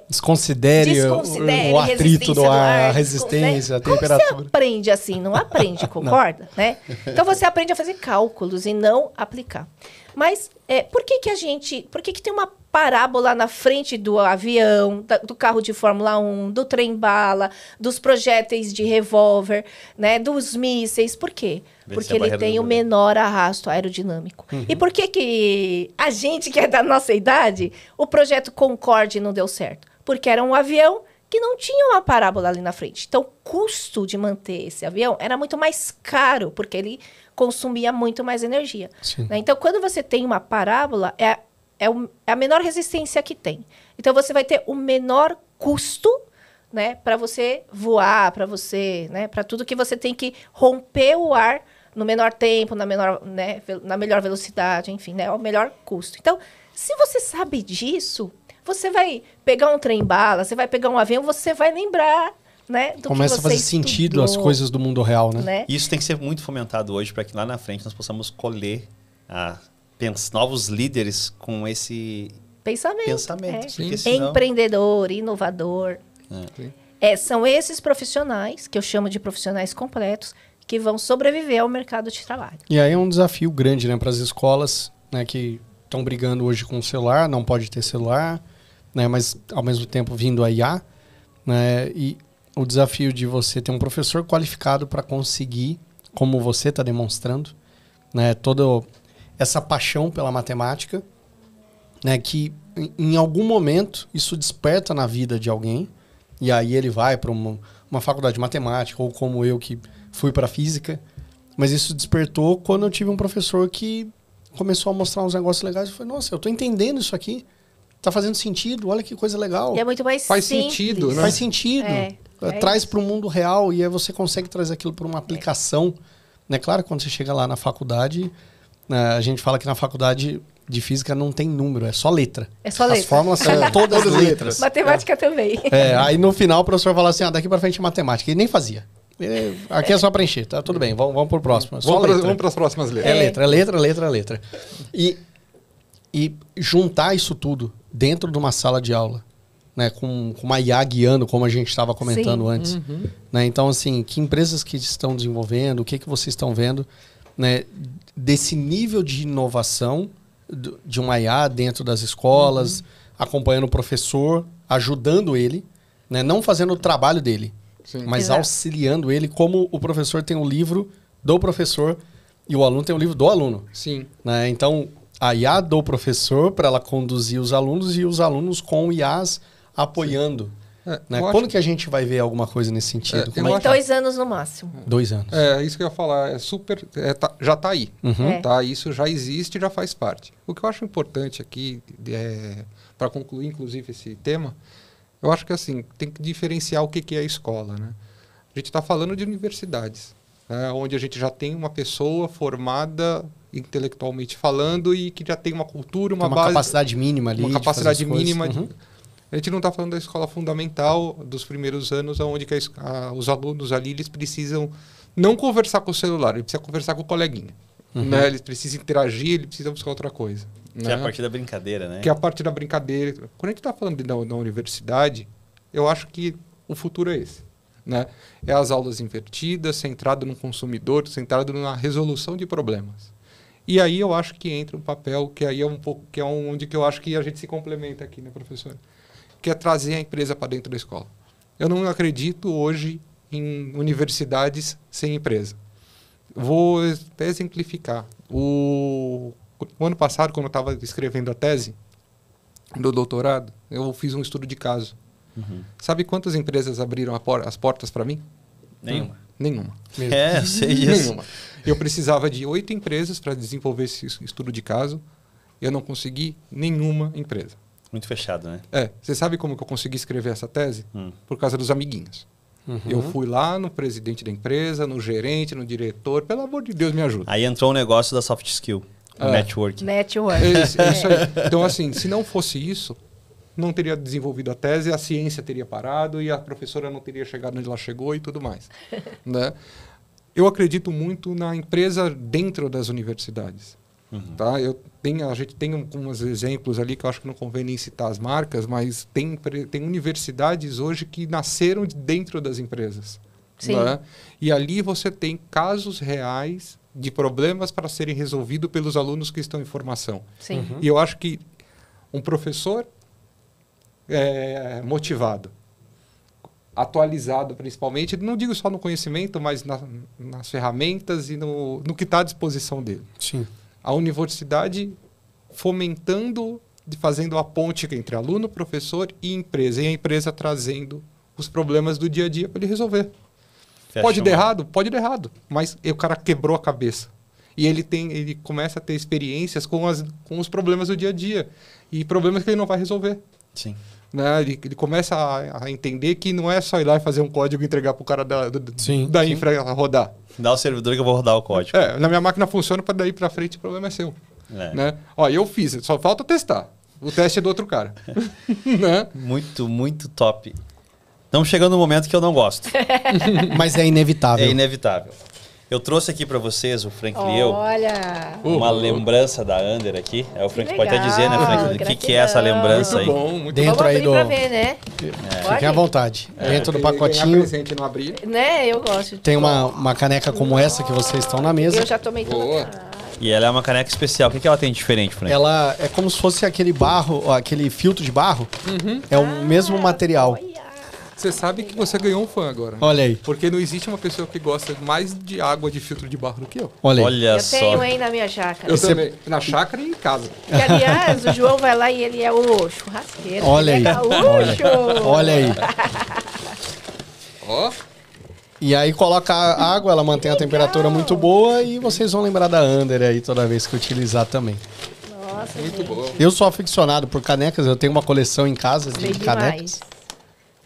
Desconsidere o atrito do ar, a resistência, a temperatura. Como você aprende assim? Não aprende, concorda? Né? Então, você aprende a fazer cálculos e não aplicar. Mas por que tem uma parábola na frente do avião, do carro de Fórmula 1, do trem-bala, dos projéteis de revólver, né, dos mísseis? Por quê? Porque ele tem o menor arrasto aerodinâmico. E por que a gente que é da nossa idade, o projeto Concorde não deu certo? Porque era um avião que não tinha uma parábola ali na frente. Então, o custo de manter esse avião era muito mais caro, porque ele consumia muito mais energia. Né? Então, quando você tem uma parábola, é a menor resistência que tem. Então, você vai ter o menor custo, né, para você voar, para você, né, para tudo que você tem que romper o ar no menor tempo, na melhor velocidade, enfim, né, o melhor custo. Então, Se você sabe disso, você vai pegar um trem-bala, você vai pegar um avião, você vai lembrar, né? Começa a fazer sentido as coisas do mundo real, né? Isso tem que ser muito fomentado hoje para que lá na frente nós possamos colher novos líderes com esse pensamento. Senão... Empreendedor, inovador. São esses profissionais, que eu chamo de profissionais completos, que vão sobreviver ao mercado de trabalho. E aí é um desafio grande, né, para as escolas, né, que estão brigando hoje com o celular, não pode ter celular, né, mas ao mesmo tempo vindo a IA, né, e o desafio de você ter um professor qualificado para conseguir, como você está demonstrando, né, toda essa paixão pela matemática, né, que em algum momento isso desperta na vida de alguém, e aí ele vai para uma faculdade de matemática, ou como eu que fui para física, mas isso despertou quando eu tive um professor que começou a mostrar uns negócios legais. Eu falei, nossa, eu tô entendendo isso aqui, tá fazendo sentido, olha que coisa legal. E é muito mais Faz simples. sentido, né? Faz sentido. Traz para o mundo real e aí você consegue trazer aquilo para uma aplicação. Né? Claro, quando você chega lá na faculdade, a gente fala que na faculdade de física não tem número, é só letra. É só letra. As fórmulas são todas letras. Matemática também. Aí no final o professor fala assim, daqui para frente é matemática. E nem fazia. Aqui é só preencher, tá tudo bem, vamos pro próximo. Vamos para as próximas letras. É letra. E juntar isso tudo dentro de uma sala de aula, né, com uma IA guiando, como a gente estava comentando antes. Né, então, assim, que empresas que estão desenvolvendo, o que vocês estão vendo, né, desse nível de inovação de uma IA dentro das escolas, acompanhando o professor, ajudando ele, né, não fazendo o trabalho dele. Sim. Mas auxiliando ele, como o professor tem o livro do professor e o aluno tem o livro do aluno. Sim. Né? Então, a IA do professor para ela conduzir os alunos e os alunos com IAs apoiando. Né? Quando que a gente vai ver alguma coisa nesse sentido? Em 2 anos no máximo. 2 anos. Isso que eu ia falar. Já está aí. Tá? Isso já existe, já faz parte. O que eu acho importante aqui, para concluir, inclusive, esse tema, eu acho que assim, tem que diferenciar o que é a escola. Né? A gente está falando de universidades, né? Onde a gente já tem uma pessoa formada intelectualmente falando e que já tem uma cultura, uma base... capacidade mínima ali. Uma capacidade mínima. A gente não está falando da escola fundamental, dos primeiros anos, onde os alunos ali eles precisam não conversar com o celular, eles precisam conversar com o coleguinha. Né? Eles precisam interagir, eles precisam buscar outra coisa. Que é a partir da brincadeira, né? Que é a partir da brincadeira. Quando a gente está falando da universidade, eu acho que o futuro é esse. Né? É as aulas invertidas, centrado no consumidor, centrado na resolução de problemas. E aí eu acho que entra um papel que aí é um pouco, que é onde que eu acho que a gente se complementa aqui, né, professor? Que é trazer a empresa para dentro da escola. Eu não acredito hoje em universidades sem empresa. Vou até exemplificar. O ano passado, quando eu estava escrevendo a tese do doutorado, eu fiz um estudo de caso. Sabe quantas empresas abriram as portas para mim? Nenhuma. Nenhuma. Eu sei isso. Nenhuma. Eu precisava de 8 empresas para desenvolver esse estudo de caso. Eu não consegui nenhuma empresa. Muito fechado, né? Você sabe como que eu consegui escrever essa tese? Por causa dos amiguinhos. Eu fui lá no presidente da empresa, no gerente, no diretor. Pelo amor de Deus, me ajuda. Aí entrou o negócio da soft skill, o networking. Isso aí. Então, assim, se não fosse isso, não teria desenvolvido a tese, a ciência teria parado e a professora não teria chegado onde ela chegou e tudo mais. Né? Eu acredito muito na empresa dentro das universidades. Tá? A gente tem alguns exemplos ali que eu acho que não convém nem citar as marcas, mas tem universidades hoje que nasceram dentro das empresas. Sim. Né? E ali você tem casos reais de problemas para serem resolvidos pelos alunos que estão em formação. Sim. E eu acho que um professor motivado, atualizado principalmente, não digo só no conhecimento, mas nas ferramentas e no que está à disposição dele. Sim. A universidade fomentando, fazendo a ponte entre aluno, professor e empresa. E a empresa trazendo os problemas do dia a dia para ele resolver. Pode dar errado? Pode dar errado. Mas o cara quebrou a cabeça. E ele começa a ter experiências com os problemas do dia a dia. E problemas que ele não vai resolver. Sim. Né? Ele começa a entender que não é só ir lá e fazer um código e entregar para o cara da infra rodar. Dá o servidor que eu vou rodar o código. Na minha máquina funciona, para daí para frente o problema é seu. Né? Ó, eu fiz, só falta testar. O teste é do outro cara. Né? Muito, muito top. Estamos chegando no momento que eu não gosto. Mas é inevitável. É inevitável. Eu trouxe aqui para vocês, o Frank Liel, Olha! uma lembrança da Under aqui. É o Frank Que pode até dizer, né, Frank? legal, O que é essa lembrança Muito aí? bom, muito Dentro Vamos aí abrir do... pra ver, né? Fiquem à vontade. Dentro do Ganhar pacotinho presente e não abrir. Né? Eu gosto. tem uma caneca como essa que vocês estão na mesa. Eu já tomei Boa. tudo. E ela é uma caneca especial. O que ela tem de diferente, Frank? Ela é como se fosse aquele barro, aquele filtro de barro. É o mesmo material. Olha. Você sabe que você ganhou um fã agora. Olha aí. Porque não existe uma pessoa que gosta mais de água de filtro de barro do que eu. Olha aí. Olha Eu só. tenho, hein, na minha chácara. Eu também. Na chácara e em casa. E, aliás, o João vai lá e ele é o churrasqueiro. Olha ele aí. É gaúcho. Olha aí. Ó, E aí coloca a água, ela mantém a temperatura muito boa e vocês vão lembrar da Under aí toda vez que utilizar também. Nossa, muito gente. boa. Eu sou aficionado por canecas, eu tenho uma coleção em casa de Bem canecas. demais.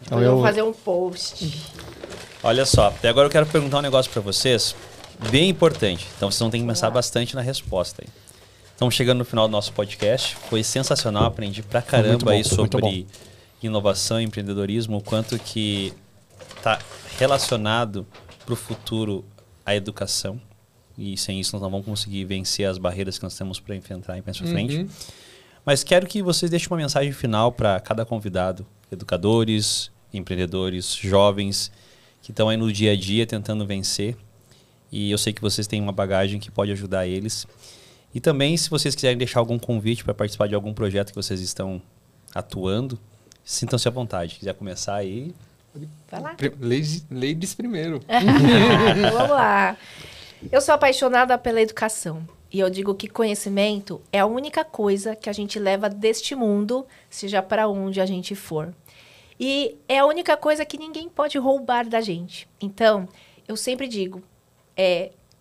Então Eu vou eu fazer um post. Olha só. E agora eu quero perguntar um negócio para vocês, bem importante. Então vocês vão ter que pensar bastante na resposta aí. Estamos chegando no final do nosso podcast. Foi sensacional, aprendi pra Foi muito caramba bom, aí foi muito sobre inovação e empreendedorismo, o quanto que está relacionado para o futuro a educação. E sem isso nós não vamos conseguir vencer as barreiras que nós temos para enfrentar e pensar para frente. Mas quero que vocês deixem uma mensagem final para cada convidado, educadores, empreendedores, jovens, que estão aí no dia a dia tentando vencer. E eu sei que vocês têm uma bagagem que pode ajudar eles. E também, se vocês quiserem deixar algum convite para participar de algum projeto que vocês estão atuando, sintam-se à vontade. Se quiser começar aí... Vai lá. Ladies primeiro. Vamos lá. Eu sou apaixonada pela educação. E eu digo que conhecimento é a única coisa que a gente leva deste mundo, seja para onde a gente for. E é a única coisa que ninguém pode roubar da gente. Então, eu sempre digo,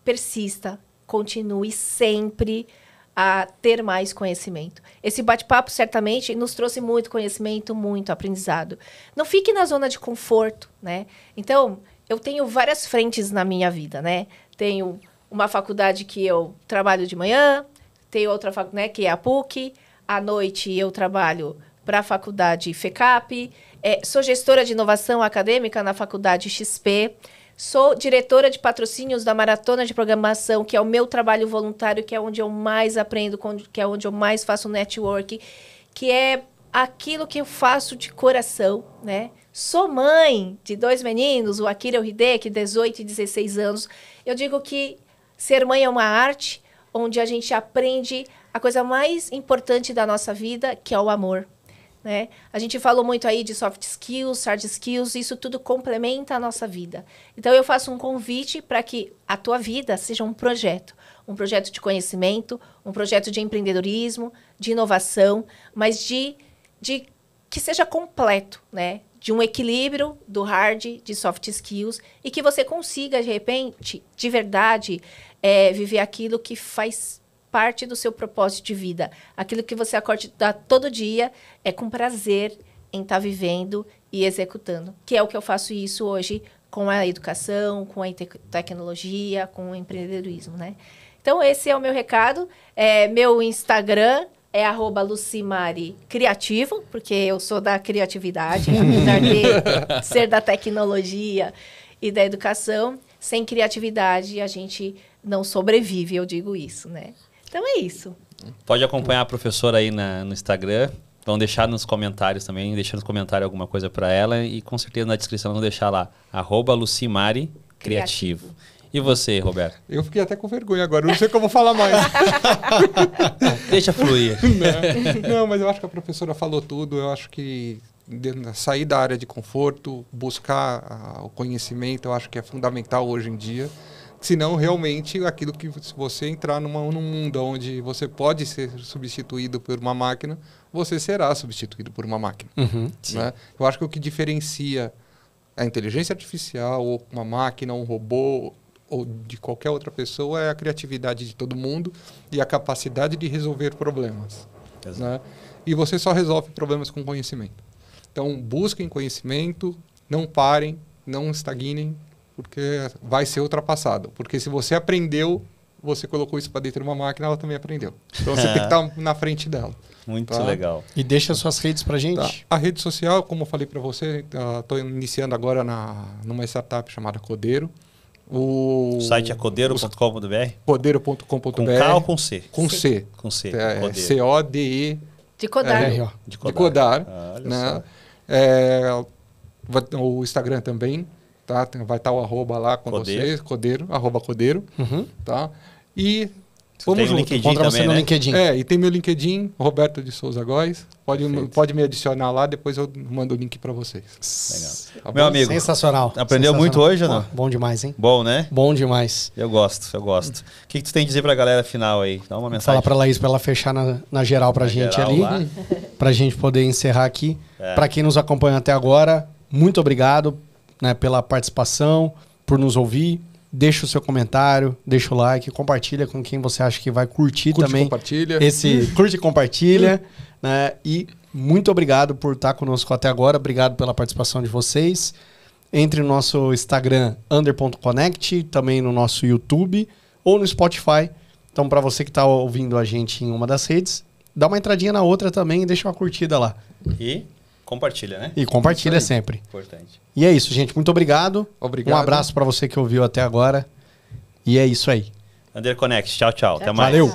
persista, continue sempre a ter mais conhecimento. Esse bate-papo certamente nos trouxe muito conhecimento, muito aprendizado. Não fique na zona de conforto, né? Então, eu tenho várias frentes na minha vida, né? Tenho uma faculdade que eu trabalho de manhã, tenho outra faculdade, né, que é a PUC. À noite eu trabalho para a faculdade FECAP. Sou gestora de inovação acadêmica na faculdade XP. Sou diretora de patrocínios da Maratona de Programação, que é o meu trabalho voluntário, que é onde eu mais aprendo, que é onde eu mais faço network, que é aquilo que eu faço de coração, né? Sou mãe de 2 meninos, o Akira e o Hideki, 18 e 16 anos. Eu digo que ser mãe é uma arte onde a gente aprende a coisa mais importante da nossa vida, que é o amor. Né? A gente falou muito aí de soft skills, hard skills, isso tudo complementa a nossa vida. Então, eu faço um convite para que a tua vida seja um projeto de conhecimento, um projeto de empreendedorismo, de inovação, mas de que seja completo, né? De um equilíbrio do hard, de soft skills, e que você consiga, de repente, de verdade, viver aquilo que faz parte do seu propósito de vida. Aquilo que você acorda todo dia com prazer em estar vivendo e executando. Que é o que eu faço isso hoje com a educação, com a tecnologia, com o empreendedorismo, né? Então, esse é o meu recado. Meu Instagram é @lucimari_criativo, porque eu sou da criatividade, apesar de ser da tecnologia e da educação. Sem criatividade, a gente não sobrevive, eu digo isso, né? Então é isso. Pode acompanhar a professora aí no Instagram. Vão deixar nos comentários também, deixar nos comentários alguma coisa para ela e com certeza na descrição vão deixar lá, @lucimari_criativo. E você, Roberto? Eu fiquei até com vergonha agora, não sei como falar mais. Deixa fluir. Não, mas eu acho que a professora falou tudo. Eu acho que sair da área de conforto, buscar o conhecimento, eu acho que é fundamental hoje em dia. Senão, realmente, aquilo que se você entrar num mundo onde você pode ser substituído por uma máquina, você será substituído por uma máquina. Né? Eu acho que o que diferencia a inteligência artificial, ou uma máquina, um robô, ou de qualquer outra pessoa, é a criatividade de todo mundo e a capacidade de resolver problemas. Né? E você só resolve problemas com conhecimento. Então, busquem conhecimento, não parem, não estagnem, porque vai ser ultrapassado. Porque se você aprendeu, você colocou isso para dentro de uma máquina, ela também aprendeu. Então você tem que estar na frente dela. Muito tá? legal. E deixa suas redes pra gente. Tá. A rede social, como eu falei para você, estou iniciando agora numa startup chamada Codeiro. O site é codeiro.com.br? Codeiro.com.br. Com K ou com C? Com C. Com C. É, C-O-D-E. De Codar. De Codar. Né? O Instagram também. Tá? Vai estar o arroba lá com vocês. Codeiro. Arroba Codeiro. Tá? E vamos junto. Encontra você no LinkedIn. E tem meu LinkedIn, Roberto de Souza Góes. Pode me adicionar lá, depois eu mando o link para vocês. Legal. Tá Meu amigo, sensacional. Aprendeu muito hoje ou não? Bom demais, hein? Bom, né? Bom demais. Eu gosto. O que tu tem a dizer pra galera final aí? Dá uma mensagem. Falar pra Laís pra ela fechar na geral pra gente geral, ali. Lá. Pra gente poder encerrar aqui. Pra quem nos acompanha até agora, muito obrigado, né, pela participação, por nos ouvir. Deixa o seu comentário, deixa o like, compartilha com quem você acha que vai curtir também. Compartilha. Curte e compartilha. Né? E muito obrigado por estar conosco até agora. Obrigado pela participação de vocês. Entre no nosso Instagram, under.connect, também no nosso YouTube ou no Spotify. Então, para você que está ouvindo a gente em uma das redes, dá uma entradinha na outra também e deixa uma curtida lá. E compartilha, né? E compartilha sempre. Importante. E é isso, gente. Muito obrigado. Obrigado. Um abraço para você que ouviu até agora. E é isso aí. Under Connect. Tchau, tchau. Até mais. Valeu.